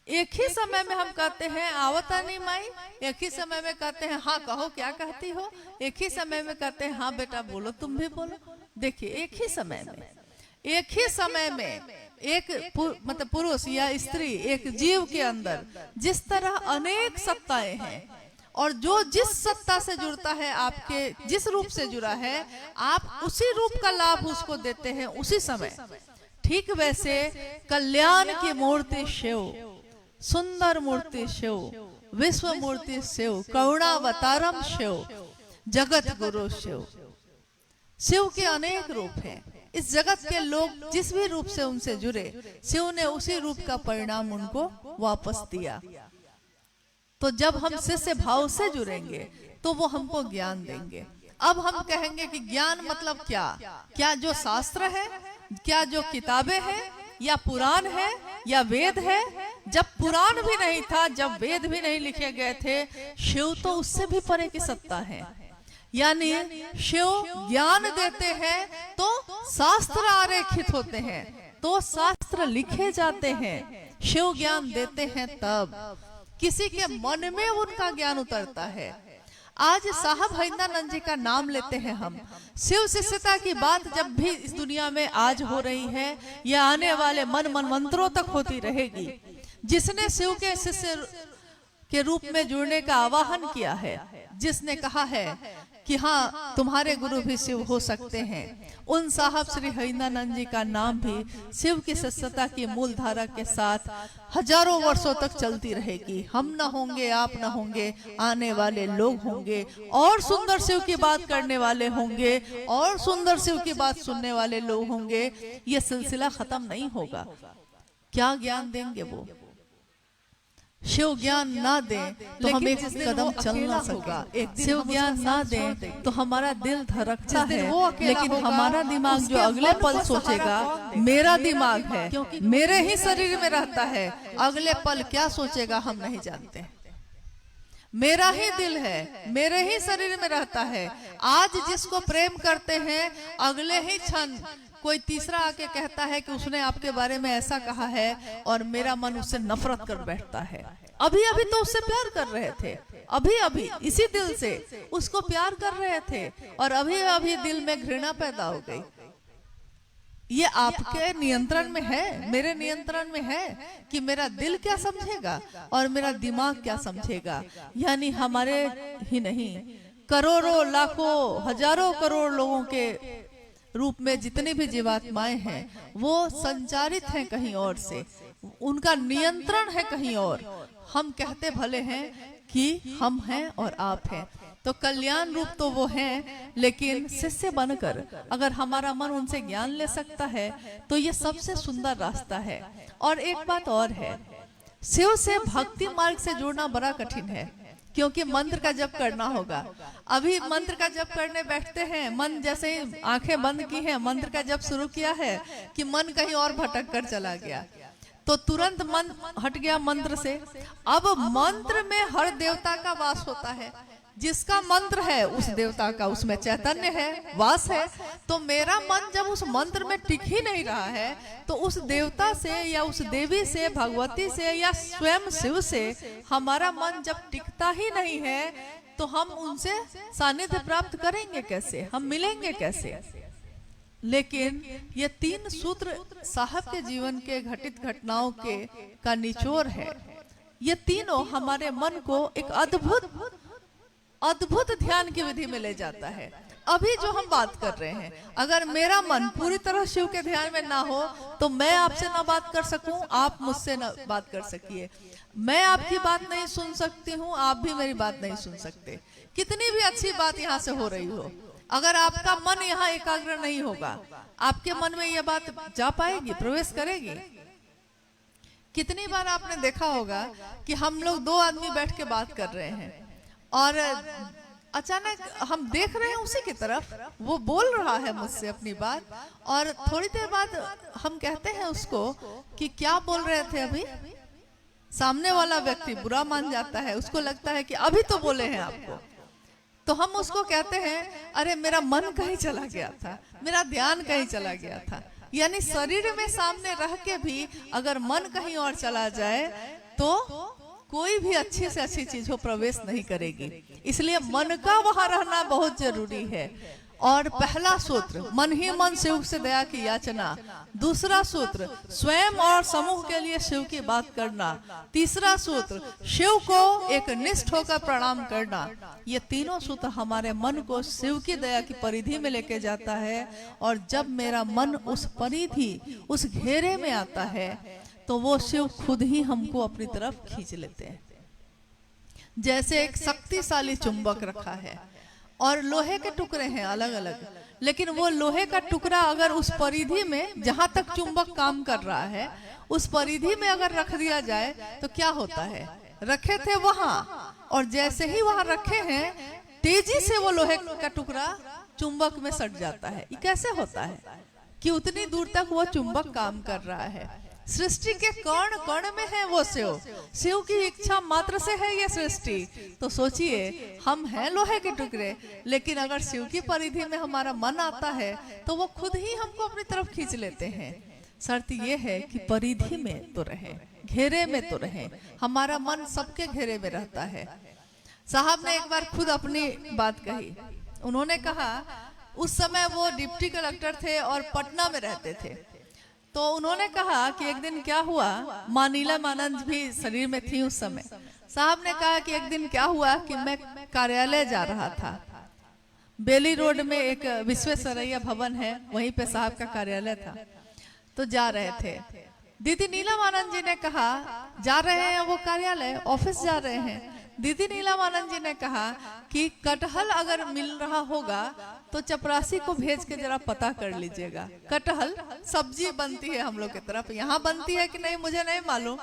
एक ही समय में हम कहते हैं आवता नहीं माई, एक ही समय में कहते हैं हाँ कहो क्या कहती हो, एक ही समय में कहते हैं हाँ बेटा बोलो तुम भी बोलो। देखिए एक ही समय में एक मतलब पुरुष या स्त्री, एक जीव के अंदर जिस तरह अनेक सत्ताएं हैं और जो जिस सत्ता से जुड़ता है, आपके जिस रूप से जुड़ा है, आप उसी रूप का लाभ उसको देते हैं उसी समय। ठीक वैसे कल्याण की मूर्ति शिव, सुंदर मूर्ति शिव, विश्व मूर्ति शिव, करुणावतारम शिव, जगत गुरु शिव। शिव के अनेक रूप हैं। इस जगत के लोग जिस भी रूप से उनसे जुड़े, शिव ने उसी रूप का परिणाम उनको वापस दिया। तो जब हम शिष्य भाव से जुड़ेंगे तो वो हमको ज्ञान देंगे। अब हम कहेंगे कि ज्ञान मतलब क्या? क्या जो शास्त्र है, क्या जो किताबें हैं, या पुराण है, या वेद है? जब पुराण भी नहीं था, जब वेद भी नहीं लिखे गए थे, शिव तो उससे भी परे की सत्ता है। यानी शिव ज्ञान देते हैं तो शास्त्र आरेखित होते हैं, तो शास्त्र लिखे जाते हैं। शिव ज्ञान देते हैं तब किसी के मन में उनका ज्ञान उतरता है। आज साहब हरिंद्रानंद जी का नाम लेते हैं हम। शिव शिष्यता की बात जब भी इस दुनिया में आज हो रही है, या आने वाले मनमंत्रों तक होती रहेगी। जिसने शिव के शिष्य के रूप में जुड़ने का आवाहन किया है, जिसने कहा है कि हाँ तुम्हारे गुरु भी शिव हो सकते हैं, उन साहब श्री हरिंद्रानंद जी का नाम भी शिव की शिष्यता की मूल धारा के साथ हजारों वर्षों तक चलती रहेगी। हम न होंगे, आप न होंगे, आने वाले लोग होंगे और सुंदर शिव की बात करने वाले होंगे और सुंदर शिव की बात सुनने वाले लोग होंगे। ये सिलसिला खत्म नहीं होगा। क्या ज्ञान देंगे वो? शिव ज्ञान ना दे तो हम एक कदम चल ना होगा। शिव ज्ञान ना दे तो हमारा दिल धड़कता है, लेकिन हमारा दिमाग जो अगले पल सोचेगा, मेरा दिमाग है, मेरे ही शरीर में रहता है, अगले पल क्या सोचेगा हम नहीं जानते। मेरा ही दिल है, मेरे ही शरीर में रहता है। आज जिसको प्रेम करते हैं, अगले ही क्षण कोई तीसरा आके कहता है कि उसने आपके बारे में ऐसा कहा है, और मेरा मन उससे नफरत कर बैठता है। अभी अभी तो उससे प्यार कर रहे थे, अभी अभी इसी दिल से उसको प्यार कर रहे थे, और अभी अभी दिल में घृणा पैदा हो गई। ये आपके नियंत्रण में है, मेरे नियंत्रण में है कि मेरा दिल क्या समझेगा और मेरा दिमाग क्या समझेगा। यानी हमारे ही नहीं, करोड़ों, लाखों, हजारों करोड़ लोगों के रूप में जितनी भी जीवात्माएं हैं, वो संचारित हैं कहीं और से, उनका नियंत्रण है कहीं और। हम कहते भले हैं कि हम हैं और आप हैं, तो कल्याण रूप तो वो हैं, लेकिन शिष्य बनकर अगर हमारा मन उनसे ज्ञान ले सकता है तो ये सबसे सुंदर रास्ता है। और एक बात और है, शिव से भक्ति मार्ग से जुड़ना बड़ा कठिन है, क्योंकि मंत्र का जप करना होगा। अभी मंत्र का जप करने बैठते हैं, मन जैसे ही आंखें बंद की हैं, मंत्र का जप शुरू किया है कि मन कहीं और भटक कर चला गया, तो तुरंत मन हट गया मंत्र से। अब मंत्र में हर देवता का वास होता है, जिसका मंत्र है उस देवता का उसमें चैतन्य है, वास है। तो मेरा मन जब उस मंत्र में टिक ही नहीं रहा है, तो उस देवता से या उस देवी से, भगवती से या स्वयं शिव से हमारा मन जब टिकता ही नहीं है, तो हम उनसे सानिध्य प्राप्त करेंगे कैसे, हम मिलेंगे कैसे? लेकिन ये तीन सूत्र साहब के जीवन के घटित घटनाओं के का निचोड़ है। ये तीनों हमारे मन को एक अद्भुत ध्यान की विधि में ले जाता है। अभी जो हम बात कर रहे हैं, अगर मेरा मन पूरी तरह शिव के ध्यान में ना हो, तो मैं आपसे ना बात कर सकूं, आप मुझसे ना बात कर सकिए। मैं आपकी बात नहीं सुन सकती हूँ, आप भी मेरी बात नहीं सुन सकते। कितनी भी अच्छी बात यहाँ से हो रही हो, अगर आपका मन यहाँ एकाग्र नहीं होगा, आपके मन में यह बात जा पाएगी, प्रवेश करेगी? कितनी बार आपने देखा होगा कि हम लोग दो आदमी बैठ के बात कर रहे हैं, और अचानक हम देख रहे हैं उसी की तरफ, वो बोल रहा है मुझसे अपनी बात, और थोड़ी देर बाद हम कहते हैं उसको कि क्या बोल रहे थे अभी। सामने वाला व्यक्ति बुरा मान जाता है, उसको लगता है कि अभी तो बोले हैं आपको। तो हम उसको कहते हैं अरे मेरा मन कहीं चला गया था, मेरा ध्यान कहीं चला गया था। यानी शरीर में सामने रह के भी अगर मन कहीं और चला जाए तो कोई भी अच्छी से अच्छी चीज हो प्रवेश नहीं करेगी। इसलिए मन का वहां रहना बहुत जरूरी है। और पहला सूत्र, मन ही मन शिव से दया की याचना। दूसरा सूत्र, स्वयं और समूह के लिए शिव की बात करना। तीसरा सूत्र, शिव को एक निष्ठ होकर प्रणाम करना। ये तीनों सूत्र हमारे मन को शिव की दया की परिधि में लेके जाता है। और जब मेरा मन उस परिधि, उस घेरे में आता है, तो वो शिव खुद ही हमको अपनी तरफ खींच लेते हैं। जैसे एक शक्तिशाली चुंबक रखा है और लोहे के टुकड़े हैं अलग अलग, लेकिन वो लोहे का टुकड़ा अगर उस परिधि में, जहां तक चुंबक काम कर रहा है, उस परिधि में अगर रख दिया जाए तो क्या होता है। रखे थे वहां, और जैसे ही वहां रखे हैं, तेजी से वो लोहे का टुकड़ा चुंबक में सट जाता है। ये कैसे होता है कि उतनी दूर तक वो चुंबक काम कर रहा है। सृष्टि के कण कण में है वो शिव, शिव की इच्छा मात्र से है ये सृष्टि। तो सोचिए, हम हैं लोहे के टुकड़े, लेकिन अगर शिव की परिधि में हमारा मन आता है तो वो खुद ही हमको अपनी तरफ खींच लेते हैं। शर्त ये है कि परिधि में तो रहे, घेरे में तो रहे। हमारा मन सबके घेरे में रहता है। साहब ने एक बार खुद अपनी बात कही। उन्होंने कहा, उस समय वो डिप्टी कलेक्टर थे और पटना में रहते थे। तो उन्होंने कहा कि एक दिन क्या हुआ, माँ नीलमानंद भी शरीर में थी उस समय। साहब ने कहा कि एक दिन क्या हुआ कि मैं कार्यालय जा रहा था। बेली रोड में एक विश्वेश्वरैया भवन है, वहीं पे साहब का कार्यालय था। तो जा रहे थे, दीदी नीलमानंद जी ने कहा, जा रहे हैं वो कार्यालय, ऑफिस जा रहे हैं। दीदी नीलमानंद जी ने कहा कि कटहल अगर मिल रहा होगा तो चपरासी को भेज के जरा पता कर लीजिएगा। कटहल सब्जी बनती है हम लोग की तरफ, यहाँ बनती है कि नहीं मुझे नहीं मालूम,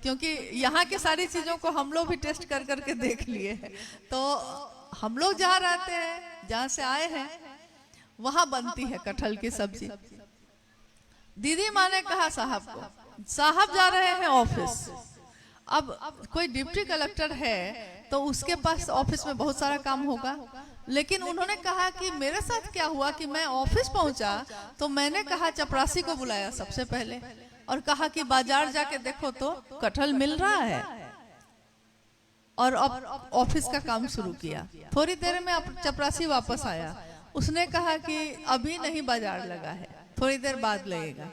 क्योंकि यहाँ की सारी चीजों को हम लोग भी टेस्ट कर करके देख लिए हैं। तो हम लोग जहाँ रहते हैं, जहाँ से आए हैं, वहां बनती है कटहल की सब्जी। दीदी माँ ने कहा साहब को, साहब जा रहे हैं ऑफिस। अब कोई डिप्टी कलेक्टर है तो उसके पास ऑफिस में बहुत सारा काम होगा, लेकिन उन्होंने कहा कि मेरे साथ क्या हुआ कि मैं ऑफिस पहुंचा तो मैंने कहा, चपरासी को बुलाया सबसे पहले और कहा कि बाजार जाके देखो तो कटहल मिल रहा है। और अब ऑफिस का काम शुरू किया। थोड़ी देर में चपरासी वापस आया, उसने कहा कि अभी नहीं बाजार लगा है, थोड़ी देर बाद लगेगा।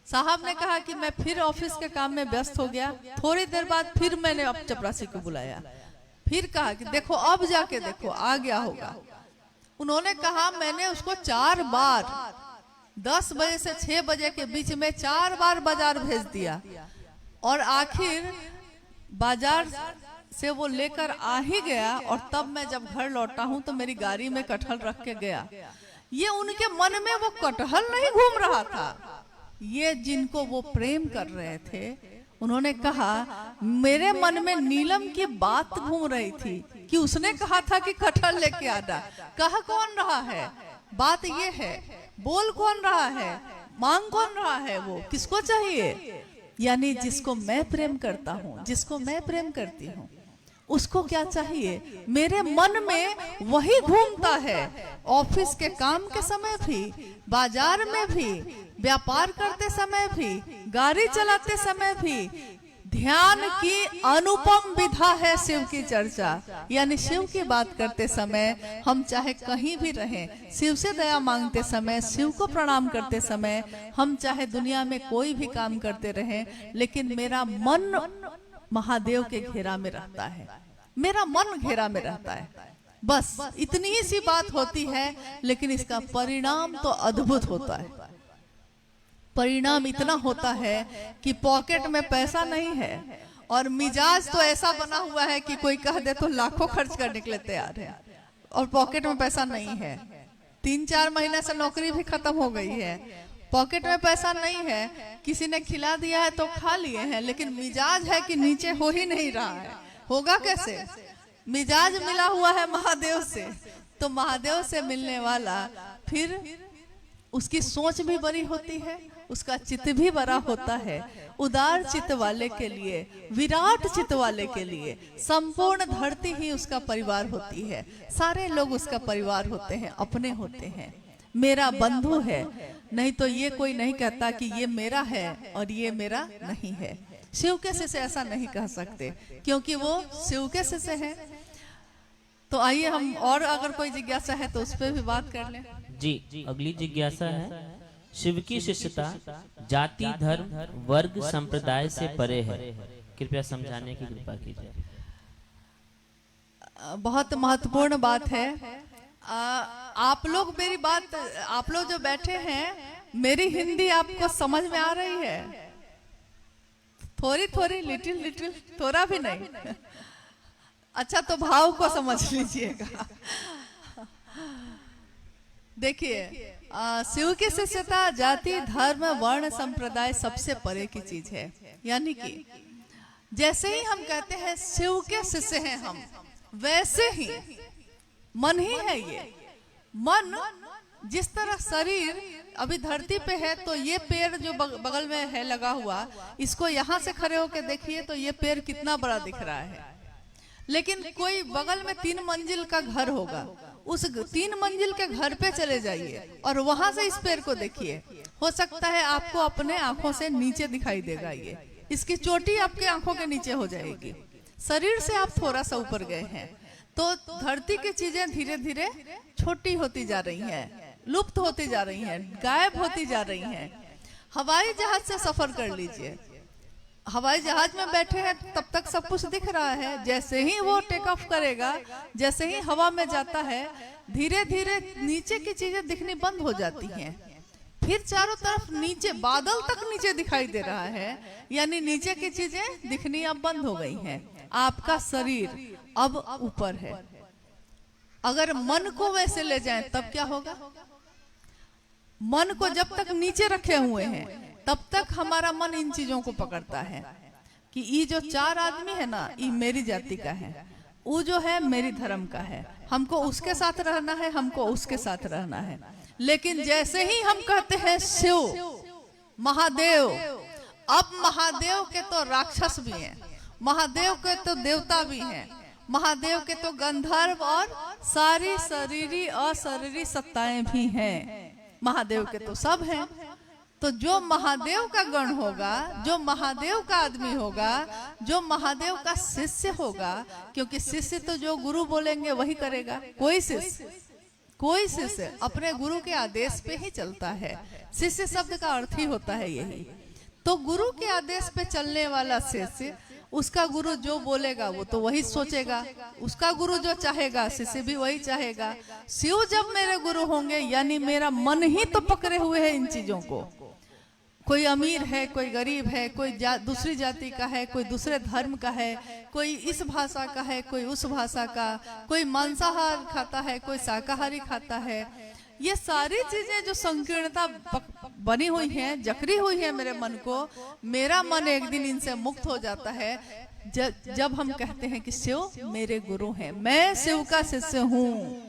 साहब ने कहा कि मैं फिर ऑफिस के काम में व्यस्त हो गया। थोड़ी देर बाद फिर मैंने अब चपरासी को बुलाया, फिर कहा कि देखो अब जाके देखो आ गया होगा। उन्होंने कहा, मैंने उसको 4 बार 10 बजे से 6 बजे के बीच में 4 बार बाजार भेज दिया, और आखिर बाजार से वो लेकर आ ही गया। और तब मैं जब घर लौटा हूं तो मेरी गाड़ी में कटहल रख के गया। ये उनके मन में वो कटहल नहीं घूम रहा था, ये जिनको वो प्रेम कर रहे थे, उन्होंने कहा मेरे मन में नीलम की बात घूम रही थी कि उसने कहा था कि कटहल लेके आना। कह कौन रहा है, बात ये है, बोल कौन रहा है, मांग कौन रहा है, वो किसको चाहिए। यानी जिसको मैं प्रेम करता हूँ, जिसको मैं प्रेम करती हूँ, उसको क्या चाहिए। मेरे मन में वही घूमता है। ऑफिस के काम के समय भी, बाजार में भी, व्यापार करते समय भी, गाड़ी चलाते समय भी, ध्यान की अनुपम विधा है शिव की चर्चा। यानी शिव की बात करते समय हम चाहे कहीं भी रहें, शिव से दया मांगते समय, शिव को प्रणाम करते समय, हम चाहे दुनिया में कोई भी काम करते रहें, लेकिन मेरा मन महादेव के घेरा में रहता है, मेरा मन घेरा में रहता है। बस इतनी ही सी बात होती है, लेकिन इसका परिणाम तो अद्भुत होता है। परिणाम इतना होता है कि पॉकेट में पैसा नहीं है और मिजाज तो ऐसा बना हुआ है कि कोई कह दे तो लाखों खर्च कर निकले तैयार है, और पॉकेट में पैसा नहीं है। 3-4 महीने से नौकरी भी खत्म हो गई है, पॉकेट में पैसा नहीं है, किसी ने खिला दिया है तो खा लिए हैं, लेकिन मिजाज है कि नीचे हो ही नहीं रहा है। होगा कैसे? मिजाज मिला हुआ है महादेव से, तो महादेव से मिलने वाला फिर उसकी सोच भी बड़ी होती है, उसका चित्त भी बड़ा होता है। उदार चित्त वाले के लिए, विराट चित्त वाले के लिए संपूर्ण धरती ही उसका परिवार होती है। सारे लोग उसका परिवार होते हैं, अपने होते हैं, मेरा बंधु है। नहीं तो ये कोई नहीं कहता कि ये मेरा है और ये मेरा नहीं है। शिव के शिष्य ऐसा नहीं कह सकते, क्योंकि वो शिव के शिष्य हैं। तो आइए हम, और अगर कोई जिज्ञासा है तो उस पर भी बात कर लें। जी, अगली जिज्ञासा है, शिव की शिष्यता जाति, धर्म, वर्ग, संप्रदाय से परे है, कृपया समझाने की कृपा कीजिए। बहुत महत्वपूर्ण बात है। आप लोग मेरी बात, आप लोग जो बैठे हैं, मेरी हिंदी आपको समझ में आ रही है? थोड़ी थोड़ी, लिटिल लिटिल, थोड़ा भी नहीं। अच्छा, तो भाव को समझ लीजिएगा। देखिए, शिव की शिष्यता जाति, धर्म, वर्ण, संप्रदाय सबसे परे की चीज है। यानी कि जैसे ही हम कहते हैं शिव के शिष्य हैं हम, वैसे ही मन ही है ये। मन जिस तरह शरीर अभी धरती पे है, तो ये पेड़ जो बगल में है लगा हुआ, इसको यहाँ से खड़े होकर देखिए तो ये पेड़ कितना बड़ा दिख रहा है। लेकिन कोई बगल में 3 मंजिल का घर होगा, उस 3 मंजिल के घर पे चले जाइए और वहां से इस पेड़ को देखिए, हो सकता है आपको अपने आंखों से नीचे दिखाई देगा। ये इसकी चोटी आपके आंखों के नीचे हो जाएगी। शरीर से आप थोड़ा सा ऊपर गए हैं, तो धरती की चीजें धीरे धीरे छोटी होती जा रही हैं, लुप्त होती जा रही हैं, गायब होती जा रही हैं। हवाई जहाज से सफर कर लीजिए, हवाई जहाज में बैठे हैं तब तक सब कुछ दिख रहा है। जैसे ही वो टेक ऑफ करेगा, जैसे ही हवा में जाता है, धीरे धीरे नीचे की चीजें दिखनी बंद हो जाती हैं। फिर चारों तरफ नीचे, बादल तक नीचे दिखाई दे रहा है, यानी नीचे की चीजें दिखनी अब बंद हो गई हैं। आपका शरीर अब ऊपर है। अगर मन को वैसे ले जाएं तब क्या होगा? मन को जब तक नीचे रखे हुए हैं, तब तक हमारा मन इन चीजों को पकड़ता है कि ये जो 4 आदमी है ना, ये मेरी जाति का है, वो जो है मेरी धर्म का है, हमको उसके साथ रहना है, हमको उसके साथ रहना है। लेकिन जैसे ही हम कहते हैं शिव, महादेव, अब महादेव के तो राक्षस भी हैं, महादेव के तो देवता भी हैं, महादेव के तो गंधर्व और सारी शरीरी अशरीरी सत्ताएं भी हैं। महादेव के तो सब हैं। तो जो महादेव का गण होगा, जो महादेव का आदमी होगा, जो महादेव का शिष्य होगा, क्योंकि शिष्य तो जो गुरु बोलेंगे वही करेगा। कोई शिष्य अपने गुरु के आदेश पे ही चलता है। शिष्य शब्द का अर्थ ही होता है यही। तो गुरु के आदेश पे चलने वाला शिष्य, उसका गुरु जो बोलेगा वो तो वही सोचेगा, उसका गुरु जो चाहेगा शिष्य भी वही चाहेगा। शिव जब मेरे गुरु होंगे, यानी मेरा मन ही तो पकड़े हुए है इन चीजों को। कोई अमीर है, कोई गरीब है, कोई दूसरी जाति का है, कोई दूसरे धर्म का है, कोई इस भाषा का है, कोई उस भाषा का, कोई मांसाहार खाता है, कोई शाकाहारी खाता है। ये सारी चीजें जो संकीर्णता बनी हुई हैं, जकड़ी हुई है मेरे मन को, मेरा मन एक दिन इनसे मुक्त हो जाता है जब हम कहते हैं कि शिव मेरे गुरु हैं, मैं शिव का शिष्य हूँ।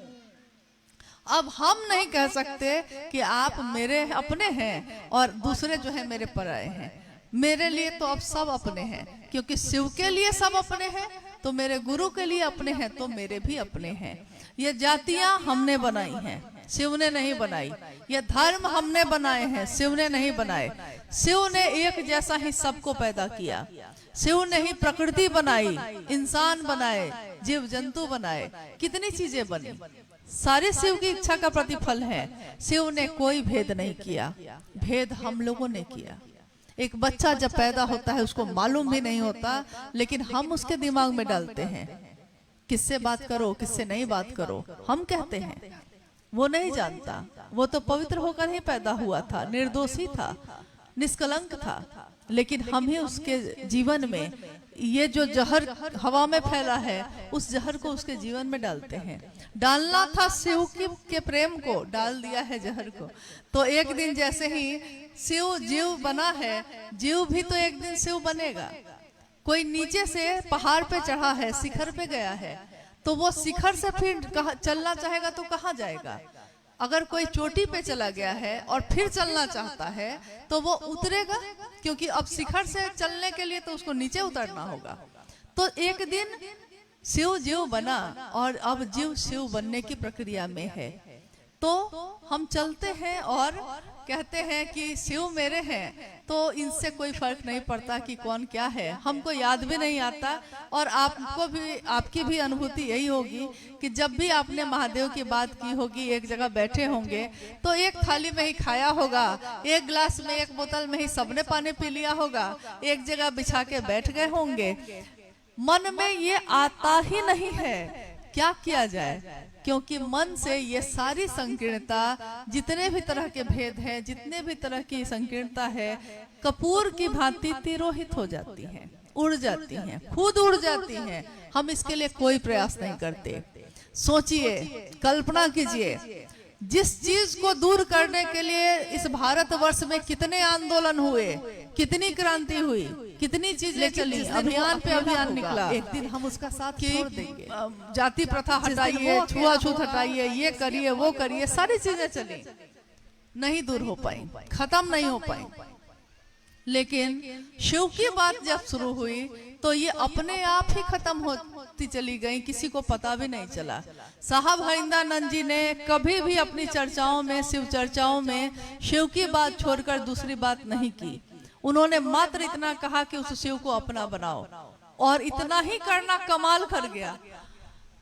अब हम नहीं कह सकते कि आप मेरे अपने हैं और दूसरे जो है मेरे पराए हैं। मेरे लिए तो अब सब अपने हैं, क्योंकि शिव के लिए सब अपने हैं, तो मेरे गुरु के लिए अपने हैं, तो मेरे भी अपने हैं। ये जातियां हमने बनाई हैं, शिव ने नहीं बनाई। ये धर्म हमने बनाए हैं, शिव ने नहीं बनाए। शिव ने एक जैसा ही सबको पैदा किया। शिव ने ही प्रकृति बनाई, इंसान बनाए, जीव जंतु बनाए, कितनी चीजें बनी, सारे शिव की इच्छा का प्रतिफल है। शिव ने कोई भेद नहीं किया, भेद हम लोगों ने किया। एक बच्चा जब पैदा होता है उसको मालूम भी नहीं होता, लेकिन हम उसके दिमाग में डालते हैं किससे बात करो, किससे नहीं बात करो, हम कहते हैं। वो नहीं जानता, वो तो पवित्र होकर ही पैदा हुआ था, निर्दोषी था, निष्कलंक था। लेकिन हम ही उसके जीवन में ये जो जहर हवा में फैला है, उस जहर को उसके जीवन में डालते हैं। डालना था शिव के प्रेम को, डाल दिया है जहर को। तो एक दिन जैसे ही शिव जीव बना है, जीव भी तो एक दिन शिव बनेगा। कोई नीचे से पहाड़ पे चढ़ा है, शिखर पे गया है, तो वो शिखर से फिर चलना चाहेगा तो कहाँ जाएगा? अगर कोई चोटी पे चला गया है और फिर चलना चाहता है तो वो उतरेगा, क्योंकि अब शिखर से चलने के लिए तो उसको नीचे उतरना होगा। तो एक दिन शिव जीव बना और अब जीव शिव बनने की प्रक्रिया में है। तो हम चलते हैं और कहते हैं कि शिव मेरे हैं, तो इनसे कोई फर्क नहीं पड़ता कि कौन क्या है, हमको याद भी नहीं आता। और आपको भी, आपकी भी अनुभूति यही होगी कि जब भी आपने महादेव की बात की होगी, एक जगह बैठे होंगे तो एक थाली में ही खाया होगा, एक गिलास में, एक बोतल में ही सबने पानी पी लिया होगा, एक जगह बिछा के बैठ गए होंगे। मन में ये आता ही नहीं है, क्या किया जाए? क्योंकि मन से ये सारी संकीर्णता, जितने भी तरह के भेद हैं, जितने भी तरह की संकीर्णता है, कपूर की भांति तिरोहित हो जाती हैं, उड़ जाती हैं, खुद उड़ जाती हैं। हम इसके लिए कोई प्रयास नहीं करते। सोचिए, कल्पना कीजिए, जिस चीज को दूर करने के लिए इस भारतवर्ष में कितने आंदोलन हुए, कितनी क्रांति हुई, कितनी चीजें चली, अभियान पे अभियान निकला। एक दिन हम उसका साथ छोड़ देंगे। जाति प्रथा हटाइए, छुआछूत हटाइए, ये करिए, वो करिए, सारी चीजें चली, नहीं दूर हो पाई, खत्म नहीं हो पाई। लेकिन शिव की बात जब शुरू हुई तो ये अपने आप ही खत्म होती चली गई, किसी को पता भी नहीं चला। साहब हरिंदानंद जी ने कभी भी अपनी चर्चाओं में, शिव चर्चाओं में, शिव की बात छोड़कर दूसरी बात नहीं की। उन्होंने मात्र इतना कहा कि उस शिव को अपना बनाओ, और इतना ही करना कमाल कर गया।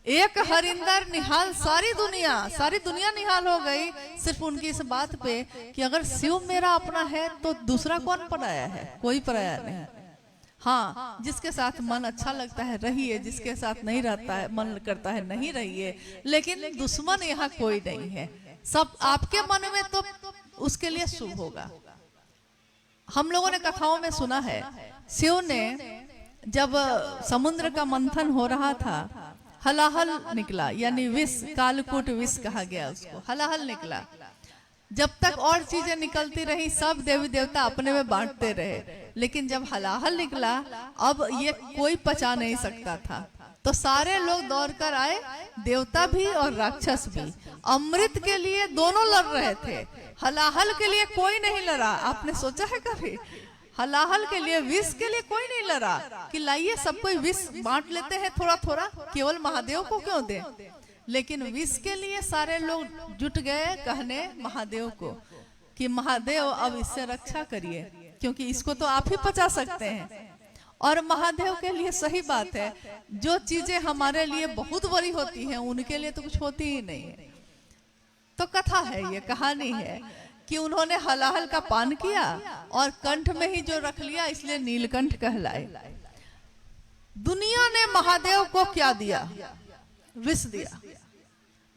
एक हरिंदर निहाल, सारी दुनिया निहाल हो गई सिर्फ उनकी इस बात पे कि अगर शिव मेरा अपना है तो दूसरा कौन पराया है? कोई पराया नहीं। हाँ, जिसके साथ मन अच्छा लगता है रहिए, जिसके साथ नहीं रहता है, मन करता है नहीं रहिए, लेकिन दुश्मन यहाँ कोई नहीं है। सब आपके मन में तो उसके लिए शुभ होगा। हम लोगों ने कथाओं में सुना है, शिव ने जब समुद्र का मंथन हो रहा था, हलाहल निकला, यानी विष, कालकूट विष कहा गया उसको, हलाहल निकला। जब तक और चीजें निकलती रही, सब देवी देवता अपने में बांटते रहे, लेकिन जब हलाहल निकला, अब ये कोई पचा नहीं सकता था, तो सारे लोग दौड़ कर आए, देवता भी और राक्षस भी। अमृत के लिए दोनों लड़ रहे थे, हलाहल के लिए कोई नहीं लड़ा। आपने सोचा है कभी? हलाहल के लिए, विष के लिए कोई नहीं लड़ा कि लाइए सब कोई विष बांट लेते हैं थोड़ा थोड़ा, केवल महादेव को क्यों दे। लेकिन विष के लिए सारे लोग जुट गए कहने महादेव को कि महादेव अब इससे रक्षा करिए, क्योंकि इसको तो आप ही पचा सकते हैं। और महादेव के लिए सही बात है, जो चीजें हमारे लिए बहुत बड़ी होती हैं उनके लिए तो कुछ होती ही नहीं है। तो कथा है, ये कहानी है कि उन्होंने हलाहल का पान किया और कंठ में ही जो रख लिया, इसलिए नीलकंठ कहलाए। दुनिया ने महादेव को क्या दिया? विष दिया।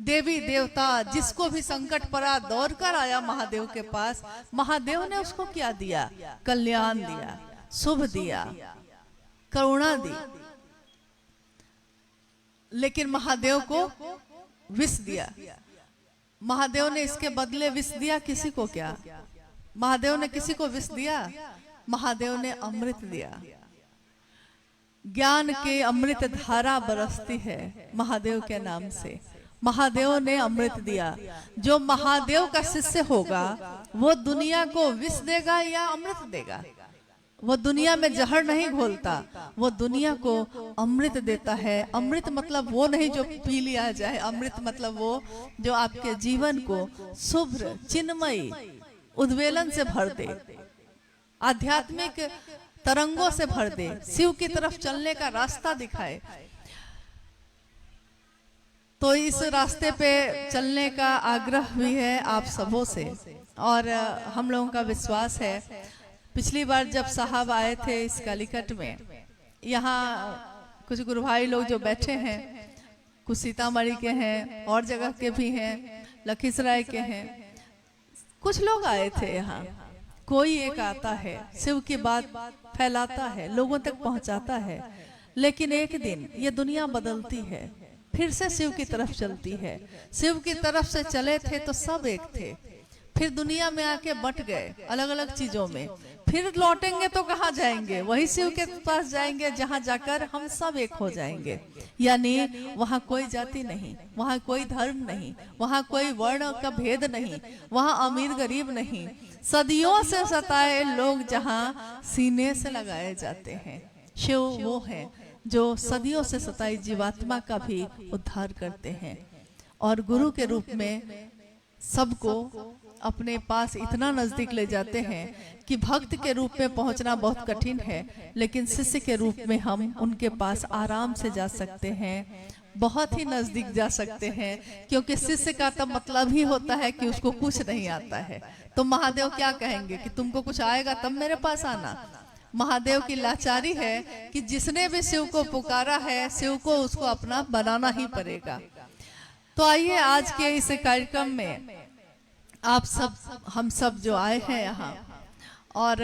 देवी देवता जिसको भी संकट पड़ा दौड़ कर आया महादेव के पास, महादेव ने उसको क्या दिया? कल्याण दिया, शुभ दिया, करुणा दी। लेकिन महादेव को विष दिया। महादेव ने इसके बदले विष दिया किसी को क्या? महादेव ने किसी को विष दिया? महादेव ने अमृत दिया। ज्ञान के अमृत धारा बरसती है महादेव के नाम से। महादेव ने अमृत दिया। जो महादेव का शिष्य होगा वो दुनिया को विष देगा या अमृत देगा? वो दुनिया में जहर नहीं घोलता, वो दुनिया को अमृत देता है। अमृत मतलब वो नहीं जो पी लिया जाए, अमृत मतलब वो जो आपके जीवन को शुभ्र, चिन्मयी, उद्वेलन से भर दे, आध्यात्मिक तरंगों से भर दे, शिव की तरफ चलने का रास्ता दिखाए। तो इस रास्ते पे चलने का आग्रह भी है आप सबों से, और हम लोगों का विश्वास है। पिछली बार जब साहब आए थे इस कालीकट में, यहाँ कुछ गुरु भाई लोग जो बैठे हैं, कुछ सीतामढ़ी के हैं और जगह के भी हैं, लखीसराय के हैं, कुछ लोग आए थे यहाँ। कोई एक आता है, शिव की बात फैलाता है, लोगों तक पहुंचाता है, लेकिन एक दिन ये दुनिया बदलती है, फिर से शिव की तरफ चलती है। शिव की तरफ से चले थे तो सब एक थे, फिर दुनिया में आके बट गए अलग अलग चीजों में। फिर लौटेंगे तो कहाँ जाएंगे? वही शिव के पास जाएंगे जहाँ जाकर हम सब एक हो जाएंगे। यानी वहाँ कोई जाति नहीं, वहाँ कोई धर्म नहीं, वहाँ कोई वर्ण का भेद नहीं, वहाँ अमीर गरीब नहीं। सदियों से सताए लोग जहाँ सीने से लगाए जाते हैं। शिव वो है जो सदियों से सताई जीवात्मा का भी उद्धार करते हैं और गुरु के रूप में सबको अपने पास इतना नजदीक ले जाते हैं कि भक्त के रूप में पहुंचना बहुत कठिन है, लेकिन शिष्य के रूप में हम उनके पास आराम से जा सकते हैं, बहुत ही नजदीक जा सकते हैं। क्योंकि शिष्य का तो मतलब ही होता है कि उसको कुछ नहीं आता है। तो महादेव क्या कहेंगे कि तुमको कुछ आएगा तब मेरे पास आना। महादेव की लाचारी है कि जिसने भी शिव को पुकारा है, शिव को उसको अपना बनाना ही पड़ेगा। तो आइए आज के इस कार्यक्रम में आप सब, हम सब जो आए हैं यहाँ, और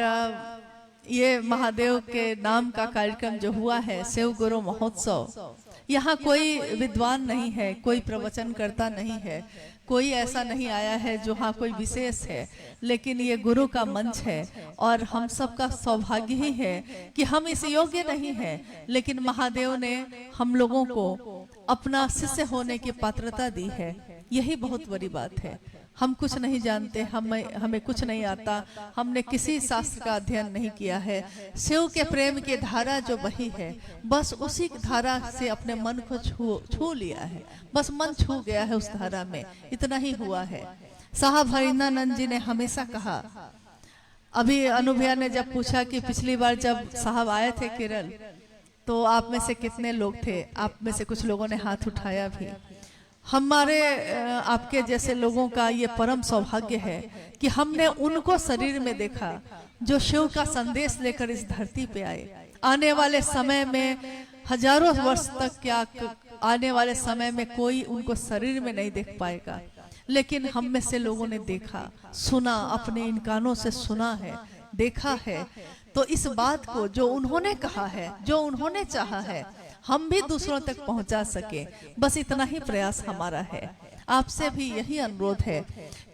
ये महादेव के नाम का कार्यक्रम जो हुआ है शिव गुरु महोत्सव, यहाँ कोई विद्वान नहीं है, कोई प्रवचन करता नहीं है, कोई ऐसा नहीं आया है जो हाँ कोई विशेष है, लेकिन ये गुरु का मंच है और हम सबका सौभाग्य ही है कि हम इस योग्य नहीं हैं, लेकिन महादेव ने हम लोगों को अपना शिष्य होने की पात्रता दी है। यही बहुत बड़ी बात है। हम कुछ नहीं जानते, हमें कुछ नहीं आता, हमने किसी शास्त्र का अध्ययन नहीं किया है। शिव के प्रेम की धारा जो बही है, बस उसी धारा से अपने मन को छू लिया है, बस मन छू गया है उस धारा में, इतना ही हुआ है। साहब हरिंद्रानंद जी ने हमेशा कहा, अभी अनुभया ने जब पूछा कि पिछली बार जब साहब आए थे केरल तो आप में से कितने लोग थे, आप में से कुछ लोगों ने हाथ उठाया भी। हमारे आपके जैसे लोगों का ये परम सौभाग्य है कि हमने उनको शरीर में देखा जो शिव का संदेश लेकर इस धरती पे आए। आने वाले समय में हजारों वर्ष तक, क्या आने वाले समय में कोई उनको शरीर में नहीं देख पाएगा, लेकिन हम में से लोगों ने देखा, सुना, अपने इन कानों से सुना है, देखा है। तो इस बात को जो उन्होंने कहा है, जो उन्होंने चाहा है, हम भी दूसरों तक पहुंचा सके, बस इतना ही प्रयास हमारा है। आपसे भी यही अनुरोध है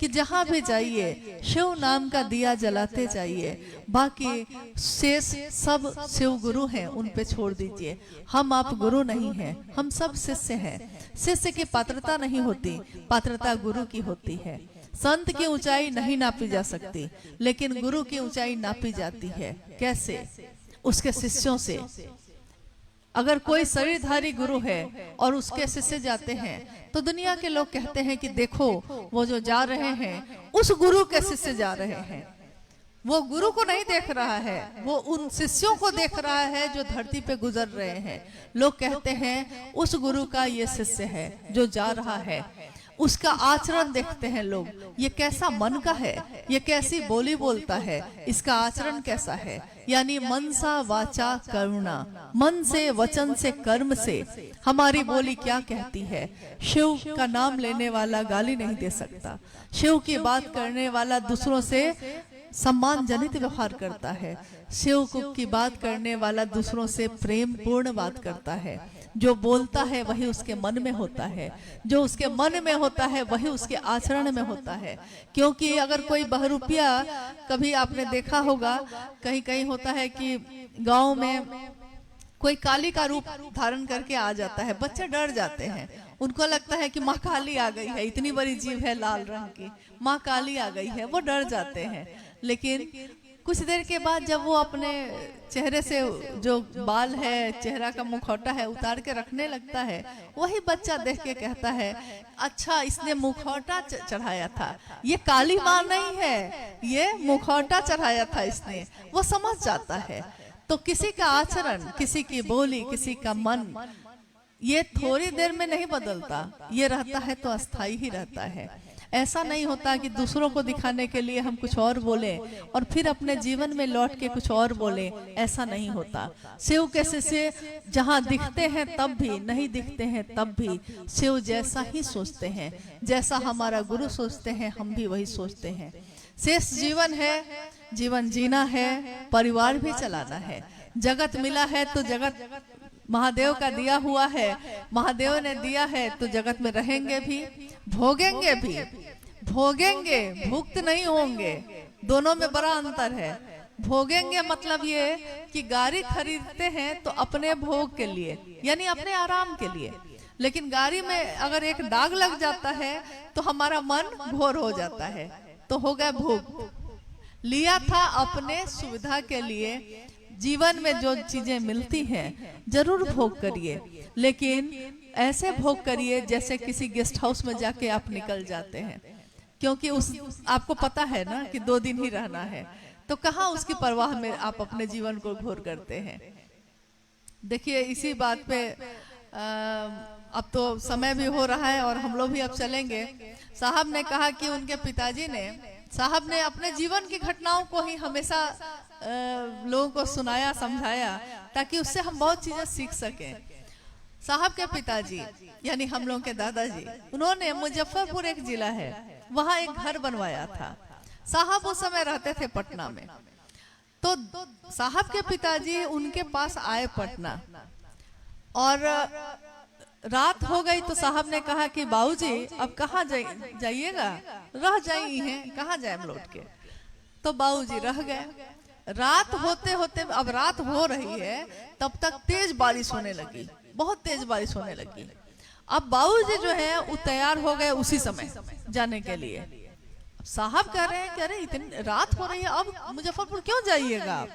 कि जहां भी जाइए शिव नाम का दिया जलाते जाइए, बाकी शेष सब शिव गुरु हैं, उन पे छोड़ दीजिए। हम आप गुरु नहीं हैं, हम सब शिष्य हैं। शिष्य की पात्रता नहीं होती, पात्रता गुरु की होती है। संत की ऊंचाई नहीं नापी जा सकती, लेकिन गुरु की ऊंचाई नापी जाती है। कैसे? उसके शिष्यों से। अगर कोई शरीरधारी गुरु है और उसके शिष्य जाते हैं तो दुनिया के लोग कहते हैं कि देखो वो जो जा रहे हैं उस गुरु के शिष्य जा रहे हैं। वो गुरु को नहीं देख रहा है, वो उन शिष्यों को देख रहा है जो धरती पे गुजर रहे हैं। लोग कहते हैं उस गुरु का ये शिष्य है जो जा रहा है। उसका आचरण देखते हैं लोग, ये कैसा मन का है, ये कैसी बोली बोलता है, इसका आचरण कैसा है। यानी मनसा वाचा करुणा, मन से, वचन से, कर्म से हमारी बोली क्या कहती है। शिव का नाम लेने वाला गाली नहीं दे सकता। शिव की बात करने वाला दूसरों से सम्मान जनित व्यवहार करता है। शिव की बात करने वाला दूसरों से प्रेम पूर्ण बात करता है। जो बोलता है वही उसके मन में होता है, जो उसके मन में होता है वही उसके आचरण में होता है। क्योंकि अगर कोई बहरूपिया, कभी आपने देखा होगा कहीं कहीं होता है कि गांव में कोई काली का रूप धारण करके आ जाता है, बच्चे डर जाते हैं, उनको लगता है कि माँ काली आ गई है, इतनी बड़ी जीभ है लाल रंग की, माँ काली आ गई है, वो डर जाते हैं। लेकिन कुछ देर के बाद जब वो अपने चेहरे से जो बाल है, चेहरा का मुखौटा है, उतार के रखने लगता है, वही बच्चा देख के कहता है अच्छा इसने मुखौटा चढ़ाया था, ये काली माँ नहीं है, ये मुखौटा चढ़ाया था इसने। वो समझ जाता है। तो किसी का आचरण, किसी की बोली, किसी का मन, ये थोड़ी देर में नहीं बदलता, ये रहता है तो अस्थाई ही रहता है। ऐसा नहीं होता कि दूसरों को दिखाने के लिए हम कुछ और बोलें और फिर अपने जीवन में लौट के कुछ और बोलें, ऐसा नहीं होता। शिव के शिष्य जहाँ दिखते हैं तब भी, नहीं दिखते हैं तब भी शिव जैसा ही सोचते हैं, जैसा हमारा गुरु सोचते हैं हम भी वही सोचते हैं। शेष जीवन है, जीवन जीना है, परिवार भी चलाना है। जगत मिला है तो जगत महादेव का दिया हुआ है, महादेव ने दिया है तो जगत में रहेंगे भी, भोगेंगे भी, भोगेंगे, भुक्त नहीं होंगे। दोनों में बड़ा अंतर है। भोगेंगे मतलब ये कि गाड़ी खरीदते हैं तो अपने भोग के लिए, यानी अपने आराम के लिए। लेकिन गाड़ी में अगर एक दाग लग जाता है तो हमारा मन घोर हो जाता है, तो हो गया भोग। लिया था अपने सुविधा के लिए। जीवन में जो चीजें मिलती हैं जरूर भोग करिए, लेकिन ऐसे भोग करिए जैसे किसी गेस्ट हाउस में जाके आप निकल जाते हैं, क्योंकि आपको पता है ना कि 2 दिन ही रहना है, तो कहाँ उसकी परवाह में आप अपने जीवन को घोर करते हैं। देखिए इसी बात पे अब तो समय भी हो रहा है और हम लोग भी अब चलेंगे। साहब ने कहा कि उनके पिताजी ने, साहब ने अपने जीवन की घटनाओं को ही हमेशा लोगों को सुनाया, समझाया, ताकि उससे हम बहुत चीजें सीख सकें। साहब के पिताजी यानी हम लोग के दादाजी, उन्होंने मुजफ्फरपुर एक जिला है, वहां एक घर बनवाया था। साहब उस समय रहते थे पटना में। तो साहब के पिताजी उनके पास आए पटना, और रात हो गई तो साहब ने कहा कि बाबूजी अब कहाँ जाइएगा, रह जाइए हैं, कहाँ जाए हम लौट के। तो बाबूजी रह गए। रात होते होते, अब रात हो रही है, तब तक तेज बारिश होने लगी, बहुत तेज बारिश होने लगी। अब बाबूजी जो है वो तैयार हो गए उसी समय जाने के लिए। साहब कह रहे हैं कि अरे इतनी रात हो रही है, अब मुजफ्फरपुर क्यों जाइएगा आप?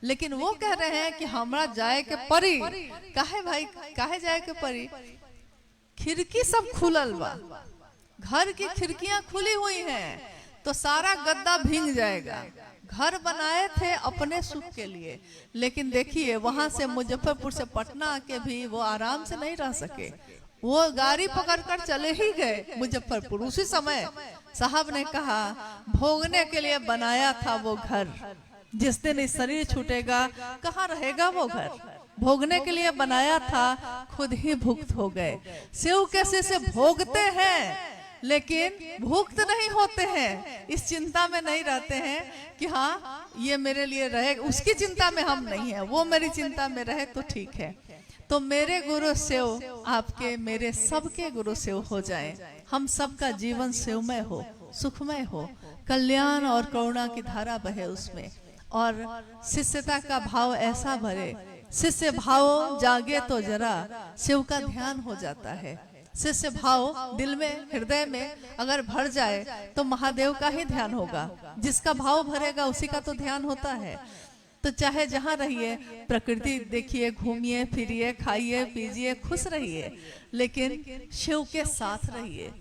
लेकिन वो कह रहे हैं कि हमरा जाए के परी। काहे भाई, काहे जाए के परी? खिड़की सब खुलल बा, घर की खिड़कियां खुली हुई हैं, तो सारा गद्दा भीग जाएगा। घर बनाए थे अपने सुख के लिए, लेकिन देखिए वहां से मुजफ्फरपुर से पटना आके भी वो आराम से नहीं रह सके। वो गाड़ी पकड़कर चले ही गए मुजफ्फरपुर। उसी समय साहब ने कहा भोगने के लिए बनाया था वो घर, जिस दिन इस शरीर छूटेगा कहाँ रहेगा वो घर। भोगने के लिए बनाया था, खुद ही भुक्त हो गए। शिव कैसे से भोगते हैं लेकिन भुक्त नहीं होते हैं। इस चिंता में नहीं रहते हैं कि हाँ ये मेरे लिए रहे, उसकी चिंता में हम नहीं है, वो मेरी चिंता में रहे तो ठीक है। तो मेरे गुरु शिव आपके, मेरे सबके गुरु शिव हो जाएं। हम सबका जीवन शिवमय हो, सुखमय हो, कल्याण और करुणा की धारा बहे उसमें, और शिष्यता का भाव ऐसा भरे, शिष्य भाव जागे तो जरा शिव का ध्यान हो जाता है। शिष्य भाव दिल में, हृदय में अगर भर जाए तो महादेव का ही ध्यान होगा। जिसका भाव भरेगा उसी का तो ध्यान होता है। तो चाहे जहाँ रहिए, प्रकृति देखिए, घूमिए फिरिए, खाइए पीजिए, खुश रहिए, लेकिन शिव के साथ रहिए।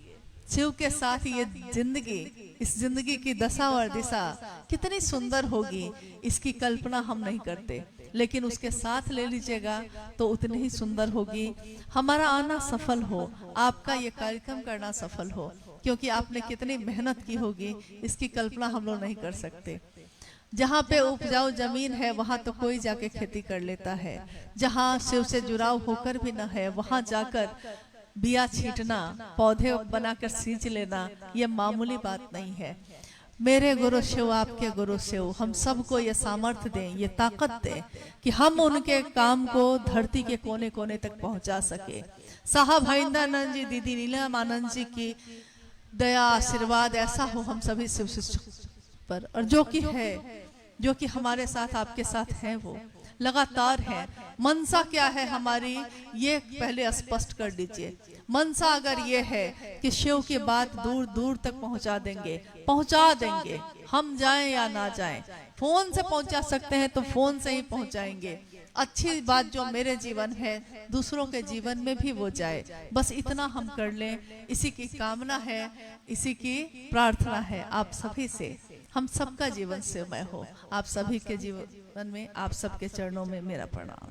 शिव के साथ ये जिंदगी, इस जिंदगी की दशा और दिशा कितनी सुंदर होगी, इसकी कल्पना हम नहीं करते, लेकिन उसके साथ ले लीजिएगा तो उतनी ही सुंदर होगी। हमारा आना सफल हो, आपका ये कार्यक्रम करना सफल हो, क्योंकि आपने कितनी मेहनत की होगी इसकी कल्पना हम लोग नहीं कर सकते। जहाँ पे उपजाऊ जमीन है वहाँ तो कोई जाके खेती कर लेता है, जहाँ शिव से जुड़ाव होकर भी न है वहाँ जाकर बिया छींटना, पौधे बनाकर सींच लेना, ये मामूली बात नहीं है। मेरे गुरु शिव, आपके गुरु शिव हम सबको ये सामर्थ्य दें, ये ताकत दें कि हम उनके काम को धरती के कोने कोने तक पहुंचा सके। साहब हरिंदरानंद जी, दीदी नीलम आनंद जी की दया आशीर्वाद ऐसा हो हम सभी शिव शिष्य पर, और जो कि है, जो कि हमारे साथ आपके साथ है, वो लगातार है। मनसा क्या है हमारी, ये पहले स्पष्ट कर दीजिए। मनसा अगर ये है कि शिव की बात दूर दूर तक पहुंचा देंगे, पहुंचा देंगे, हम जाएं या ना जाएं। फोन से पहुंचा सकते हैं तो फोन से ही पहुंचाएंगे। अच्छी बात जो मेरे जीवन है दूसरों के जीवन में भी वो जाए, बस इतना हम कर लें, इसी की कामना है, इसी की प्रार्थना है आप सभी से। हम सबका जीवन शिवमय हो। आप सभी के जीवन में, आप सबके चरणों में मेरा प्रणाम।